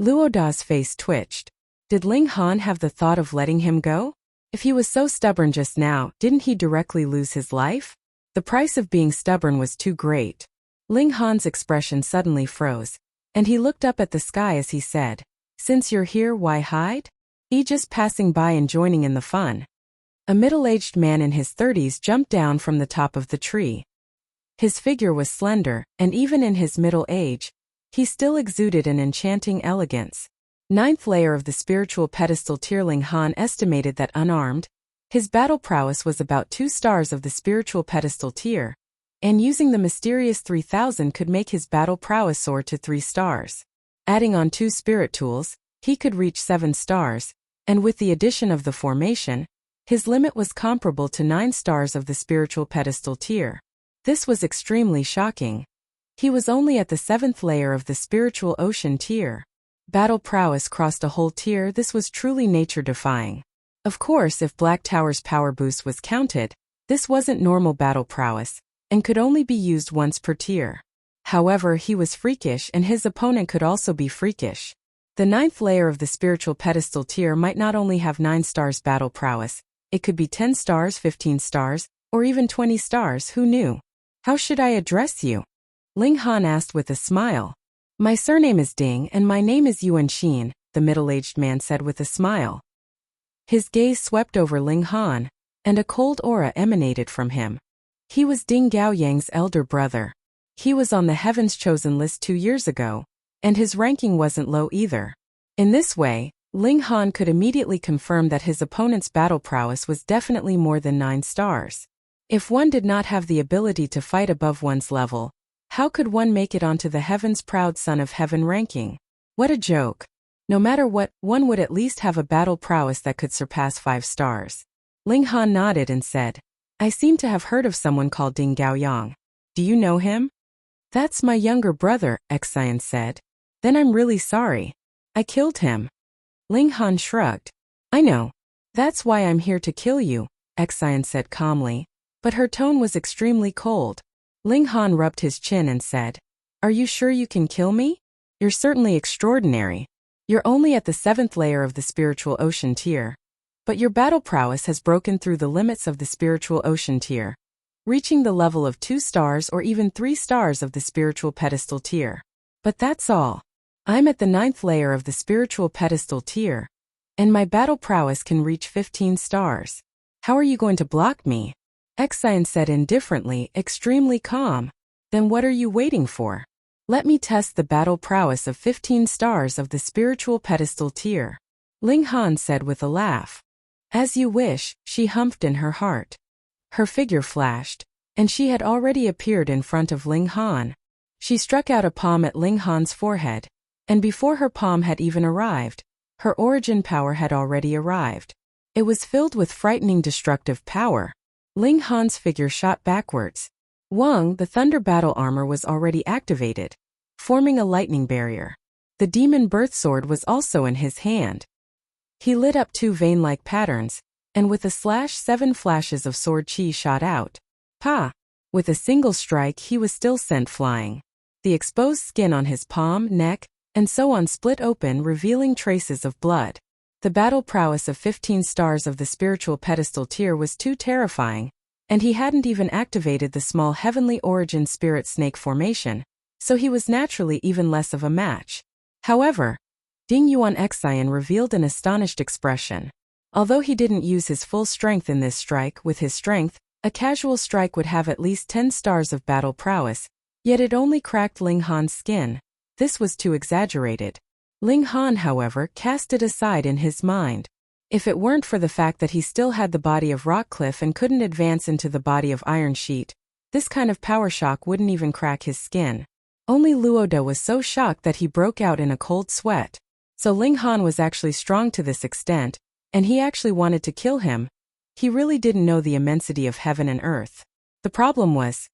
Luoda's face twitched. Did Ling Han have the thought of letting him go? If he was so stubborn just now, didn't he directly lose his life? The price of being stubborn was too great. Ling Han's expression suddenly froze, and he looked up at the sky as he said, "Since you're here, why hide? Just passing by and joining in the fun." A middle-aged man in his 30s jumped down from the top of the tree. His figure was slender, and even in his middle age, he still exuded an enchanting elegance. 9th layer of the spiritual pedestal tier. Ling Han estimated that unarmed, his battle prowess was about 2 stars of the spiritual pedestal tier, and using the mysterious 3000 could make his battle prowess soar to 3 stars. Adding on 2 spirit tools, he could reach 7 stars, and with the addition of the formation, His limit was comparable to 9 stars of the spiritual pedestal tier. This was extremely shocking. He was only at the 7th layer of the spiritual ocean tier. Battle prowess crossed a whole tier. This was truly nature-defying. Of course, if Black Tower's power boost was counted, this wasn't normal battle prowess, and could only be used once per tier. However, he was freakish and his opponent could also be freakish. The 9th layer of the spiritual pedestal tier might not only have 9 stars battle prowess, it could be 10 stars, 15 stars, or even 20 stars, who knew? How should I address you? Ling Han asked with a smile. My surname is Ding and my name is Yuan Xin, the middle-aged man said with a smile. His gaze swept over Ling Han, and a cold aura emanated from him. He was Ding Gaoyang's elder brother. He was on the Heaven's Chosen list 2 years ago, and his ranking wasn't low either. In this way, Ling Han could immediately confirm that his opponent's battle prowess was definitely more than 9 stars. If one did not have the ability to fight above one's level, how could one make it onto the Heaven's Proud Son of Heaven ranking? What a joke. No matter what, one would at least have a battle prowess that could surpass 5 stars. Ling Han nodded and said, I seem to have heard of someone called Ding Gaoyang. Do you know him? That's my younger brother, Xian said. Then I'm really sorry. I killed him. Ling Han shrugged. I know. That's why I'm here to kill you, Xian said calmly, but her tone was extremely cold. Ling Han rubbed his chin and said, Are you sure you can kill me? You're certainly extraordinary. You're only at the 7th layer of the spiritual ocean tier. But your battle prowess has broken through the limits of the spiritual ocean tier, reaching the level of 2 stars or even 3 stars of the spiritual pedestal tier. But that's all. I'm at the 9th layer of the spiritual pedestal tier, and my battle prowess can reach 15 stars. How are you going to block me? Xian said indifferently, extremely calm. Then what are you waiting for? Let me test the battle prowess of 15 stars of the spiritual pedestal tier. Ling Han said with a laugh. As you wish, she humphed in her heart. Her figure flashed, and she had already appeared in front of Ling Han. She struck out a palm at Ling Han's forehead, and before her palm had even arrived, her origin power had already arrived. It was filled with frightening destructive power. Ling Han's figure shot backwards. Wang, the thunder battle armor was already activated, forming a lightning barrier. The demon birth sword was also in his hand. He lit up 2 vein-like patterns, and with a slash 7 flashes of sword chi shot out. Pa! With a single strike he was still sent flying. The exposed skin on his palm, neck, and so on split open, revealing traces of blood. The battle prowess of 15 stars of the spiritual pedestal tier was too terrifying, and he hadn't even activated the small heavenly origin spirit snake formation, so he was naturally even less of a match. However, Ding Yuan Xian revealed an astonished expression. Although he didn't use his full strength in this strike, with his strength, a casual strike would have at least 10 stars of battle prowess, yet it only cracked Ling Han's skin. This was too exaggerated. Ling Han, however, cast it aside in his mind. If it weren't for the fact that he still had the body of Rockcliffe and couldn't advance into the body of Iron Sheet, this kind of power shock wouldn't even crack his skin. Only Luoda was so shocked that he broke out in a cold sweat. So Ling Han was actually strong to this extent, and he actually wanted to kill him. He really didn't know the immensity of heaven and earth. The problem was,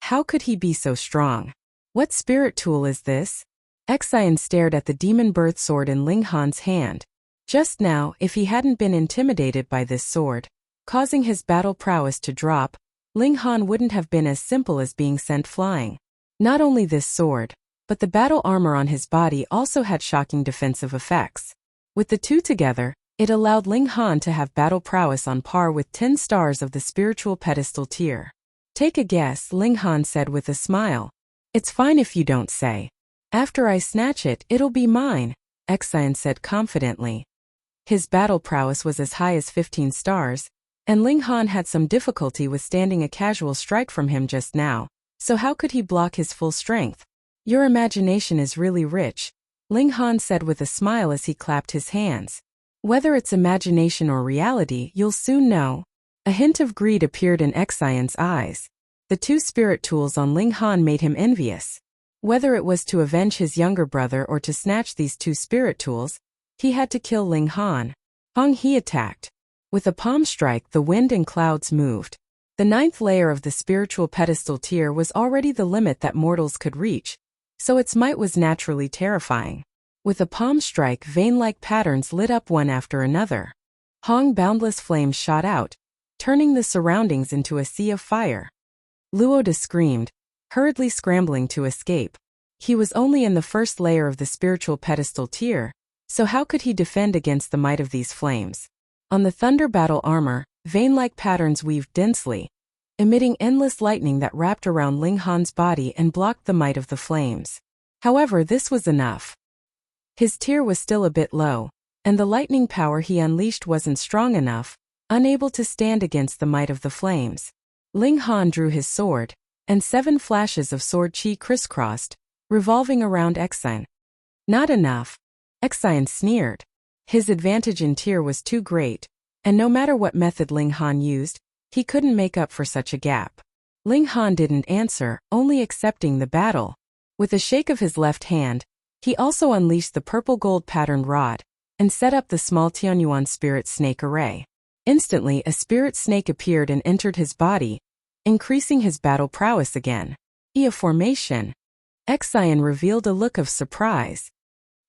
how could he be so strong? What spirit tool is this? Xian stared at the demon birth sword in Ling Han's hand. Just now, if he hadn't been intimidated by this sword, causing his battle prowess to drop, Ling Han wouldn't have been as simple as being sent flying. Not only this sword, but the battle armor on his body also had shocking defensive effects. With the two together, it allowed Ling Han to have battle prowess on par with 10 stars of the spiritual pedestal tier. Take a guess, Ling Han said with a smile. It's fine if you don't say. After I snatch it, it'll be mine, Xian said confidently. His battle prowess was as high as 15 stars, and Ling Han had some difficulty withstanding a casual strike from him just now, so how could he block his full strength? Your imagination is really rich, Ling Han said with a smile as he clapped his hands. Whether it's imagination or reality, you'll soon know. A hint of greed appeared in Xian's eyes. The 2 spirit tools on Ling Han made him envious. Whether it was to avenge his younger brother or to snatch these 2 spirit tools, he had to kill Ling Han. He attacked. With a palm strike, the wind and clouds moved. The 9th layer of the spiritual pedestal tier was already the limit that mortals could reach, so its might was naturally terrifying. With a palm strike, vein-like patterns lit up one after another. Boundless flames shot out, turning the surroundings into a sea of fire. Luoda screamed, hurriedly scrambling to escape. He was only in the 1st layer of the spiritual pedestal tier, so how could he defend against the might of these flames? On the thunder battle armor, vein-like patterns weaved densely, emitting endless lightning that wrapped around Ling Han's body and blocked the might of the flames. However, this was enough. His tier was still a bit low, and the lightning power he unleashed wasn't strong enough, unable to stand against the might of the flames. Ling Han drew his sword, and 7 flashes of sword chi crisscrossed, revolving around Exine. Not enough. Exine sneered. His advantage in tier was too great, and no matter what method Ling Han used, he couldn't make up for such a gap. Ling Han didn't answer, only accepting the battle. With a shake of his left hand, he also unleashed the purple gold patterned rod, and set up the small Tianyuan spirit snake array. Instantly, a spirit snake appeared and entered his body, increasing his battle prowess again. A formation. Exine revealed a look of surprise.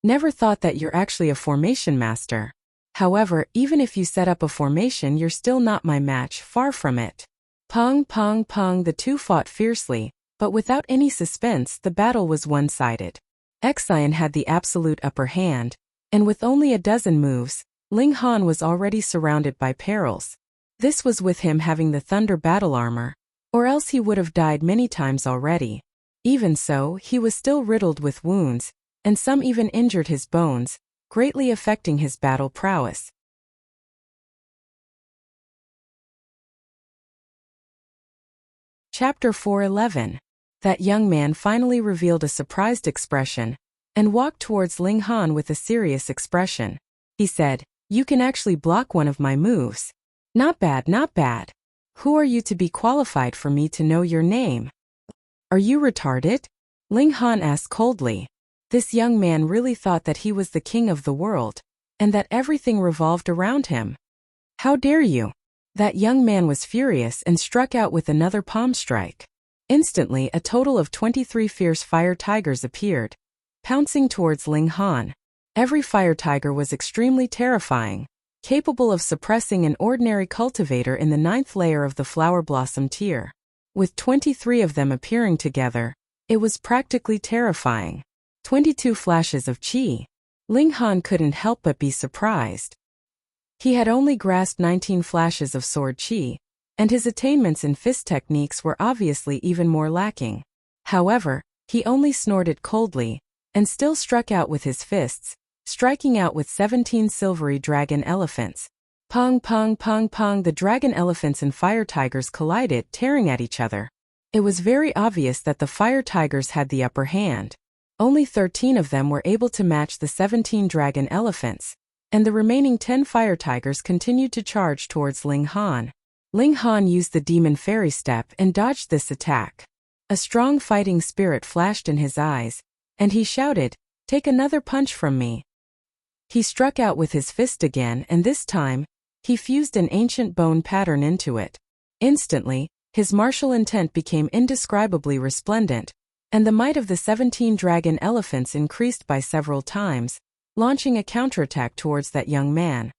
Never thought that you're actually a formation master. However, even if you set up a formation, you're still not my match, far from it. Pong, pong, pong, the two fought fiercely, but without any suspense, the battle was one-sided. Exine had the absolute upper hand, and with only a dozen moves, Ling Han was already surrounded by perils. This was with him having the thunder battle armor, or else he would have died many times already. Even so, he was still riddled with wounds, and some even injured his bones, greatly affecting his battle prowess. Chapter 4:11. That young man finally revealed a surprised expression, and walked towards Ling Han with a serious expression. He said, "You can actually block one of my moves. Not bad, not bad. Who are you to be qualified for me to know your name?" "Are you retarded?" Ling Han asked coldly. This young man really thought that he was the king of the world, and that everything revolved around him. "How dare you?" That young man was furious and struck out with another palm strike. Instantly, a total of 23 fierce fire tigers appeared, pouncing towards Ling Han. Every fire tiger was extremely terrifying, capable of suppressing an ordinary cultivator in the 9th layer of the flower blossom tier. With 23 of them appearing together, it was practically terrifying. 22 flashes of chi. Ling Han couldn't help but be surprised. He had only grasped 19 flashes of sword chi, and his attainments in fist techniques were obviously even more lacking. However, he only snorted coldly, and still struck out with his fists, striking out with 17 silvery dragon elephants. Pong, pong, pong, pong, the dragon elephants and fire tigers collided, tearing at each other. It was very obvious that the fire tigers had the upper hand. Only 13 of them were able to match the 17 dragon elephants, and the remaining 10 fire tigers continued to charge towards Ling Han. Ling Han used the demon fairy step and dodged this attack. A strong fighting spirit flashed in his eyes, and he shouted, "Take another punch from me." He struck out with his fist again, and this time, he fused an ancient bone pattern into it. Instantly, his martial intent became indescribably resplendent, and the might of the 17 dragon elephants increased by several times, launching a counterattack towards that young man.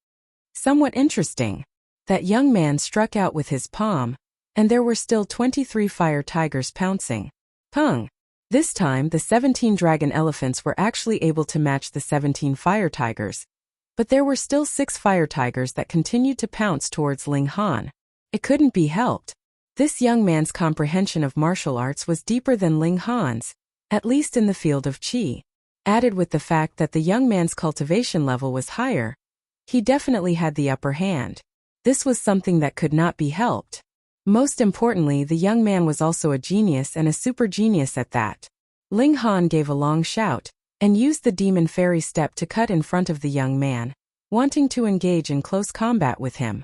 Somewhat interesting. That young man struck out with his palm, and there were still 23 fire tigers pouncing. Pung! This time, the 17 dragon elephants were actually able to match the 17 fire tigers, but there were still 6 fire tigers that continued to pounce towards Ling Han. It couldn't be helped. This young man's comprehension of martial arts was deeper than Ling Han's, at least in the field of chi. Added with the fact that the young man's cultivation level was higher, he definitely had the upper hand. This was something that could not be helped. Most importantly, the young man was also a genius, and a super genius at that. Ling Han gave a long shout, and used the demon fairy step to cut in front of the young man, wanting to engage in close combat with him.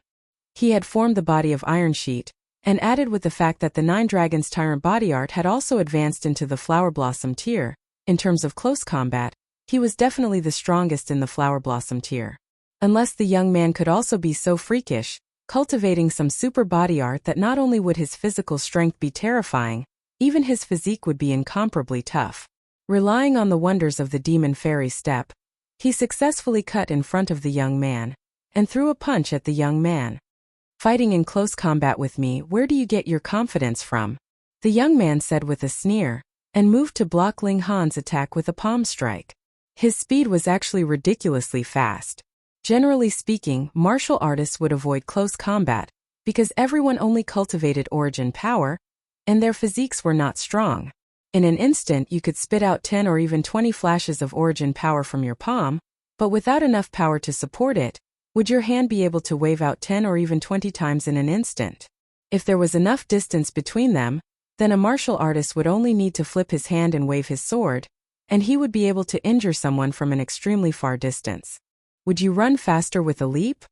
He had formed the body of Iron Sheet, and added with the fact that the 9 Dragons Tyrant body art had also advanced into the Flower Blossom tier. In terms of close combat, he was definitely the strongest in the Flower Blossom tier. Unless the young man could also be so freakish, cultivating some super body art that not only would his physical strength be terrifying, even his physique would be incomparably tough. Relying on the wonders of the demon fairy step, he successfully cut in front of the young man and threw a punch at the young man. "Fighting in close combat with me, where do you get your confidence from?" the young man said with a sneer, and moved to block Ling Han's attack with a palm strike. His speed was actually ridiculously fast. Generally speaking, martial artists would avoid close combat because everyone only cultivated origin power, and their physiques were not strong. In an instant you could spit out 10 or even 20 flashes of origin power from your palm, but without enough power to support it, would your hand be able to wave out 10 or even 20 times in an instant? If there was enough distance between them, then a martial artist would only need to flip his hand and wave his sword, and he would be able to injure someone from an extremely far distance. Would you run faster with a leap?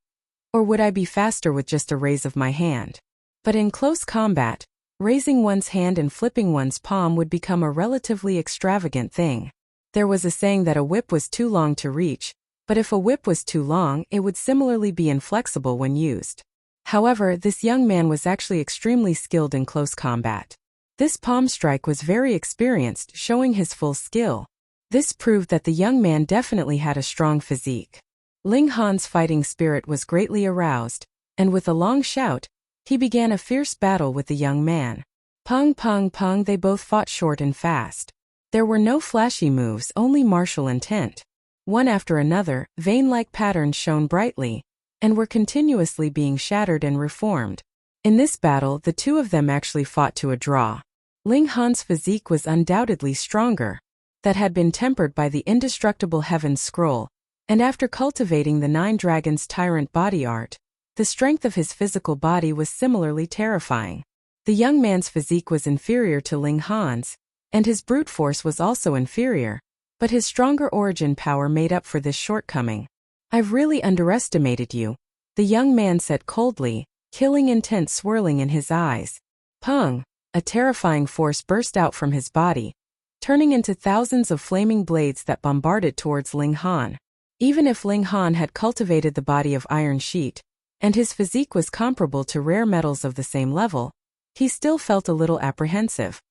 Or would I be faster with just a raise of my hand? But in close combat, raising one's hand and flipping one's palm would become a relatively extravagant thing. There was a saying that a whip was too long to reach, but if a whip was too long, it would similarly be inflexible when used. However, this young man was actually extremely skilled in close combat. This palm strike was very experienced, showing his full skill. This proved that the young man definitely had a strong physique. Ling Han's fighting spirit was greatly aroused, and with a long shout, he began a fierce battle with the young man. Pung pung pung, they both fought short and fast. There were no flashy moves, only martial intent. One after another, vein-like patterns shone brightly, and were continuously being shattered and reformed. In this battle, the two of them actually fought to a draw. Ling Han's physique was undoubtedly stronger. That had been tempered by the indestructible Heaven's Scroll, and after cultivating the 9 Dragons Tyrant body art, the strength of his physical body was similarly terrifying. The young man's physique was inferior to Ling Han's, and his brute force was also inferior, but his stronger origin power made up for this shortcoming. "I've really underestimated you," the young man said coldly, killing intent swirling in his eyes. Pung! A terrifying force burst out from his body, turning into thousands of flaming blades that bombarded towards Ling Han. Even if Ling Han had cultivated the body of iron sheet, and his physique was comparable to rare metals of the same level, he still felt a little apprehensive.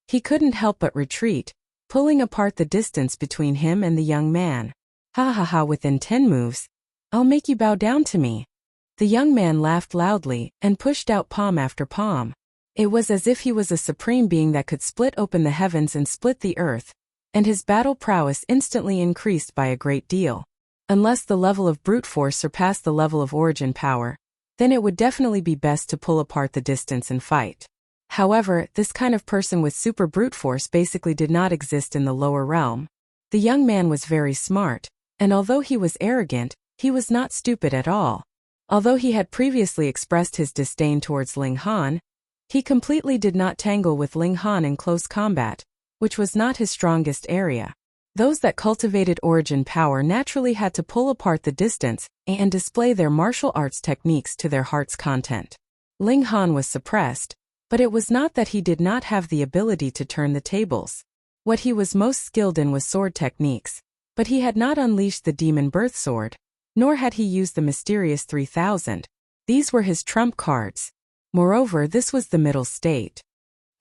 He couldn't help but retreat, pulling apart the distance between him and the young man. "Ha ha ha, within 10 moves, I'll make you bow down to me." The young man laughed loudly and pushed out palm after palm. It was as if he was a supreme being that could split open the heavens and split the earth, and his battle prowess instantly increased by a great deal. Unless the level of brute force surpassed the level of origin power, then it would definitely be best to pull apart the distance and fight. However, this kind of person with super brute force basically did not exist in the lower realm. The young man was very smart, and although he was arrogant, he was not stupid at all. Although he had previously expressed his disdain towards Ling Han, he completely did not tangle with Ling Han in close combat, which was not his strongest area. Those that cultivated origin power naturally had to pull apart the distance and display their martial arts techniques to their heart's content. Ling Han was suppressed, but it was not that he did not have the ability to turn the tables. What he was most skilled in was sword techniques, but he had not unleashed the demon birth sword, nor had he used the mysterious 3000. These were his trump cards. Moreover, this was the middle state.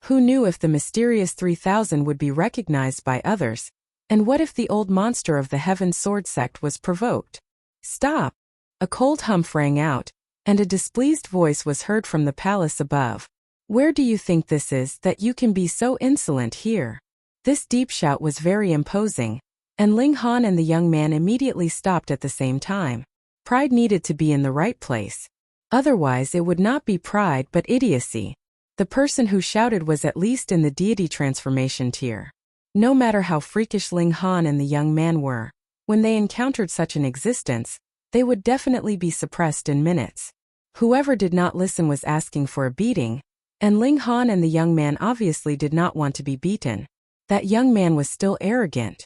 Who knew if the mysterious 3000 would be recognized by others, and what if the old monster of the Heaven Sword sect was provoked? "Stop!" A cold humph rang out, and a displeased voice was heard from the palace above. "Where do you think this is that you can be so insolent here?" This deep shout was very imposing, and Ling Han and the young man immediately stopped at the same time. Pride needed to be in the right place. Otherwise it would not be pride but idiocy. The person who shouted was at least in the deity transformation tier. No matter how freakish Ling Han and the young man were, when they encountered such an existence, they would definitely be suppressed in minutes. Whoever did not listen was asking for a beating, and Ling Han and the young man obviously did not want to be beaten. That young man was still arrogant.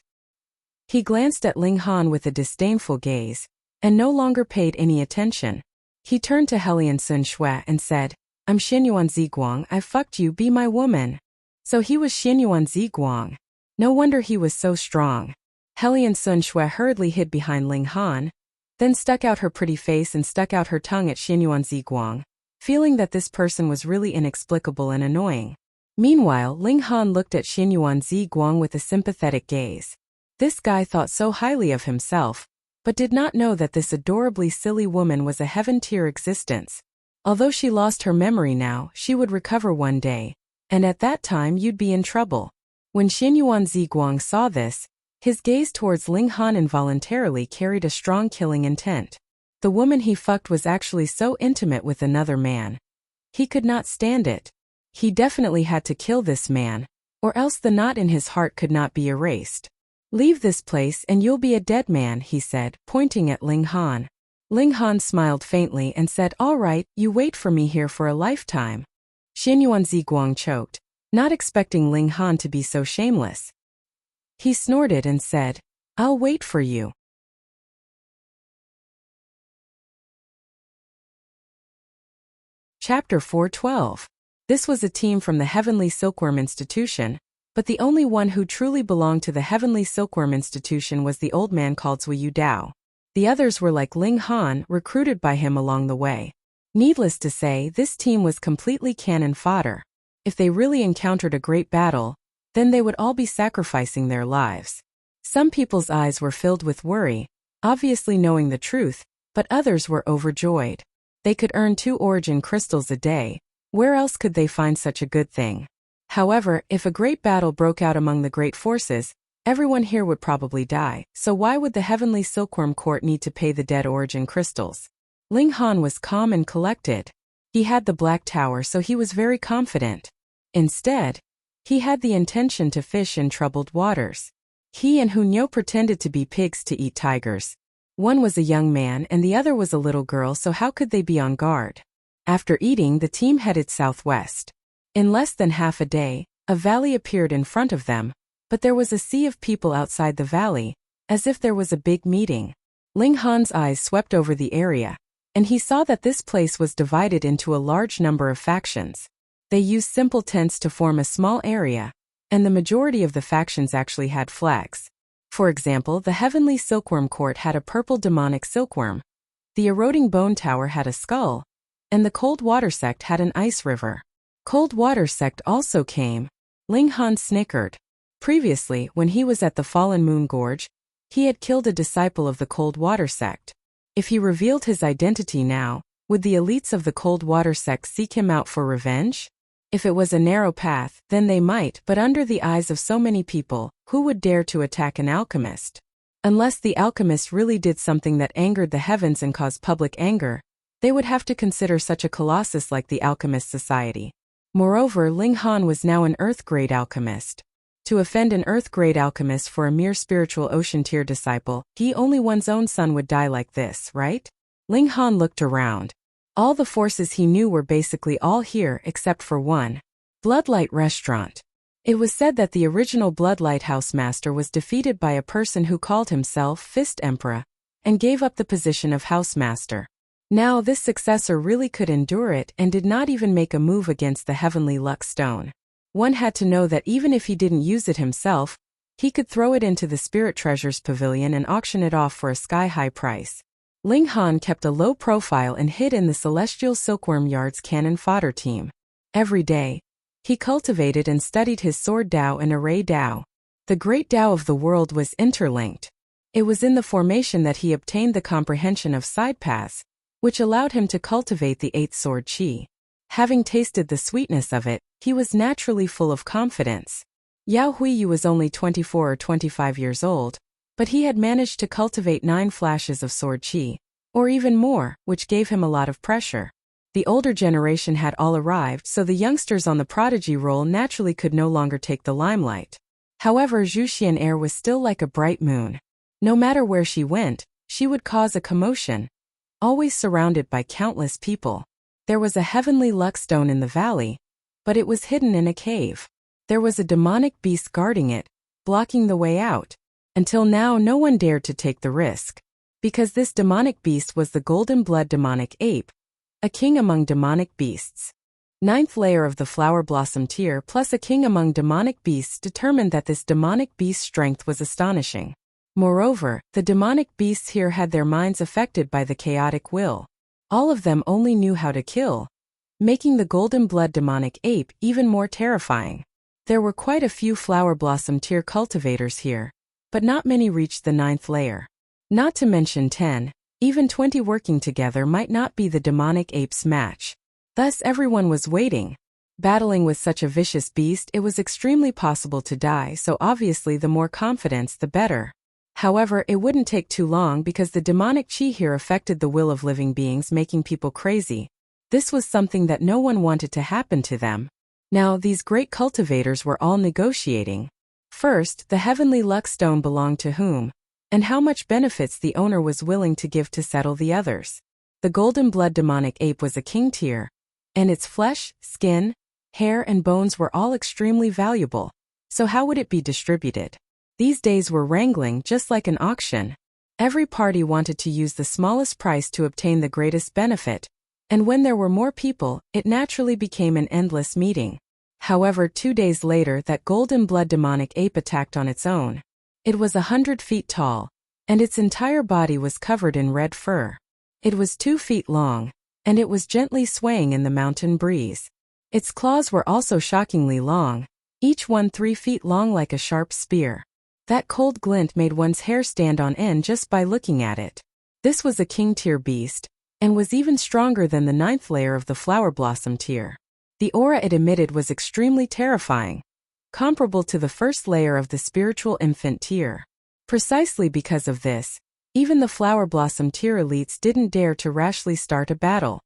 He glanced at Ling Han with a disdainful gaze, and no longer paid any attention. He turned to Helian Sun Shui and said, "I'm Xinyuan Ziguang, I fucked you, be my woman." So he was Xinyuan Ziguang. No wonder he was so strong. Helian Sun Shui hurriedly hid behind Ling Han, then stuck out her pretty face and stuck out her tongue at Xianyuan Ziguang, feeling that this person was really inexplicable and annoying. Meanwhile, Ling Han looked at Xianyuan Ziguang with a sympathetic gaze. This guy thought so highly of himself, but did not know that this adorably silly woman was a heaven-tier existence. Although she lost her memory now, she would recover one day, and at that time you'd be in trouble. When Xianyuan Ziguang saw this, his gaze towards Ling Han involuntarily carried a strong killing intent. The woman he fucked was actually so intimate with another man. He could not stand it. He definitely had to kill this man, or else the knot in his heart could not be erased. "Leave this place and you'll be a dead man," he said, pointing at Ling Han. Ling Han smiled faintly and said, "All right, you wait for me here for a lifetime." Xianyuan Ziguang choked, not expecting Ling Han to be so shameless. He snorted and said, "I'll wait for you." Chapter 412. This was a team from the Heavenly Silkworm Institution, but the only one who truly belonged to the Heavenly Silkworm Institution was the old man called Zhuyu Dao. The others were like Ling Han, recruited by him along the way. Needless to say, this team was completely cannon fodder. If they really encountered a great battle, then they would all be sacrificing their lives. Some people's eyes were filled with worry, obviously knowing the truth, but others were overjoyed. They could earn 2 origin crystals a day. Where else could they find such a good thing? However, if a great battle broke out among the great forces, everyone here would probably die, so why would the Heavenly Silkworm Court need to pay the dead origin crystals? Ling Han was calm and collected. He had the Black Tower, so he was very confident. Instead, he had the intention to fish in troubled waters. He and Hunyo pretended to be pigs to eat tigers. One was a young man and the other was a little girl, so how could they be on guard? After eating, the team headed southwest. In less than half a day, a valley appeared in front of them, but there was a sea of people outside the valley, as if there was a big meeting. Ling Han's eyes swept over the area, and he saw that this place was divided into a large number of factions. They used simple tents to form a small area, and the majority of the factions actually had flags. For example, the Heavenly Silkworm Court had a purple demonic silkworm, the Eroding Bone Tower had a skull, and the Cold Water Sect had an ice river. Cold Water Sect also came. Ling Han snickered. Previously, when he was at the Fallen Moon Gorge, he had killed a disciple of the Cold Water Sect. If he revealed his identity now, would the elites of the Cold Water Sect seek him out for revenge? If it was a narrow path, then they might, but under the eyes of so many people, who would dare to attack an alchemist? Unless the alchemist really did something that angered the heavens and caused public anger, they would have to consider such a colossus like the Alchemist Society. Moreover, Ling Han was now an Earth-grade alchemist. To offend an Earth-grade alchemist for a mere spiritual ocean-tier disciple, only one's own son would die like this, right? Ling Han looked around. All the forces he knew were basically all here except for one. Bloodlight Restaurant. It was said that the original Bloodlight House Master was defeated by a person who called himself Fist Emperor, and gave up the position of House Master. Now this successor really could endure it and did not even make a move against the Heavenly Luck Stone. One had to know that even if he didn't use it himself, he could throw it into the Spirit Treasures Pavilion and auction it off for a sky-high price. Ling Han kept a low profile and hid in the Celestial Silkworm Yard's cannon fodder team. Every day, he cultivated and studied his Sword Dao and Array Dao. The Great Dao of the world was interlinked. It was in the formation that he obtained the comprehension of side paths, which allowed him to cultivate the 8th sword Qi. Having tasted the sweetness of it, he was naturally full of confidence. Yao Huiyu was only 24 or 25 years old, but he had managed to cultivate 9 flashes of sword Qi, or even more, which gave him a lot of pressure. The older generation had all arrived, so the youngsters on the prodigy role naturally could no longer take the limelight. However, Zhu Xian'er was still like a bright moon. No matter where she went, she would cause a commotion. Always surrounded by countless people. There was a heavenly luck stone in the valley, but it was hidden in a cave. There was a demonic beast guarding it, blocking the way out. Until now, no one dared to take the risk. Because this demonic beast was the golden blood demonic ape, a king among demonic beasts. 9th layer of the flower blossom tier plus a king among demonic beasts determined that this demonic beast's strength was astonishing. Moreover, the demonic beasts here had their minds affected by the chaotic will. All of them only knew how to kill, making the golden blood demonic ape even more terrifying. There were quite a few flower blossom tier cultivators here, but not many reached the 9th layer. Not to mention 10, even 20 working together might not be the demonic ape's match. Thus everyone was waiting. Battling with such a vicious beast, it was extremely possible to die, so obviously the more confidence the better. However, it wouldn't take too long because the demonic chi here affected the will of living beings, making people crazy. This was something that no one wanted to happen to them. Now, these great cultivators were all negotiating. First, the heavenly luck stone belonged to whom, and how much benefits the owner was willing to give to settle the others. The golden blood demonic ape was a king tier, and its flesh, skin, hair and bones were all extremely valuable. So how would it be distributed? These days were wrangling just like an auction. Every party wanted to use the smallest price to obtain the greatest benefit, and when there were more people, it naturally became an endless meeting. However, 2 days later that golden blood demonic ape attacked on its own. It was 100 feet tall, and its entire body was covered in red fur. It was 2 feet long, and it was gently swaying in the mountain breeze. Its claws were also shockingly long, each one 3 feet long like a sharp spear. That cold glint made one's hair stand on end just by looking at it. This was a king tier beast, and was even stronger than the 9th layer of the flower blossom tier. The aura it emitted was extremely terrifying, comparable to the 1st layer of the spiritual infant tier. Precisely because of this, even the flower blossom tier elites didn't dare to rashly start a battle.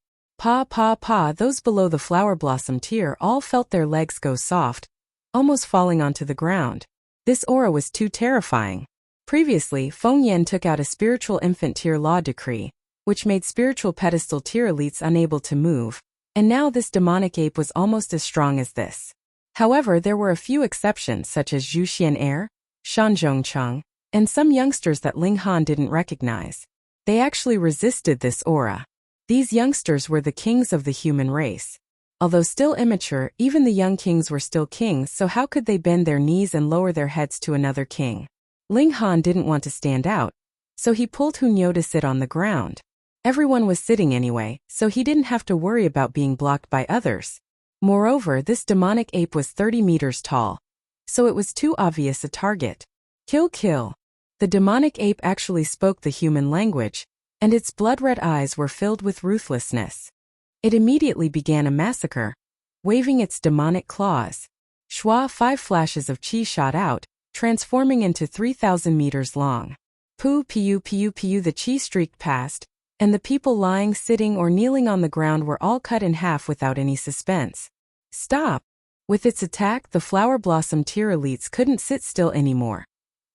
Those below the flower blossom tier all felt their legs go soft, almost falling onto the ground. This aura was too terrifying. Previously, Feng Yan took out a spiritual infant tier law decree, which made spiritual pedestal tier elites unable to move, and now this demonic ape was almost as strong as this. However, there were a few exceptions such as Zhu Xian'er, Shan Zhongcheng, and some youngsters that Ling Han didn't recognize. They actually resisted this aura. These youngsters were the kings of the human race. Although still immature, even the young kings were still kings, so how could they bend their knees and lower their heads to another king? Ling Han didn't want to stand out, so he pulled Hunyo to sit on the ground. Everyone was sitting anyway, so he didn't have to worry about being blocked by others. Moreover, this demonic ape was 30 meters tall, so it was too obvious a target. Kill. The demonic ape actually spoke the human language, and its blood-red eyes were filled with ruthlessness. It immediately began a massacre, waving its demonic claws. 5 flashes of chi shot out, transforming into 3,000 meters long. Piu, the chi streaked past, and the people lying, sitting, or kneeling on the ground were all cut in half without any suspense. Stop! With its attack, the flower blossom tier elites couldn't sit still anymore,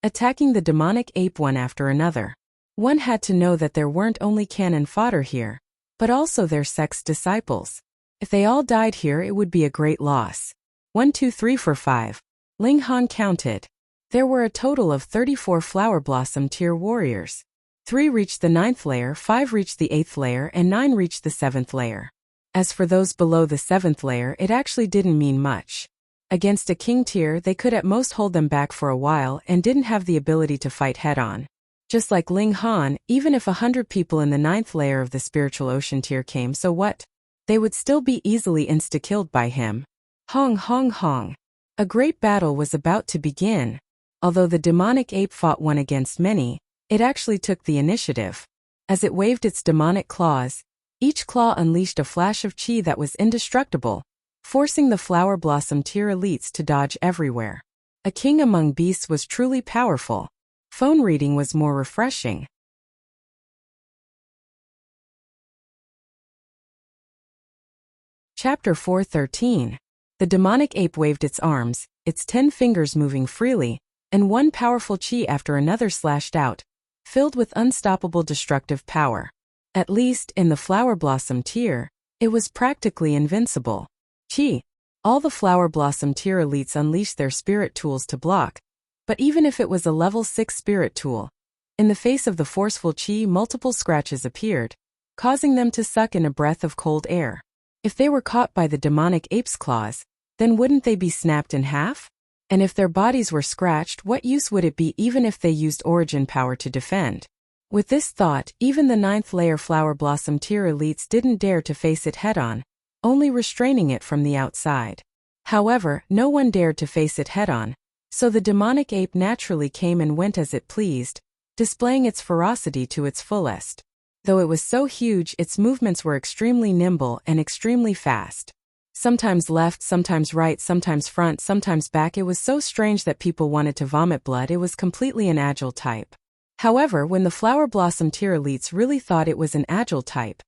attacking the demonic ape one after another. One had to know that there weren't only cannon fodder here, but also their sect's disciples. If they all died here, it would be a great loss. 1, 2, 3, 4, 5. Ling Han counted. There were a total of 34 flower blossom tier warriors. 3 reached the 9th layer, 5 reached the 8th layer, and 9 reached the 7th layer. As for those below the 7th layer, it actually didn't mean much. Against a king tier, they could at most hold them back for a while and didn't have the ability to fight head-on. Just like Ling Han, even if 100 people in the 9th layer of the spiritual ocean tier came, so what? They would still be easily insta-killed by him. Hong. A great battle was about to begin. Although the demonic ape fought one against many, it actually took the initiative. As it waved its demonic claws, each claw unleashed a flash of chi that was indestructible, forcing the flower blossom tier elites to dodge everywhere. A king among beasts was truly powerful. Phone reading was more refreshing. Chapter 4:13. The demonic ape waved its arms, its 10 fingers moving freely, and one powerful chi after another slashed out, filled with unstoppable destructive power. At least, in the flower blossom tier, it was practically invincible. Chi. All the flower blossom tier elites unleashed their spirit tools to block, but even if it was a level 6 spirit tool, in the face of the forceful chi, multiple scratches appeared, causing them to suck in a breath of cold air. If they were caught by the demonic ape's claws, then wouldn't they be snapped in half? And if their bodies were scratched, what use would it be even if they used origin power to defend? With this thought, even the 9th layer flower blossom tier elites didn't dare to face it head-on, only restraining it from the outside. However, no one dared to face it head-on, so the demonic ape naturally came and went as it pleased, displaying its ferocity to its fullest. Though it was so huge, its movements were extremely nimble and extremely fast. Sometimes left, sometimes right, sometimes front, sometimes back. It was so strange that people wanted to vomit blood. It was completely an agile type. However, when the flower blossom tier elites really thought it was an agile type,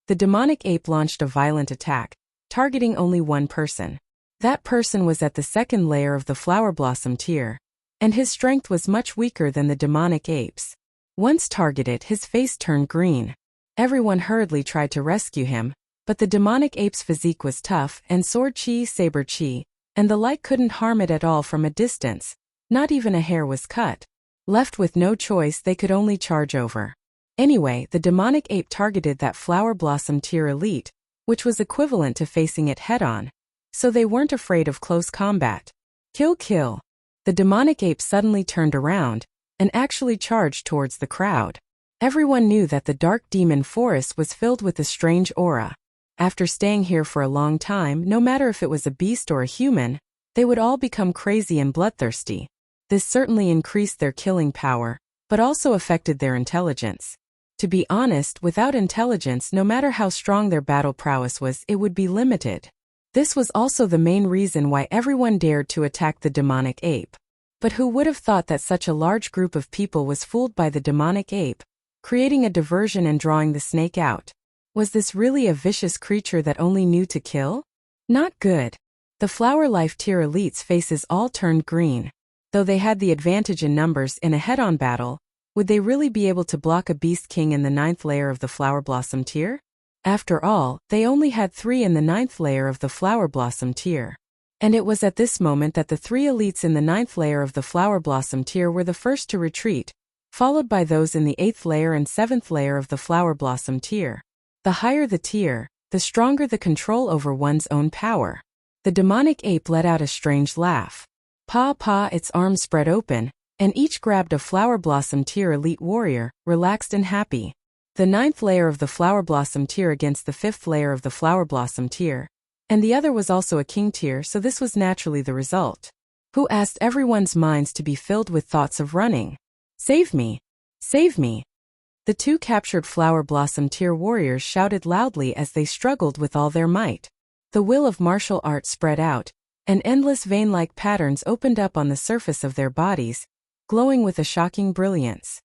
the demonic ape launched a violent attack, targeting only one person. That person was at the 2nd layer of the flower blossom tier, and his strength was much weaker than the demonic ape's. Once targeted, his face turned green. Everyone hurriedly tried to rescue him, but the demonic ape's physique was tough, and sword chi, saber chi, and the like couldn't harm it at all from a distance. Not even a hair was cut. Left with no choice, they could only charge over. Anyway, the demonic ape targeted that flower blossom tier elite, which was equivalent to facing it head-on. So they weren't afraid of close combat. Kill, kill. The demonic ape suddenly turned around and actually charged towards the crowd. Everyone knew that the dark demon forest was filled with a strange aura. After staying here for a long time, no matter if it was a beast or a human, they would all become crazy and bloodthirsty. This certainly increased their killing power, but also affected their intelligence. To be honest, without intelligence, no matter how strong their battle prowess was, it would be limited. This was also the main reason why everyone dared to attack the demonic ape. But who would have thought that such a large group of people was fooled by the demonic ape, creating a diversion and drawing the snake out? Was this really a vicious creature that only knew to kill? Not good. The flower life tier elites' faces all turned green. Though they had the advantage in numbers in a head-on battle, would they really be able to block a beast king in the 9th layer of the flower blossom tier? After all, they only had 3 in the 9th layer of the flower blossom tier. And it was at this moment that the 3 elites in the 9th layer of the flower blossom tier were the first to retreat, followed by those in the 8th layer and 7th layer of the flower blossom tier. The higher the tier, the stronger the control over one's own power. The demonic ape let out a strange laugh. Pa, its arms spread open, and each grabbed a flower blossom tier elite warrior, relaxed and happy. The 9th layer of the flower blossom tier against the 5th layer of the flower blossom tier. And the other was also a king tier, so this was naturally the result. Who asked everyone's minds to be filled with thoughts of running. Save me! Save me! The 2 captured flower blossom tier warriors shouted loudly as they struggled with all their might. The will of martial arts spread out, and endless vein-like patterns opened up on the surface of their bodies, glowing with a shocking brilliance.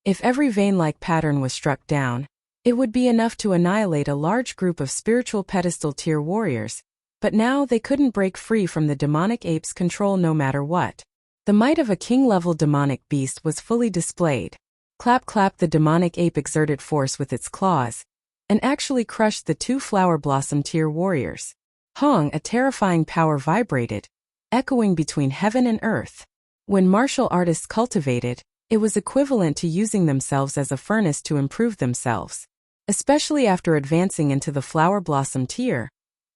If every vein-like pattern was struck down, it would be enough to annihilate a large group of spiritual pedestal tier warriors, but now they couldn't break free from the demonic ape's control no matter what. The might of a king-level demonic beast was fully displayed. Clap clap, the demonic ape exerted force with its claws, and actually crushed the 2 flower blossom tier warriors. Hong, a terrifying power vibrated, echoing between heaven and earth. When martial artists cultivated, it was equivalent to using themselves as a furnace to improve themselves. Especially after advancing into the flower blossom tier,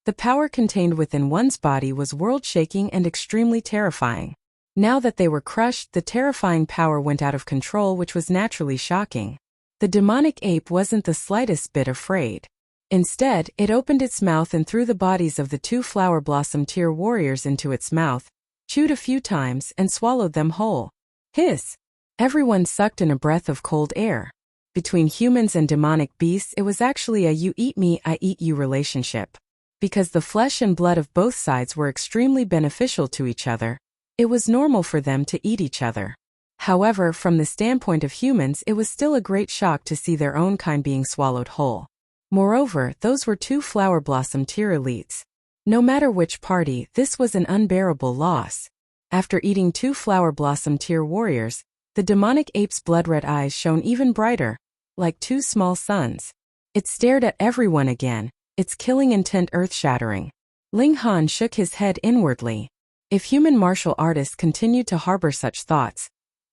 the power contained within one's body was world-shaking and extremely terrifying. Now that they were crushed, the terrifying power went out of control, which was naturally shocking. The demonic ape wasn't the slightest bit afraid. Instead, it opened its mouth and threw the bodies of the 2 flower blossom tier warriors into its mouth, chewed a few times, and swallowed them whole. Hiss! Everyone sucked in a breath of cold air. Between humans and demonic beasts, it was actually a you eat me, I eat you relationship. Because the flesh and blood of both sides were extremely beneficial to each other, it was normal for them to eat each other. However, from the standpoint of humans, it was still a great shock to see their own kind being swallowed whole. Moreover, those were 2 flower blossom tier elites. No matter which party, this was an unbearable loss. After eating 2 flower blossom tier warriors, the demonic ape's blood-red eyes shone even brighter, like 2 small suns. It stared at everyone again, its killing intent earth-shattering. Ling Han shook his head inwardly. If human martial artists continued to harbor such thoughts,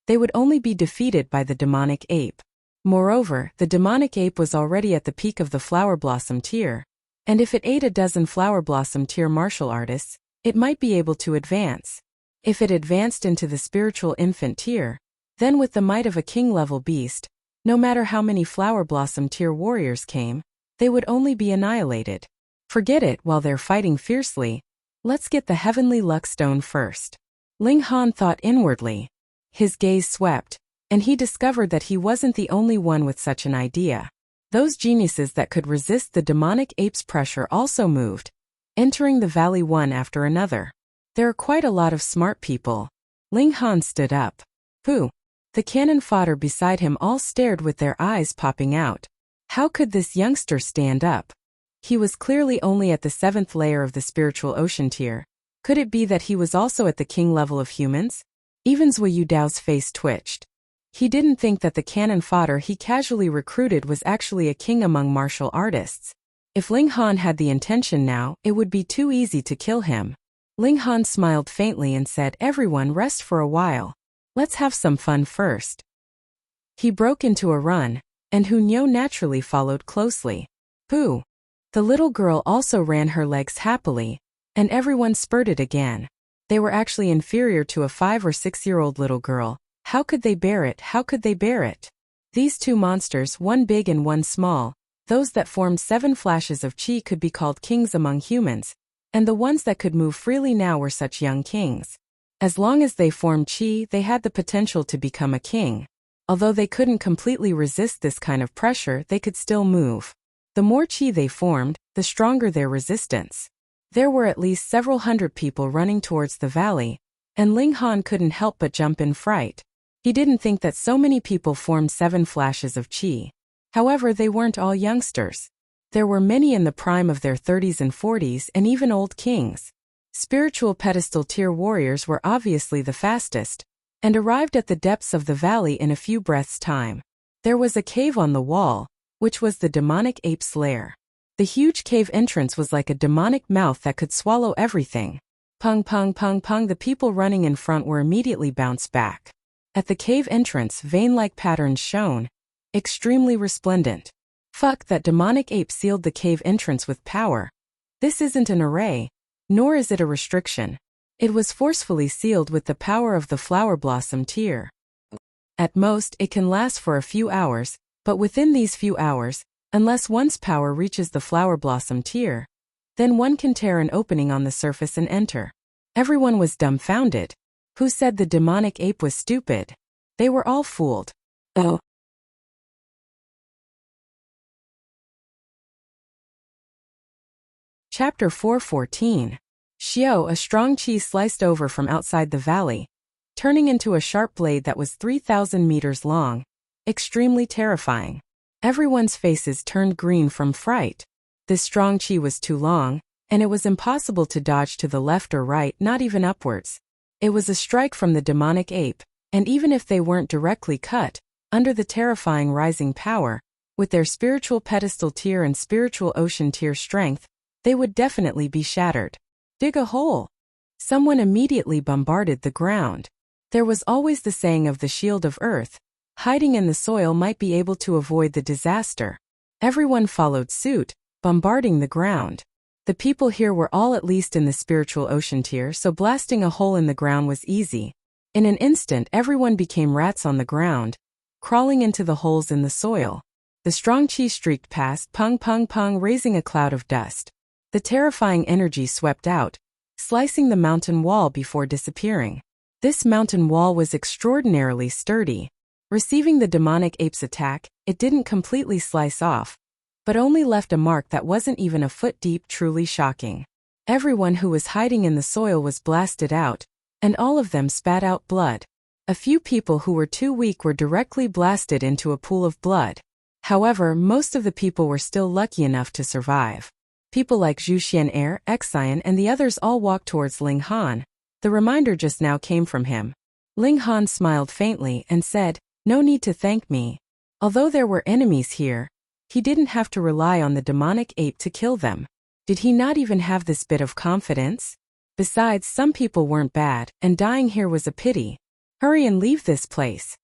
they would only be defeated by the demonic ape. Moreover, the demonic ape was already at the peak of the flower blossom tier, and if it ate a dozen flower blossom tier martial artists, it might be able to advance. If it advanced into the spiritual infant tier, then with the might of a king-level beast, no matter how many flower blossom tier warriors came, they would only be annihilated. Forget it while they're fighting fiercely. Let's get the heavenly luck stone first. Ling Han thought inwardly. His gaze swept, and he discovered that he wasn't the only one with such an idea. Those geniuses that could resist the demonic ape's pressure also moved, entering the valley one after another. There are quite a lot of smart people. Ling Han stood up. Who? The cannon fodder beside him all stared with their eyes popping out. How could this youngster stand up? He was clearly only at the 7th layer of the spiritual ocean tier. Could it be that he was also at the king level of humans? Even Zui Yudao's face twitched. He didn't think that the cannon fodder he casually recruited was actually a king among martial artists. If Ling Han had the intention now, it would be too easy to kill him. Ling Han smiled faintly and said, "Everyone rest for a while. Let's have some fun first." He broke into a run, and Hu Niu naturally followed closely. Who? The little girl also ran her legs happily, and everyone spurted again. They were actually inferior to a 5 or 6-year-old little girl. How could they bear it? How could they bear it? These two monsters, one big and one small, those that formed 7 flashes of chi could be called kings among humans, and the ones that could move freely now were such young kings. As long as they formed chi, they had the potential to become a king. Although they couldn't completely resist this kind of pressure, they could still move. The more chi they formed, the stronger their resistance. There were at least several hundred people running towards the valley, and Ling Han couldn't help but jump in fright. He didn't think that so many people formed 7 flashes of chi. However, they weren't all youngsters. There were many in the prime of their 30s and 40s and even old kings. Spiritual pedestal tier warriors were obviously the fastest, and arrived at the depths of the valley in a few breaths' time. There was a cave on the wall, which was the demonic ape's lair. The huge cave entrance was like a demonic mouth that could swallow everything. Pung pung pung pung, the people running in front were immediately bounced back. At the cave entrance, vein-like patterns shone, extremely resplendent. Fuck, that demonic ape sealed the cave entrance with power. This isn't an array, nor is it a restriction. It was forcefully sealed with the power of the flower blossom tier. At most, it can last for a few hours, but within these few hours, unless one's power reaches the flower blossom tier, then one can tear an opening on the surface and enter. Everyone was dumbfounded. Who said the demonic ape was stupid? They were all fooled. Oh. Chapter 4:14. Xiao, a strong chi sliced over from outside the valley, turning into a sharp blade that was 3,000 meters long, extremely terrifying. Everyone's faces turned green from fright. This strong chi was too long, and it was impossible to dodge to the left or right, not even upwards. It was a strike from the demonic ape, and even if they weren't directly cut, under the terrifying rising power, with their spiritual pedestal tier and spiritual ocean tier strength, they would definitely be shattered. Dig a hole. Someone immediately bombarded the ground. There was always the saying of the shield of earth, hiding in the soil might be able to avoid the disaster. Everyone followed suit, bombarding the ground. The people here were all at least in the spiritual ocean tier, so blasting a hole in the ground was easy. In an instant, everyone became rats on the ground, crawling into the holes in the soil. The strong chi streaked past, pung pung pung, raising a cloud of dust. The terrifying energy swept out, slicing the mountain wall before disappearing. This mountain wall was extraordinarily sturdy. Receiving the demonic ape's attack, it didn't completely slice off, but only left a mark that wasn't even a foot deep, truly shocking. Everyone who was hiding in the soil was blasted out, and all of them spat out blood. A few people who were too weak were directly blasted into a pool of blood. However, most of the people were still lucky enough to survive. People like Zhu Xian'er, Xian, and the others all walked towards Ling Han. The reminder just now came from him. Ling Han smiled faintly and said, "No need to thank me. Although there were enemies here, he didn't have to rely on the demonic ape to kill them. Did he not even have this bit of confidence? Besides, some people weren't bad, and dying here was a pity. Hurry and leave this place."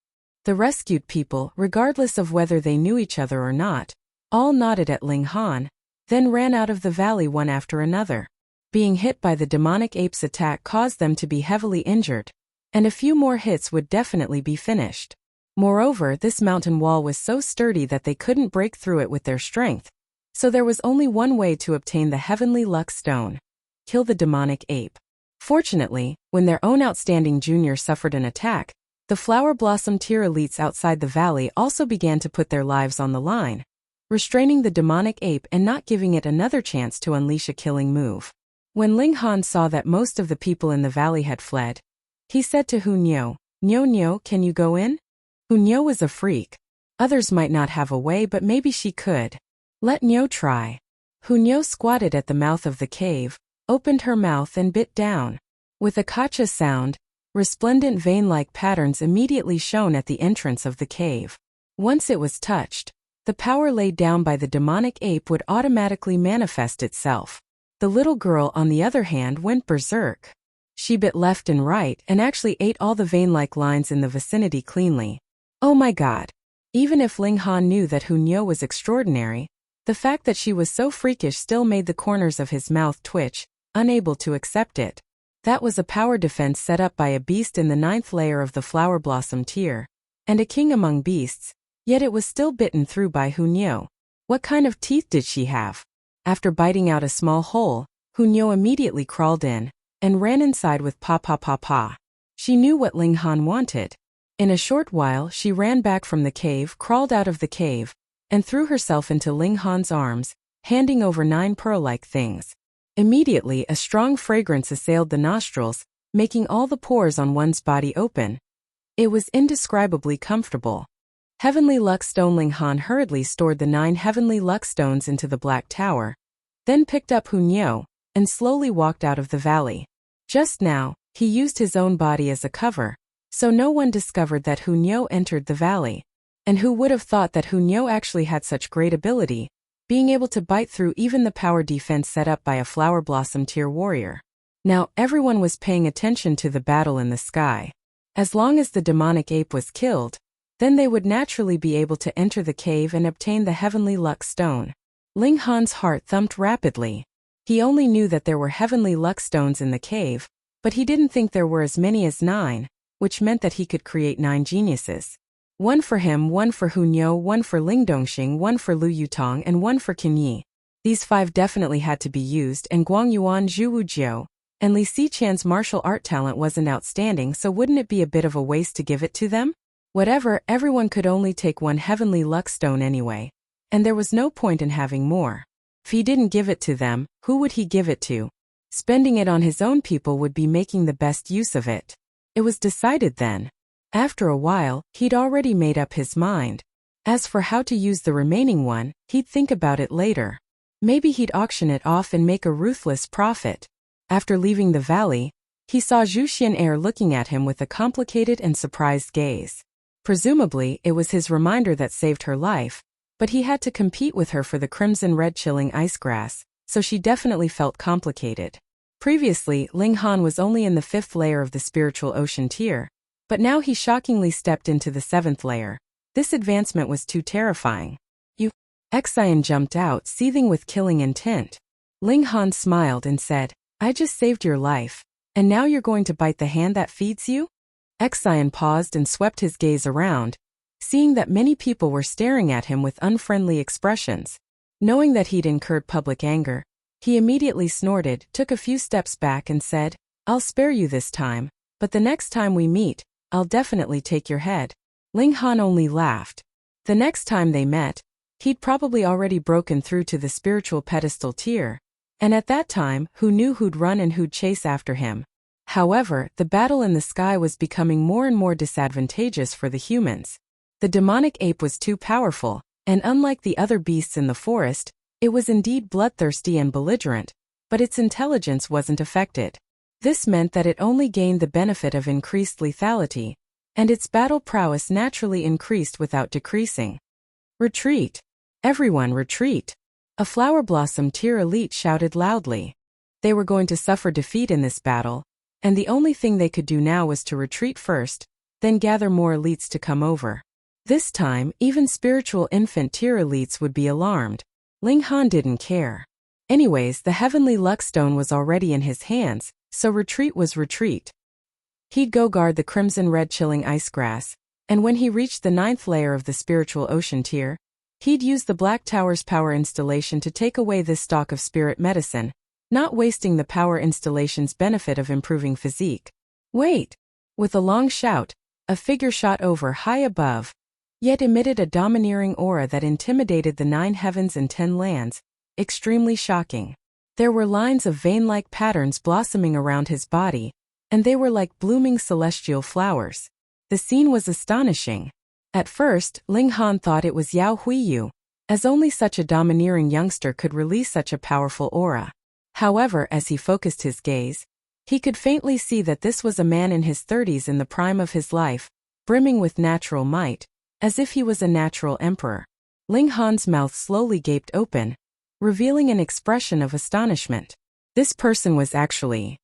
The rescued people, regardless of whether they knew each other or not, all nodded at Ling Han, then ran out of the valley one after another. Being hit by the demonic ape's attack caused them to be heavily injured, and a few more hits would definitely be finished. Moreover, this mountain wall was so sturdy that they couldn't break through it with their strength, so there was only one way to obtain the heavenly luck stone: kill the demonic ape. Fortunately, when their own outstanding junior suffered an attack, the Flower Blossom tier elites outside the valley also began to put their lives on the line, restraining the demonic ape and not giving it another chance to unleash a killing move. When Ling Han saw that most of the people in the valley had fled, he said to Hunyo, "Nyo, can you go in?" Hunyo was a freak. Others might not have a way, but maybe she could. Let Nyo try. Hunyo squatted at the mouth of the cave, opened her mouth and bit down. With a kacha sound, resplendent vein-like patterns immediately shone at the entrance of the cave. Once it was touched, the power laid down by the demonic ape would automatically manifest itself. The little girl, on the other hand, went berserk. She bit left and right and actually ate all the vein-like lines in the vicinity cleanly. Oh my god. Even if Ling Han knew that Hunyo was extraordinary, the fact that she was so freakish still made the corners of his mouth twitch, unable to accept it. That was a power defense set up by a beast in the 9th layer of the Flower Blossom tier, and a king among beasts, yet it was still bitten through by Hunyo. What kind of teeth did she have? After biting out a small hole, Hunyo immediately crawled in, and ran inside with pa. She knew what Ling Han wanted. In a short while she ran back from the cave, crawled out of the cave, and threw herself into Ling Han's arms, handing over 9 pearl-like things. Immediately a strong fragrance assailed the nostrils, making all the pores on one's body open. It was indescribably comfortable. Heavenly Luck Stone. Ling Han hurriedly stored the 9 Heavenly Luck Stones into the Black Tower, then picked up Hunyo, and slowly walked out of the valley. Just now, he used his own body as a cover, so no one discovered that Hunyo entered the valley. And who would have thought that Hunyo actually had such great ability, being able to bite through even the power defense set up by a Flower Blossom tier warrior. Now everyone was paying attention to the battle in the sky. As long as the demonic ape was killed, then they would naturally be able to enter the cave and obtain the Heavenly Luck Stone. Ling Han's heart thumped rapidly. He only knew that there were Heavenly Luck Stones in the cave, but he didn't think there were as many as 9, which meant that he could create 9 geniuses. 1 for him, 1 for Hunyo, 1 for Ling Dongxing, 1 for Lu Yutong, and 1 for Qinyi. These 5 definitely had to be used, and Guang Yuan, Zhu Wujiao, and Li Xichan's martial art talent wasn't outstanding, so wouldn't it be a bit of a waste to give it to them? Whatever, everyone could only take 1 Heavenly Luck Stone anyway, and there was no point in having more. If he didn't give it to them, who would he give it to? Spending it on his own people would be making the best use of it. It was decided then. After a while, he'd already made up his mind. As for how to use the remaining 1, he'd think about it later. Maybe he'd auction it off and make a ruthless profit. After leaving the valley, he saw Zhu Xian'er looking at him with a complicated and surprised gaze. Presumably, it was his reminder that saved her life, but he had to compete with her for the crimson-red chilling ice grass, so she definitely felt complicated. Previously, Ling Han was only in the 5th layer of the spiritual ocean tier, but now he shockingly stepped into the 7th layer. This advancement was too terrifying. Xian jumped out, seething with killing intent. Ling Han smiled and said, "I just saved your life, and now you're going to bite the hand that feeds you?" Xian paused and swept his gaze around, seeing that many people were staring at him with unfriendly expressions. Knowing that he'd incurred public anger, he immediately snorted, took a few steps back and said, "I'll spare you this time, but the next time we meet, I'll definitely take your head." Ling Han only laughed. The next time they met, he'd probably already broken through to the spiritual pedestal tier, and at that time, who knew who'd run and who'd chase after him? However, the battle in the sky was becoming more and more disadvantageous for the humans. The demonic ape was too powerful, and unlike the other beasts in the forest, it was indeed bloodthirsty and belligerent, but its intelligence wasn't affected. This meant that it only gained the benefit of increased lethality, and its battle prowess naturally increased without decreasing. "Retreat! Everyone retreat!" A Flower Blossom tier elite shouted loudly. They were going to suffer defeat in this battle, and the only thing they could do now was to retreat first, then gather more elites to come over. This time, even spiritual infant tier elites would be alarmed. Ling Han didn't care. Anyways, the heavenly luckstone was already in his hands, so retreat was retreat. He'd go guard the crimson-red chilling ice grass, and when he reached the 9th layer of the spiritual ocean tier, he'd use the Black Tower's power installation to take away this stock of spirit medicine, not wasting the power installation's benefit of improving physique. Wait! With a long shout, a figure shot over high above, yet emitted a domineering aura that intimidated the 9 heavens and 10 lands, extremely shocking. There were lines of vein-like patterns blossoming around his body, and they were like blooming celestial flowers. The scene was astonishing. At first, Ling Han thought it was Yao Huiyu, as only such a domineering youngster could release such a powerful aura. However, as he focused his gaze, he could faintly see that this was a man in his 30s in the prime of his life, brimming with natural might, as if he was a natural emperor. Ling Han's mouth slowly gaped open, revealing an expression of astonishment. This person was actually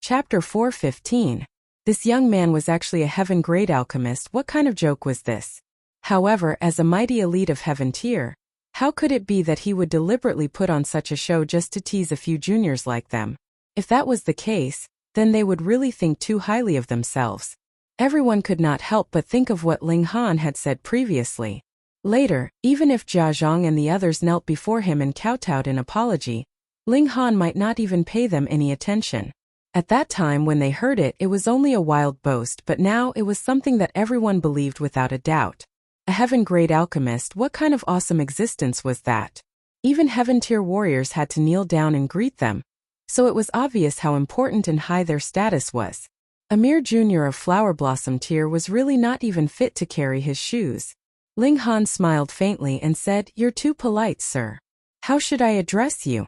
Chapter 4:15. This young man was actually a heaven-grade alchemist. What kind of joke was this? However, as a mighty elite of heaven tier, how could it be that he would deliberately put on such a show just to tease a few juniors like them? If that was the case, then they would really think too highly of themselves. Everyone could not help but think of what Ling Han had said previously. Later, even if Jia Zhang and the others knelt before him and kowtowed in apology, Ling Han might not even pay them any attention. At that time when they heard it, it was only a wild boast, but now it was something that everyone believed without a doubt. A heaven-grade alchemist, what kind of awesome existence was that? Even heaven-tier warriors had to kneel down and greet them, so it was obvious how important and high their status was. A mere junior of Flower Blossom tier was really not even fit to carry his shoes. Ling Han smiled faintly and said, "You're too polite, sir. How should I address you?"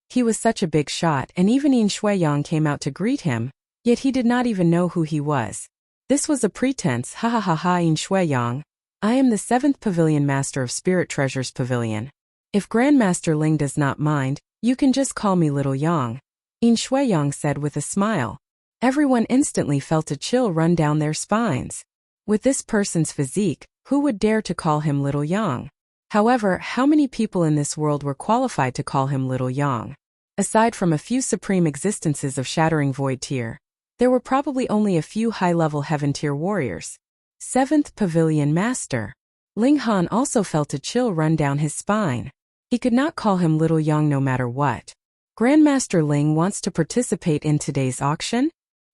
He was such a big shot, and even Yin Shuiyang came out to greet him, yet he did not even know who he was. This was a pretense. Ha ha ha ha. Yin Shuiyang, I am the 7th Pavilion Master of Spirit Treasures Pavilion. If Grandmaster Ling does not mind, you can just call me Little Yang, Yin Shuiyang said with a smile. Everyone instantly felt a chill run down their spines. With this person's physique, who would dare to call him Little Yang? However, how many people in this world were qualified to call him Little Yang? Aside from a few supreme existences of Shattering Void tier, there were probably only a few high-level Heaven tier warriors. 7th Pavilion Master. Ling Han also felt a chill run down his spine. He could not call him Little Yang no matter what. Grandmaster Ling wants to participate in today's auction?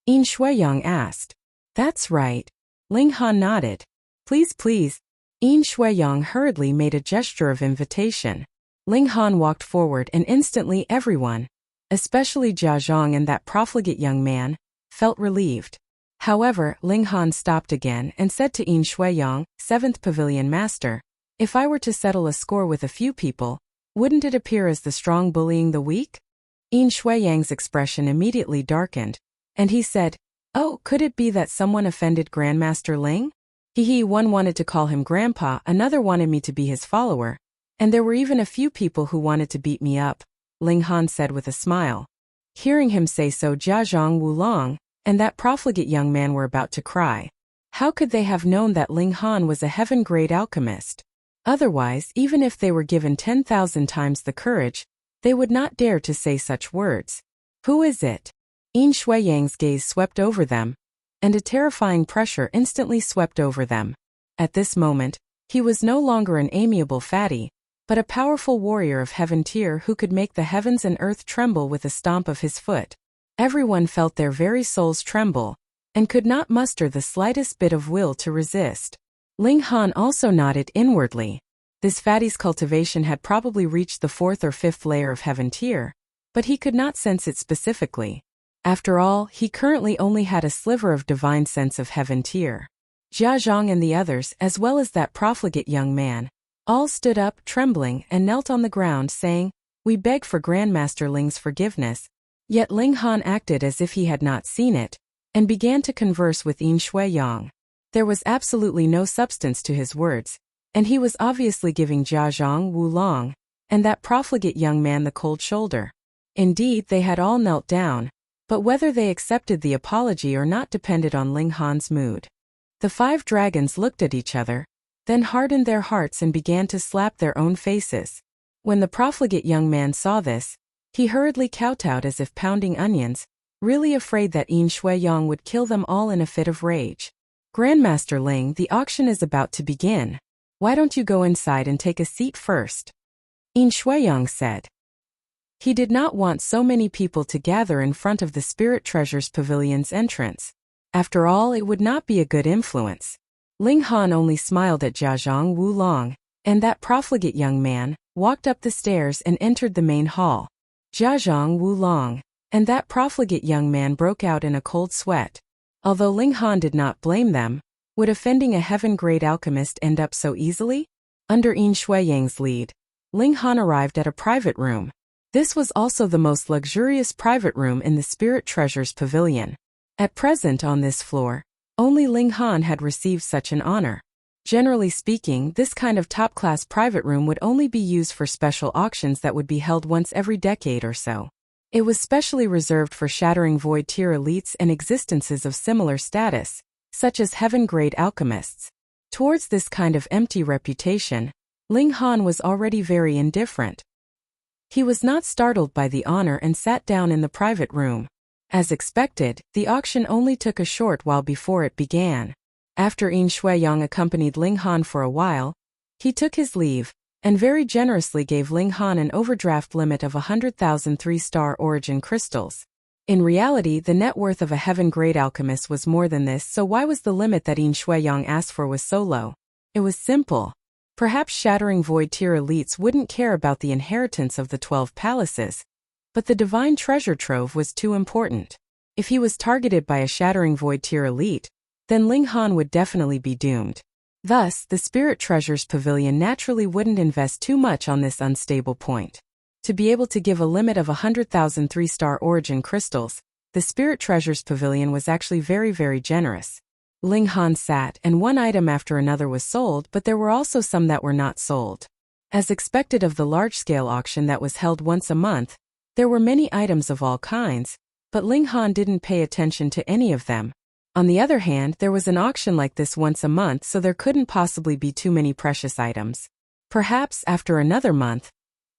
Yin Shuiyang asked. That's right. Ling Han nodded. Please, please. Yin Shuiyang hurriedly made a gesture of invitation. Ling Han walked forward and instantly everyone, especially Jia Zhang and that profligate young man, felt relieved. However, Ling Han stopped again and said to Yin Shuiyang, 7th Pavilion Master, if I were to settle a score with a few people, wouldn't it appear as the strong bullying the weak? Yin Shuiyang's expression immediately darkened, and he said, oh, could it be that someone offended Grandmaster Ling? One wanted to call him Grandpa, another wanted me to be his follower, and there were even a few people who wanted to beat me up, Ling Han said with a smile. Hearing him say so, Jia Zhang, Wulong, and that profligate young man were about to cry. How could they have known that Ling Han was a heaven-grade alchemist? Otherwise, even if they were given 10,000 times the courage, they would not dare to say such words. Who is it? Yin Shuiyang's gaze swept over them, and a terrifying pressure instantly swept over them. At this moment, he was no longer an amiable fatty, but a powerful warrior of heaven tier who could make the heavens and earth tremble with a stomp of his foot. Everyone felt their very souls tremble, and could not muster the slightest bit of will to resist. Ling Han also nodded inwardly. This fatty's cultivation had probably reached the 4th or 5th layer of heaven tier, but he could not sense it specifically. After all, he currently only had a sliver of divine sense of heaven tier. Jia Zhang and the others, as well as that profligate young man, all stood up, trembling, and knelt on the ground, saying, we beg for Grandmaster Ling's forgiveness. Yet Ling Han acted as if he had not seen it, and began to converse with Yin Shuiyang. There was absolutely no substance to his words, and he was obviously giving Jia Zhang, Wulong, and that profligate young man the cold shoulder. Indeed, they had all knelt down, but whether they accepted the apology or not depended on Ling Han's mood. The 5 dragons looked at each other, then hardened their hearts and began to slap their own faces. When the profligate young man saw this, he hurriedly kowtowed as if pounding onions, really afraid that Yin Shuiyang would kill them all in a fit of rage. "Grandmaster Ling, the auction is about to begin. Why don't you go inside and take a seat first?" Yin Shuiyang said. He did not want so many people to gather in front of the Spirit Treasures Pavilion's entrance. After all, it would not be a good influence. Ling Han only smiled at Jiazhang Wulong, and that profligate young man walked up the stairs and entered the main hall. Jiazhang Wulong and that profligate young man broke out in a cold sweat. Although Ling Han did not blame them, would offending a heaven-grade alchemist end up so easily? Under Yin Shuiyang's lead, Ling Han arrived at a private room. This was also the most luxurious private room in the Spirit Treasures Pavilion. At present on this floor, only Ling Han had received such an honor. Generally speaking, this kind of top-class private room would only be used for special auctions that would be held once every decade or so. It was specially reserved for shattering void tier elites and existences of similar status, such as heaven-grade alchemists. Towards this kind of empty reputation, Ling Han was already very indifferent. He was not startled by the honor and sat down in the private room. As expected, the auction only took a short while before it began. After Yin Shuiyang accompanied Ling Han for a while, he took his leave, and very generously gave Ling Han an overdraft limit of 100,000 three-star origin crystals. In reality, the net worth of a heaven-grade alchemist was more than this, so why was the limit that Yin Shuiyang asked for was so low? It was simple. Perhaps shattering void tier elites wouldn't care about the inheritance of the 12 palaces, but the divine treasure trove was too important. If he was targeted by a shattering void tier elite, then Ling Han would definitely be doomed. Thus, the Spirit Treasures Pavilion naturally wouldn't invest too much on this unstable point. To be able to give a limit of 100,000 three-star origin crystals, the Spirit Treasures Pavilion was actually very generous. Ling Han sat, and one item after another was sold, but there were also some that were not sold. As expected of the large-scale auction that was held once a month, there were many items of all kinds, but Ling Han didn't pay attention to any of them. On the other hand, there was an auction like this once a month, so there couldn't possibly be too many precious items. Perhaps, after another month,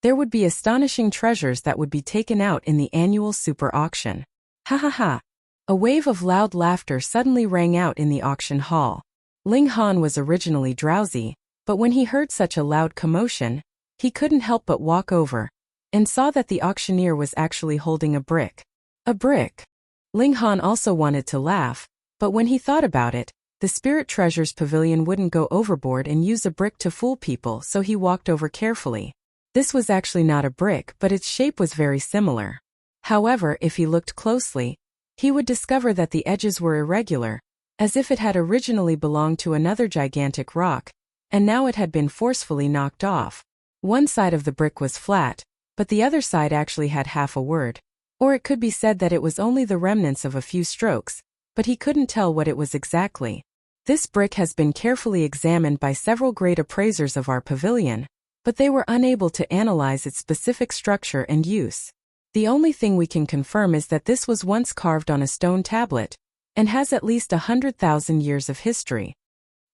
there would be astonishing treasures that would be taken out in the annual super auction. Ha ha ha! A wave of loud laughter suddenly rang out in the auction hall. Ling Han was originally drowsy, but when he heard such a loud commotion, he couldn't help but walk over, and saw that the auctioneer was actually holding a brick. A brick! Ling Han also wanted to laugh, but when he thought about it, the Spirit Treasures Pavilion wouldn't go overboard and use a brick to fool people, so he walked over carefully. This was actually not a brick, but its shape was very similar. However, if he looked closely, he would discover that the edges were irregular, as if it had originally belonged to another gigantic rock, and now it had been forcefully knocked off. One side of the brick was flat, but the other side actually had half a word. Or it could be said that it was only the remnants of a few strokes, but he couldn't tell what it was exactly. This brick has been carefully examined by several great appraisers of our pavilion, but they were unable to analyze its specific structure and use. The only thing we can confirm is that this was once carved on a stone tablet, and has at least 100,000 years of history.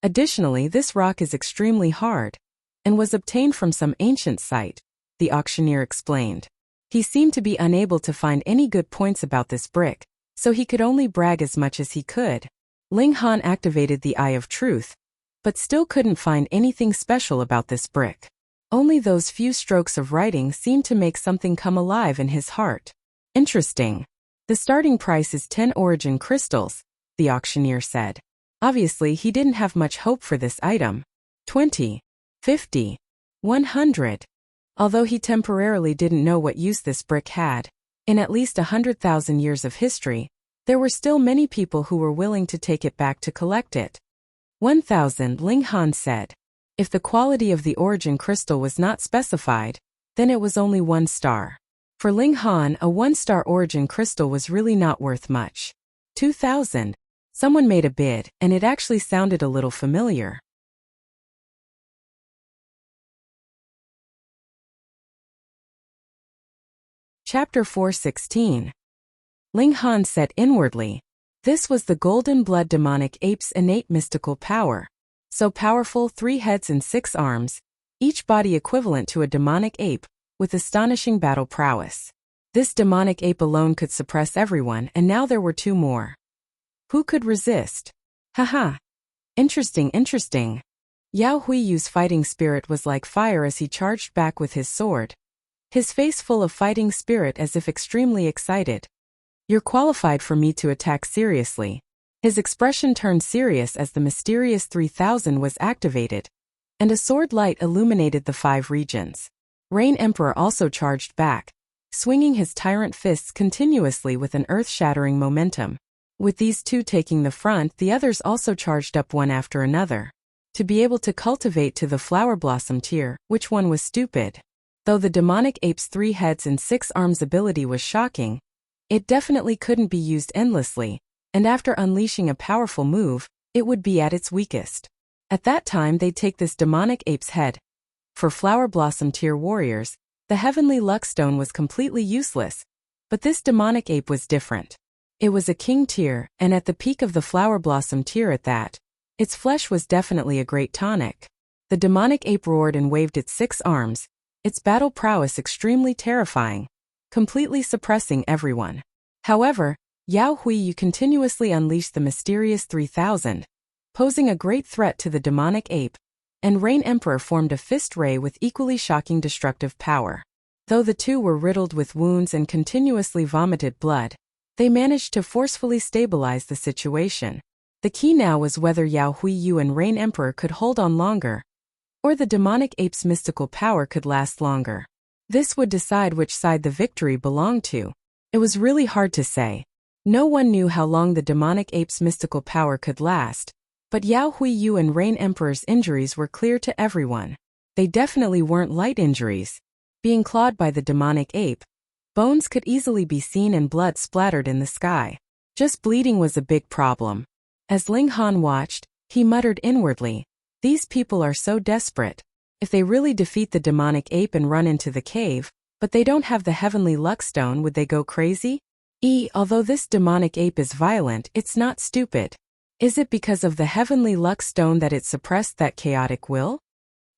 Additionally, this rock is extremely hard, and was obtained from some ancient site, the auctioneer explained. He seemed to be unable to find any good points about this brick, so he could only brag as much as he could. Ling Han activated the Eye of Truth, but still couldn't find anything special about this brick. Only those few strokes of writing seemed to make something come alive in his heart. Interesting. The starting price is 10 origin crystals, the auctioneer said. Obviously, he didn't have much hope for this item. 20, 50, 100. Although he temporarily didn't know what use this brick had, in at least 100,000 years of history, there were still many people who were willing to take it back to collect it. 1,000, Ling Han said. If the quality of the origin crystal was not specified, then it was only 1 star. For Ling Han, a 1-star origin crystal was really not worth much. 2,000. Someone made a bid, and it actually sounded a little familiar. Chapter 416. Ling Han said inwardly, this was the golden blood demonic ape's innate mystical power. So powerful, 3 heads and 6 arms, each body equivalent to a demonic ape, with astonishing battle prowess. This demonic ape alone could suppress everyone, and now there were 2 more. Who could resist? Haha. Interesting. Yao Huiyu's fighting spirit was like fire as he charged back with his sword, his face full of fighting spirit as if extremely excited. You're qualified for me to attack seriously. His expression turned serious as the mysterious 3000 was activated, and a sword light illuminated the 5 regions. Rain Emperor also charged back, swinging his tyrant fists continuously with an earth-shattering momentum. With these 2 taking the front, the others also charged up one after another. To be able to cultivate to the flower blossom tier, which one was stupid? Though the demonic ape's 3 heads and 6 arms ability was shocking, it definitely couldn't be used endlessly, and after unleashing a powerful move, it would be at its weakest. At that time they'd take this demonic ape's head. For flower blossom tier warriors, the heavenly luck stone was completely useless, but this demonic ape was different. It was a king tier, and at the peak of the flower blossom tier at that, its flesh was definitely a great tonic. The demonic ape roared and waved its 6 arms, its battle prowess extremely terrifying, completely suppressing everyone. However, Yao Huiyu continuously unleashed the mysterious 3000, posing a great threat to the demonic ape, and Rain Emperor formed a fist ray with equally shocking destructive power. Though the 2 were riddled with wounds and continuously vomited blood, they managed to forcefully stabilize the situation. The key now was whether Yao Huiyu and Rain Emperor could hold on longer, or the demonic ape's mystical power could last longer. This would decide which side the victory belonged to. It was really hard to say. No one knew how long the demonic ape's mystical power could last, but Yao Huiyu and Rain Emperor's injuries were clear to everyone. They definitely weren't light injuries. Being clawed by the demonic ape, bones could easily be seen and blood splattered in the sky. Just bleeding was a big problem. As Ling Han watched, he muttered inwardly, "These people are so desperate. If they really defeat the demonic ape and run into the cave, but they don't have the heavenly luck stone, would they go crazy? Although this demonic ape is violent, it's not stupid. Is it because of the heavenly luck stone that it suppressed that chaotic will?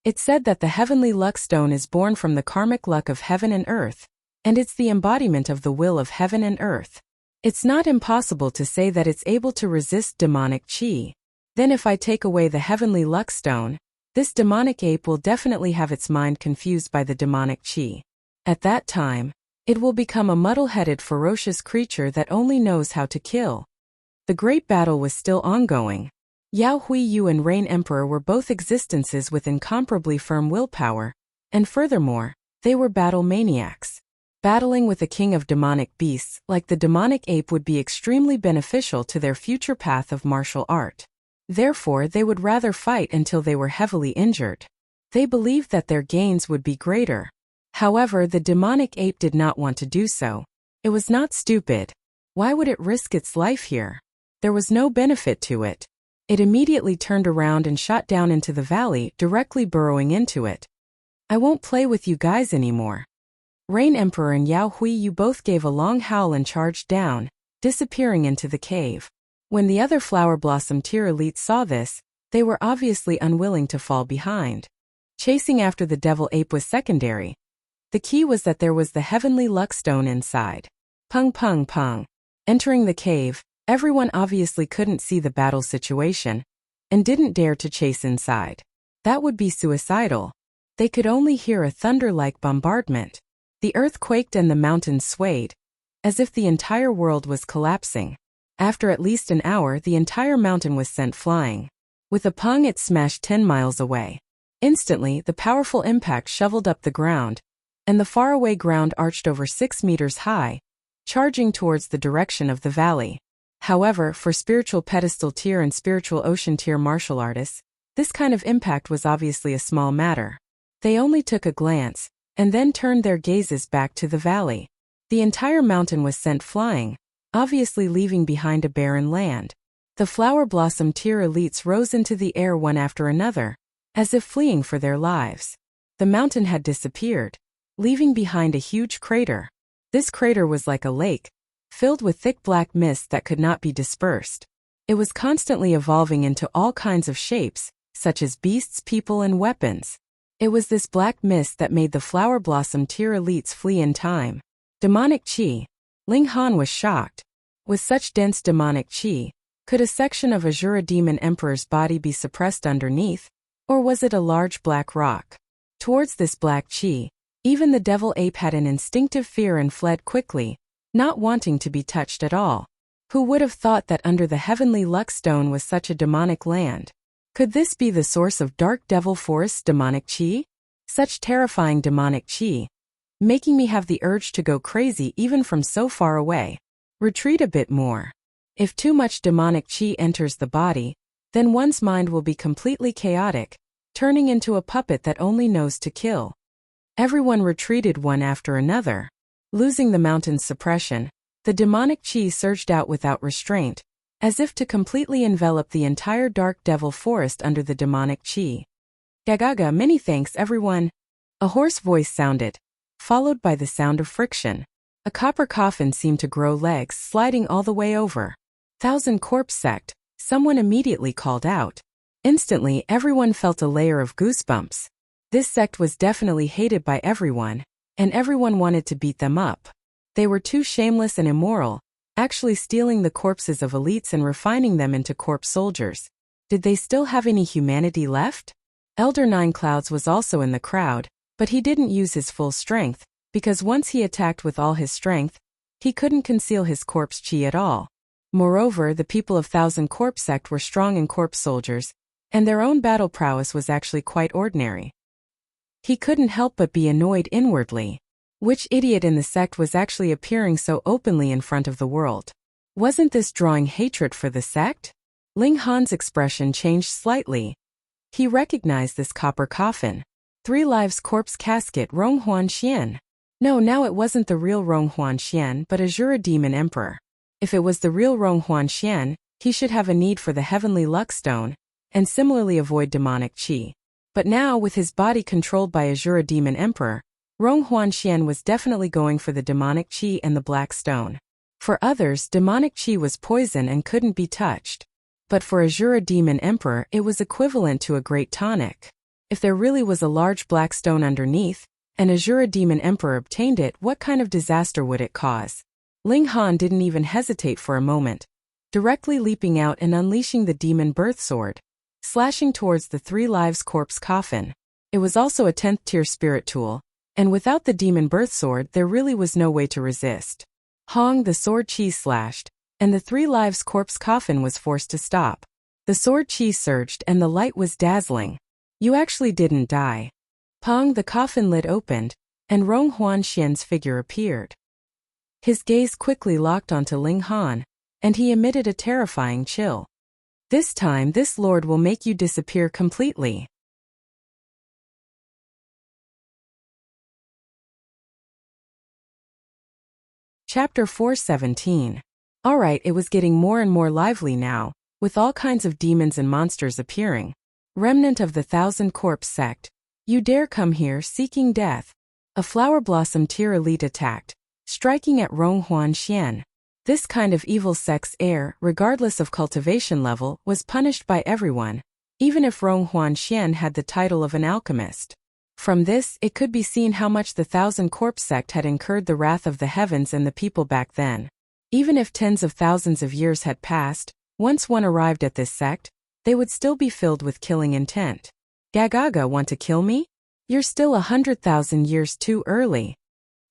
It said that the heavenly luck stone is born from the karmic luck of heaven and earth, and it's the embodiment of the will of heaven and earth. It's not impossible to say that it's able to resist demonic chi. Then if I take away the heavenly luck stone, this demonic ape will definitely have its mind confused by the demonic chi. At that time, it will become a muddle-headed ferocious creature that only knows how to kill." The great battle was still ongoing. Yao Huiyu and Rain Emperor were both existences with incomparably firm willpower, and furthermore, they were battle maniacs. Battling with a king of demonic beasts like the demonic ape would be extremely beneficial to their future path of martial art. Therefore, they would rather fight until they were heavily injured. They believed that their gains would be greater. However, the demonic ape did not want to do so. It was not stupid. Why would it risk its life here? There was no benefit to it. It immediately turned around and shot down into the valley, directly burrowing into it. "I won't play with you guys anymore." Rain Emperor and Yao Huiyu both gave a long howl and charged down, disappearing into the cave. When the other flower blossom tier elites saw this, they were obviously unwilling to fall behind. Chasing after the devil ape was secondary. The key was that there was the heavenly luck stone inside. Pung pung pung. Entering the cave, everyone obviously couldn't see the battle situation, and didn't dare to chase inside. That would be suicidal. They could only hear a thunder-like bombardment. The earth quaked and the mountains swayed, as if the entire world was collapsing. After at least an hour, the entire mountain was sent flying. With a pung, it smashed 10 miles away. Instantly, the powerful impact shoveled up the ground, and the faraway ground arched over 6 meters high, charging towards the direction of the valley. However, for spiritual pedestal tier and spiritual ocean tier martial artists, this kind of impact was obviously a small matter. They only took a glance, and then turned their gazes back to the valley. The entire mountain was sent flying, obviously leaving behind a barren land. The flower blossom tier elites rose into the air one after another, as if fleeing for their lives. The mountain had disappeared, leaving behind a huge crater. This crater was like a lake, filled with thick black mist that could not be dispersed. It was constantly evolving into all kinds of shapes, such as beasts, people, and weapons. It was this black mist that made the flower blossom tier elites flee in time. Demonic Qi. Ling Han was shocked. With such dense demonic Qi, could a section of Azura Demon Emperor's body be suppressed underneath? Or was it a large black rock? Towards this black Qi, even the devil ape had an instinctive fear and fled quickly, not wanting to be touched at all. Who would have thought that under the heavenly Lux Stone was such a demonic land? Could this be the source of Dark Devil Forest's demonic Qi? Such terrifying demonic Qi, making me have the urge to go crazy even from so far away. Retreat a bit more. If too much demonic Qi enters the body, then one's mind will be completely chaotic, turning into a puppet that only knows to kill. Everyone retreated one after another. Losing the mountain's suppression, the demonic Qi surged out without restraint, as if to completely envelop the entire Dark Devil Forest under the demonic Qi. Gagaga, many thanks everyone. A hoarse voice sounded, followed by the sound of friction. A copper coffin seemed to grow legs, sliding all the way over. Thousand Corpse Sect, someone immediately called out. Instantly, everyone felt a layer of goosebumps. This sect was definitely hated by everyone, and everyone wanted to beat them up. They were too shameless and immoral, actually stealing the corpses of elites and refining them into corpse soldiers. Did they still have any humanity left? Elder Nine Clouds was also in the crowd, but he didn't use his full strength, because once he attacked with all his strength, he couldn't conceal his corpse chi at all. Moreover, the people of Thousand Corpse Sect were strong and corpse soldiers, and their own battle prowess was actually quite ordinary. He couldn't help but be annoyed inwardly. Which idiot in the sect was actually appearing so openly in front of the world? Wasn't this drawing hatred for the sect? Ling Han's expression changed slightly. He recognized this copper coffin. 3 Lives Corpse Casket Rong Huan Xian. No, now it wasn't the real Rong Huan Xian but Azura Demon Emperor. If it was the real Rong Huan Xian, he should have a need for the heavenly Lux Stone, and similarly avoid demonic Qi. But now, with his body controlled by Azura Demon Emperor, Rong Huan Xian was definitely going for the demonic Qi and the black stone. For others, demonic Qi was poison and couldn't be touched. But for Azura Demon Emperor, it was equivalent to a great tonic. If there really was a large black stone underneath, and Azura Demon Emperor obtained it, what kind of disaster would it cause? Ling Han didn't even hesitate for a moment, directly leaping out and unleashing the Demon Birth Sword, slashing towards the 3 Lives Corpse coffin. It was also a 10th tier spirit tool, and without the Demon Birth Sword there really was no way to resist. Hong, the sword chi slashed, and the 3 Lives Corpse coffin was forced to stop. The sword chi surged and the light was dazzling. You actually didn't die. Pong, the coffin lid opened, and Rong Huan Xian's figure appeared. His gaze quickly locked onto Ling Han, and he emitted a terrifying chill. This time this lord will make you disappear completely. Chapter 417. Alright, it was getting more and more lively now, with all kinds of demons and monsters appearing. Remnant of the Thousand Corpse Sect, you dare come here seeking death. A flower blossom tier elite attacked, striking at Rong Huan Xian. This kind of evil sect's heir, regardless of cultivation level, was punished by everyone, even if Rong Huan Xian had the title of an alchemist. From this, it could be seen how much the Thousand Corpse Sect had incurred the wrath of the heavens and the people back then. Even if tens of thousands of years had passed, once one arrived at this sect, they would still be filled with killing intent. Gagaga, want to kill me? You're still 100,000 years too early.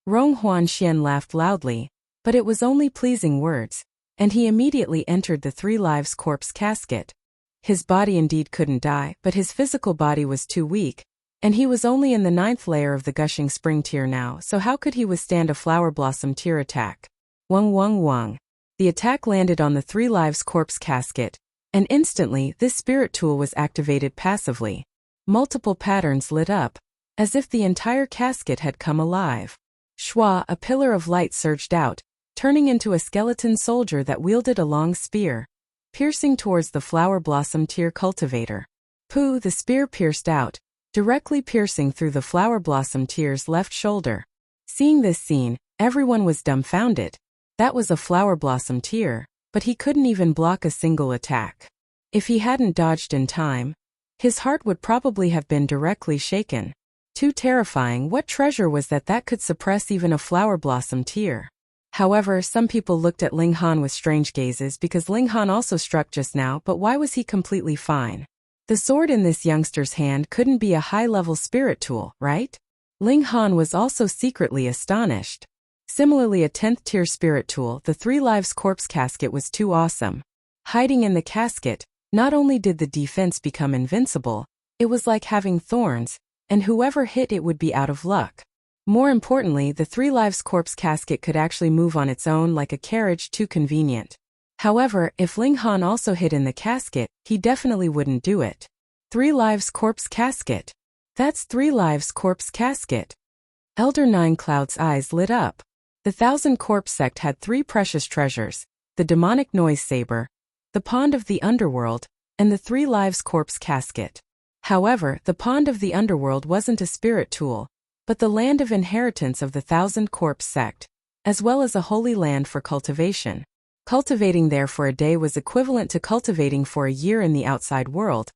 Rong Huan Xian laughed loudly, but it was only pleasing words, and he immediately entered the 3 Lives Corpse casket. His body indeed couldn't die, but his physical body was too weak, and he was only in the 9th layer of the Gushing Spring tier now, so how could he withstand a Flower Blossom tier attack? Wung wung wung. The attack landed on the 3 Lives Corpse casket, and instantly this spirit tool was activated passively. Multiple patterns lit up, as if the entire casket had come alive. Shua, a pillar of light surged out, turning into a skeleton soldier that wielded a long spear, piercing towards the Flower Blossom tier cultivator. Pooh, the spear pierced out, directly piercing through the Flower Blossom tier's left shoulder. Seeing this scene, everyone was dumbfounded. That was a Flower Blossom tier, but he couldn't even block a single attack. If he hadn't dodged in time, His heart would probably have been directly shaken. Too terrifying. What treasure was that could suppress even a flower blossom tear? However, some people looked at Ling Han with strange gazes because Ling Han also struck just now, but why was he completely fine? The sword in this youngster's hand couldn't be a high-level spirit tool, right? Ling Han was also secretly astonished. Similarly, a 10th tier spirit tool, the 3 Lives Corpse Casket, was too awesome. Hiding in the casket, not only did the defense become invincible, it was like having thorns, and whoever hit it would be out of luck. More importantly, the 3 Lives Corpse Casket could actually move on its own like a carriage, too convenient. However, if Ling Han also hid in the casket, he definitely wouldn't do it. 3 Lives Corpse Casket. That's 3 Lives Corpse Casket. Elder Nine Cloud's eyes lit up. The Thousand Corpse sect had 3 precious treasures: the demonic noise saber, the Pond of the Underworld, and the 3 Lives Corpse Casket. However, the Pond of the Underworld wasn't a spirit tool, but the land of inheritance of the Thousand Corpse sect, as well as a holy land for cultivation. Cultivating there for a day was equivalent to cultivating for a year in the outside world,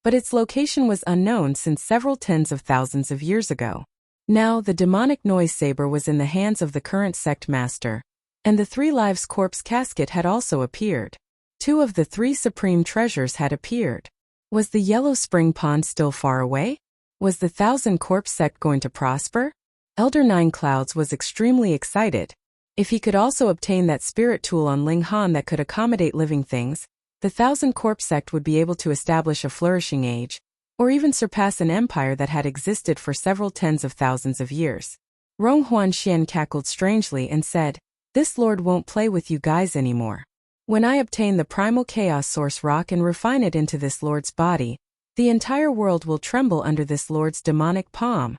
but its location was unknown since several tens of thousands of years ago. Now, the demonic noise saber was in the hands of the current sect master, and the 3 Lives Corpse Casket had also appeared. 2 of the 3 supreme treasures had appeared. Was the Yellow Spring Pond still far away? Was the Thousand Corpse sect going to prosper? Elder Nine Clouds was extremely excited. If he could also obtain that spirit tool on Ling Han that could accommodate living things, the Thousand Corpse sect would be able to establish a flourishing age, or even surpass an empire that had existed for several tens of thousands of years. Rong Huanxian cackled strangely and said, "This lord won't play with you guys anymore. When I obtain the primal chaos source rock and refine it into this lord's body, the entire world will tremble under this lord's demonic palm."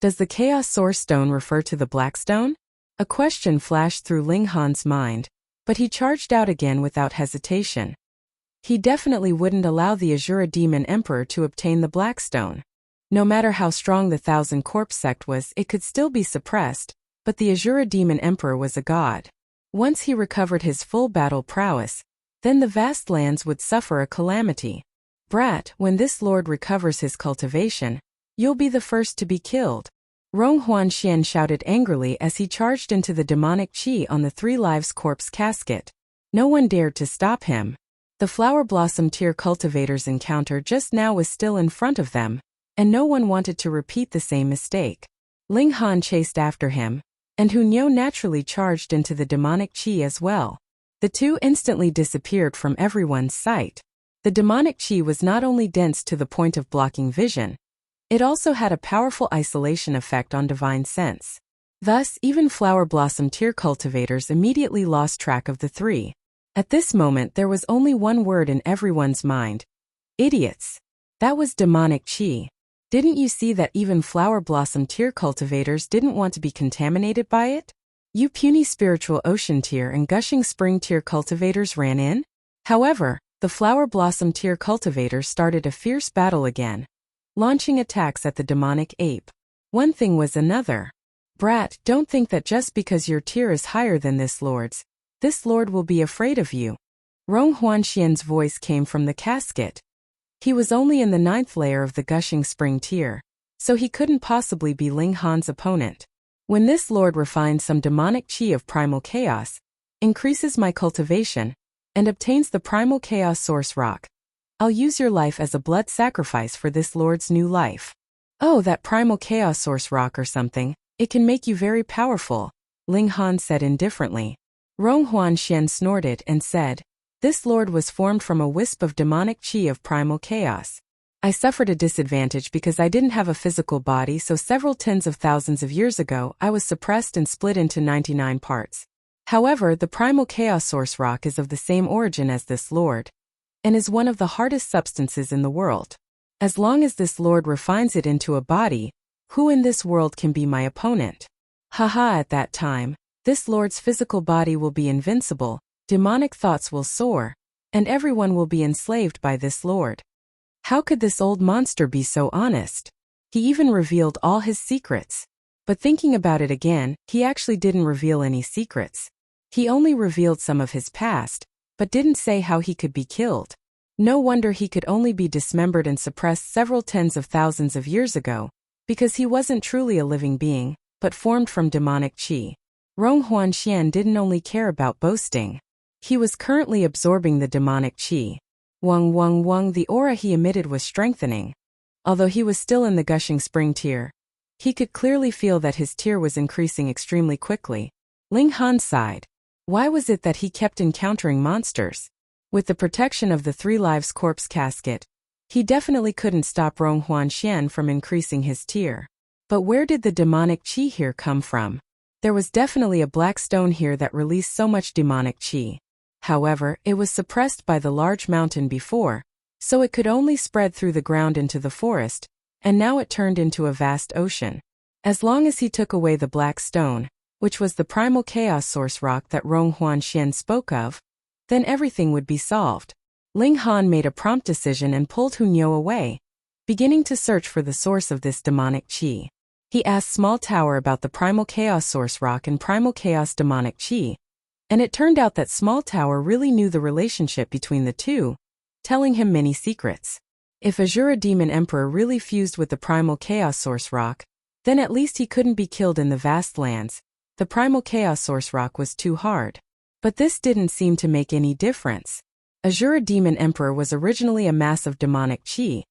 Does the chaos source stone refer to the black stone? A question flashed through Ling Han's mind, but he charged out again without hesitation. He definitely wouldn't allow the Azura Demon Emperor to obtain the black stone. No matter how strong the Thousand Corpse sect was, it could still be suppressed, but the Azura Demon Emperor was a god. Once he recovered his full battle prowess, then the vast lands would suffer a calamity. "Brat, when this lord recovers his cultivation, you'll be the first to be killed." Rong Huanxian shouted angrily as he charged into the demonic chi on the 3 Lives Corpse Casket. No one dared to stop him. The Flower Blossom tier cultivator's encounter just now was still in front of them, and no one wanted to repeat the same mistake. Ling Han chased after him, and Hunyo naturally charged into the demonic chi as well. The two instantly disappeared from everyone's sight. The demonic chi was not only dense to the point of blocking vision, it also had a powerful isolation effect on divine sense. Thus, even Flower Blossom tier cultivators immediately lost track of the 3. At this moment there was only one word in everyone's mind: idiots. That was demonic chi. Didn't you see that even Flower Blossom tier cultivators didn't want to be contaminated by it? You puny spiritual ocean tier and gushing spring tier cultivators ran in? However, the Flower Blossom tier cultivators started a fierce battle again, launching attacks at the demonic ape. One thing was another. "Brat, don't think that just because your tier is higher than this lord will be afraid of you." Rong Huanxian's voice came from the casket. He was only in the 9th layer of the gushing spring tier, so he couldn't possibly be Ling Han's opponent. "When this lord refines some demonic chi of primal chaos, increases my cultivation, and obtains the primal chaos source rock, I'll use your life as a blood sacrifice for this lord's new life." "Oh, that primal chaos source rock or something, it can make you very powerful," Ling Han said indifferently. Rong Huanxian snorted and said, "This lord was formed from a wisp of demonic chi of primal chaos. I suffered a disadvantage because I didn't have a physical body, so several tens of thousands of years ago I was suppressed and split into 99 parts. However, the primal chaos source rock is of the same origin as this lord, and is one of the hardest substances in the world. As long as this lord refines it into a body, who in this world can be my opponent? Haha, at that time, this lord's physical body will be invincible, demonic thoughts will soar, and everyone will be enslaved by this lord. How could this old monster be so honest? He even revealed all his secrets. But thinking about it again, he actually didn't reveal any secrets. He only revealed some of his past, but didn't say how he could be killed. No wonder he could only be dismembered and suppressed several tens of thousands of years ago, because he wasn't truly a living being, but formed from demonic qi. Rong Huanxian didn't only care about boasting. He was currently absorbing the demonic qi. Wang, the aura he emitted was strengthening. Although he was still in the gushing spring tier, he could clearly feel that his tier was increasing extremely quickly. Ling Han sighed. Why was it that he kept encountering monsters? With the protection of the Three Lives corpse casket, he definitely couldn't stop Rong Huanxian from increasing his tier. But where did the demonic qi here come from? There was definitely a black stone here that released so much demonic qi. However, it was suppressed by the large mountain before, so it could only spread through the ground into the forest, and now it turned into a vast ocean. As long as he took away the black stone, which was the primal chaos source rock that Rong Huanxian spoke of, then everything would be solved. Ling Han made a prompt decision and pulled Hunyou away, beginning to search for the source of this demonic qi. He asked Small Tower about the primal chaos source rock and primal chaos demonic qi, and it turned out that Small Tower really knew the relationship between the two, telling him many secrets. If Azura Demon Emperor really fused with the primal chaos source rock, then at least he couldn't be killed in the vast lands. The primal chaos source rock was too hard. But this didn't seem to make any difference. Azura Demon Emperor was originally a mass of demonic qi,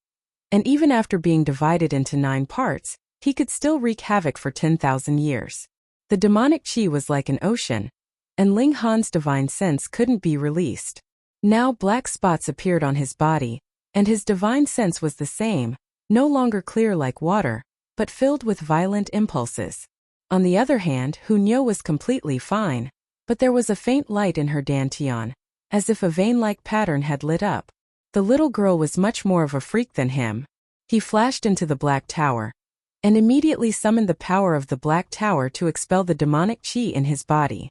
and even after being divided into 9 parts, he could still wreak havoc for 10,000 years. The demonic qi was like an ocean, and Ling Han's divine sense couldn't be released. Now black spots appeared on his body, and his divine sense was the same, no longer clear like water, but filled with violent impulses. On the other hand, Hunyou was completely fine, but there was a faint light in her dantian, as if a vein-like pattern had lit up. The little girl was much more of a freak than him. He flashed into the Black Tower, and immediately summoned the power of the Black Tower to expel the demonic qi in his body.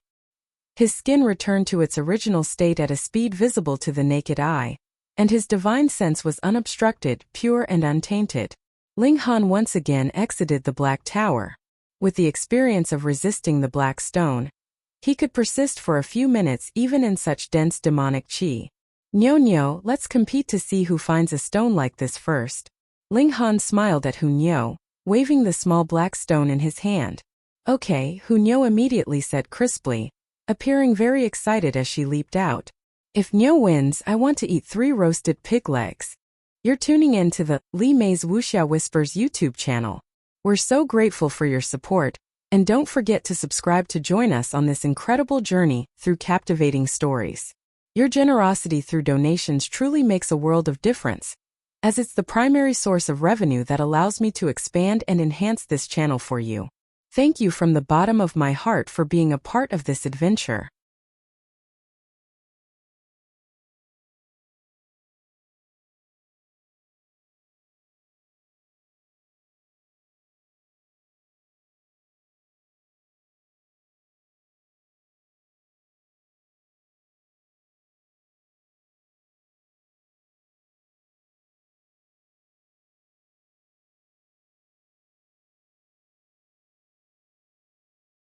His skin returned to its original state at a speed visible to the naked eye, and his divine sense was unobstructed, pure and untainted. Ling Han once again exited the Black Tower. With the experience of resisting the Black Stone, he could persist for a few minutes even in such dense demonic qi. Nyo, let's compete to see who finds a stone like this first. Ling Han smiled at Hunyou, waving the small black stone in his hand. Okay, Hunyou immediately said crisply, appearing very excited as she leaped out. If Nyo wins, I want to eat 3 roasted pig legs. You're tuning in to the Li Mei's Wuxia Whispers YouTube channel. We're so grateful for your support, and don't forget to subscribe to join us on this incredible journey through captivating stories. Your generosity through donations truly makes a world of difference, as it's the primary source of revenue that allows me to expand and enhance this channel for you. Thank you from the bottom of my heart for being a part of this adventure.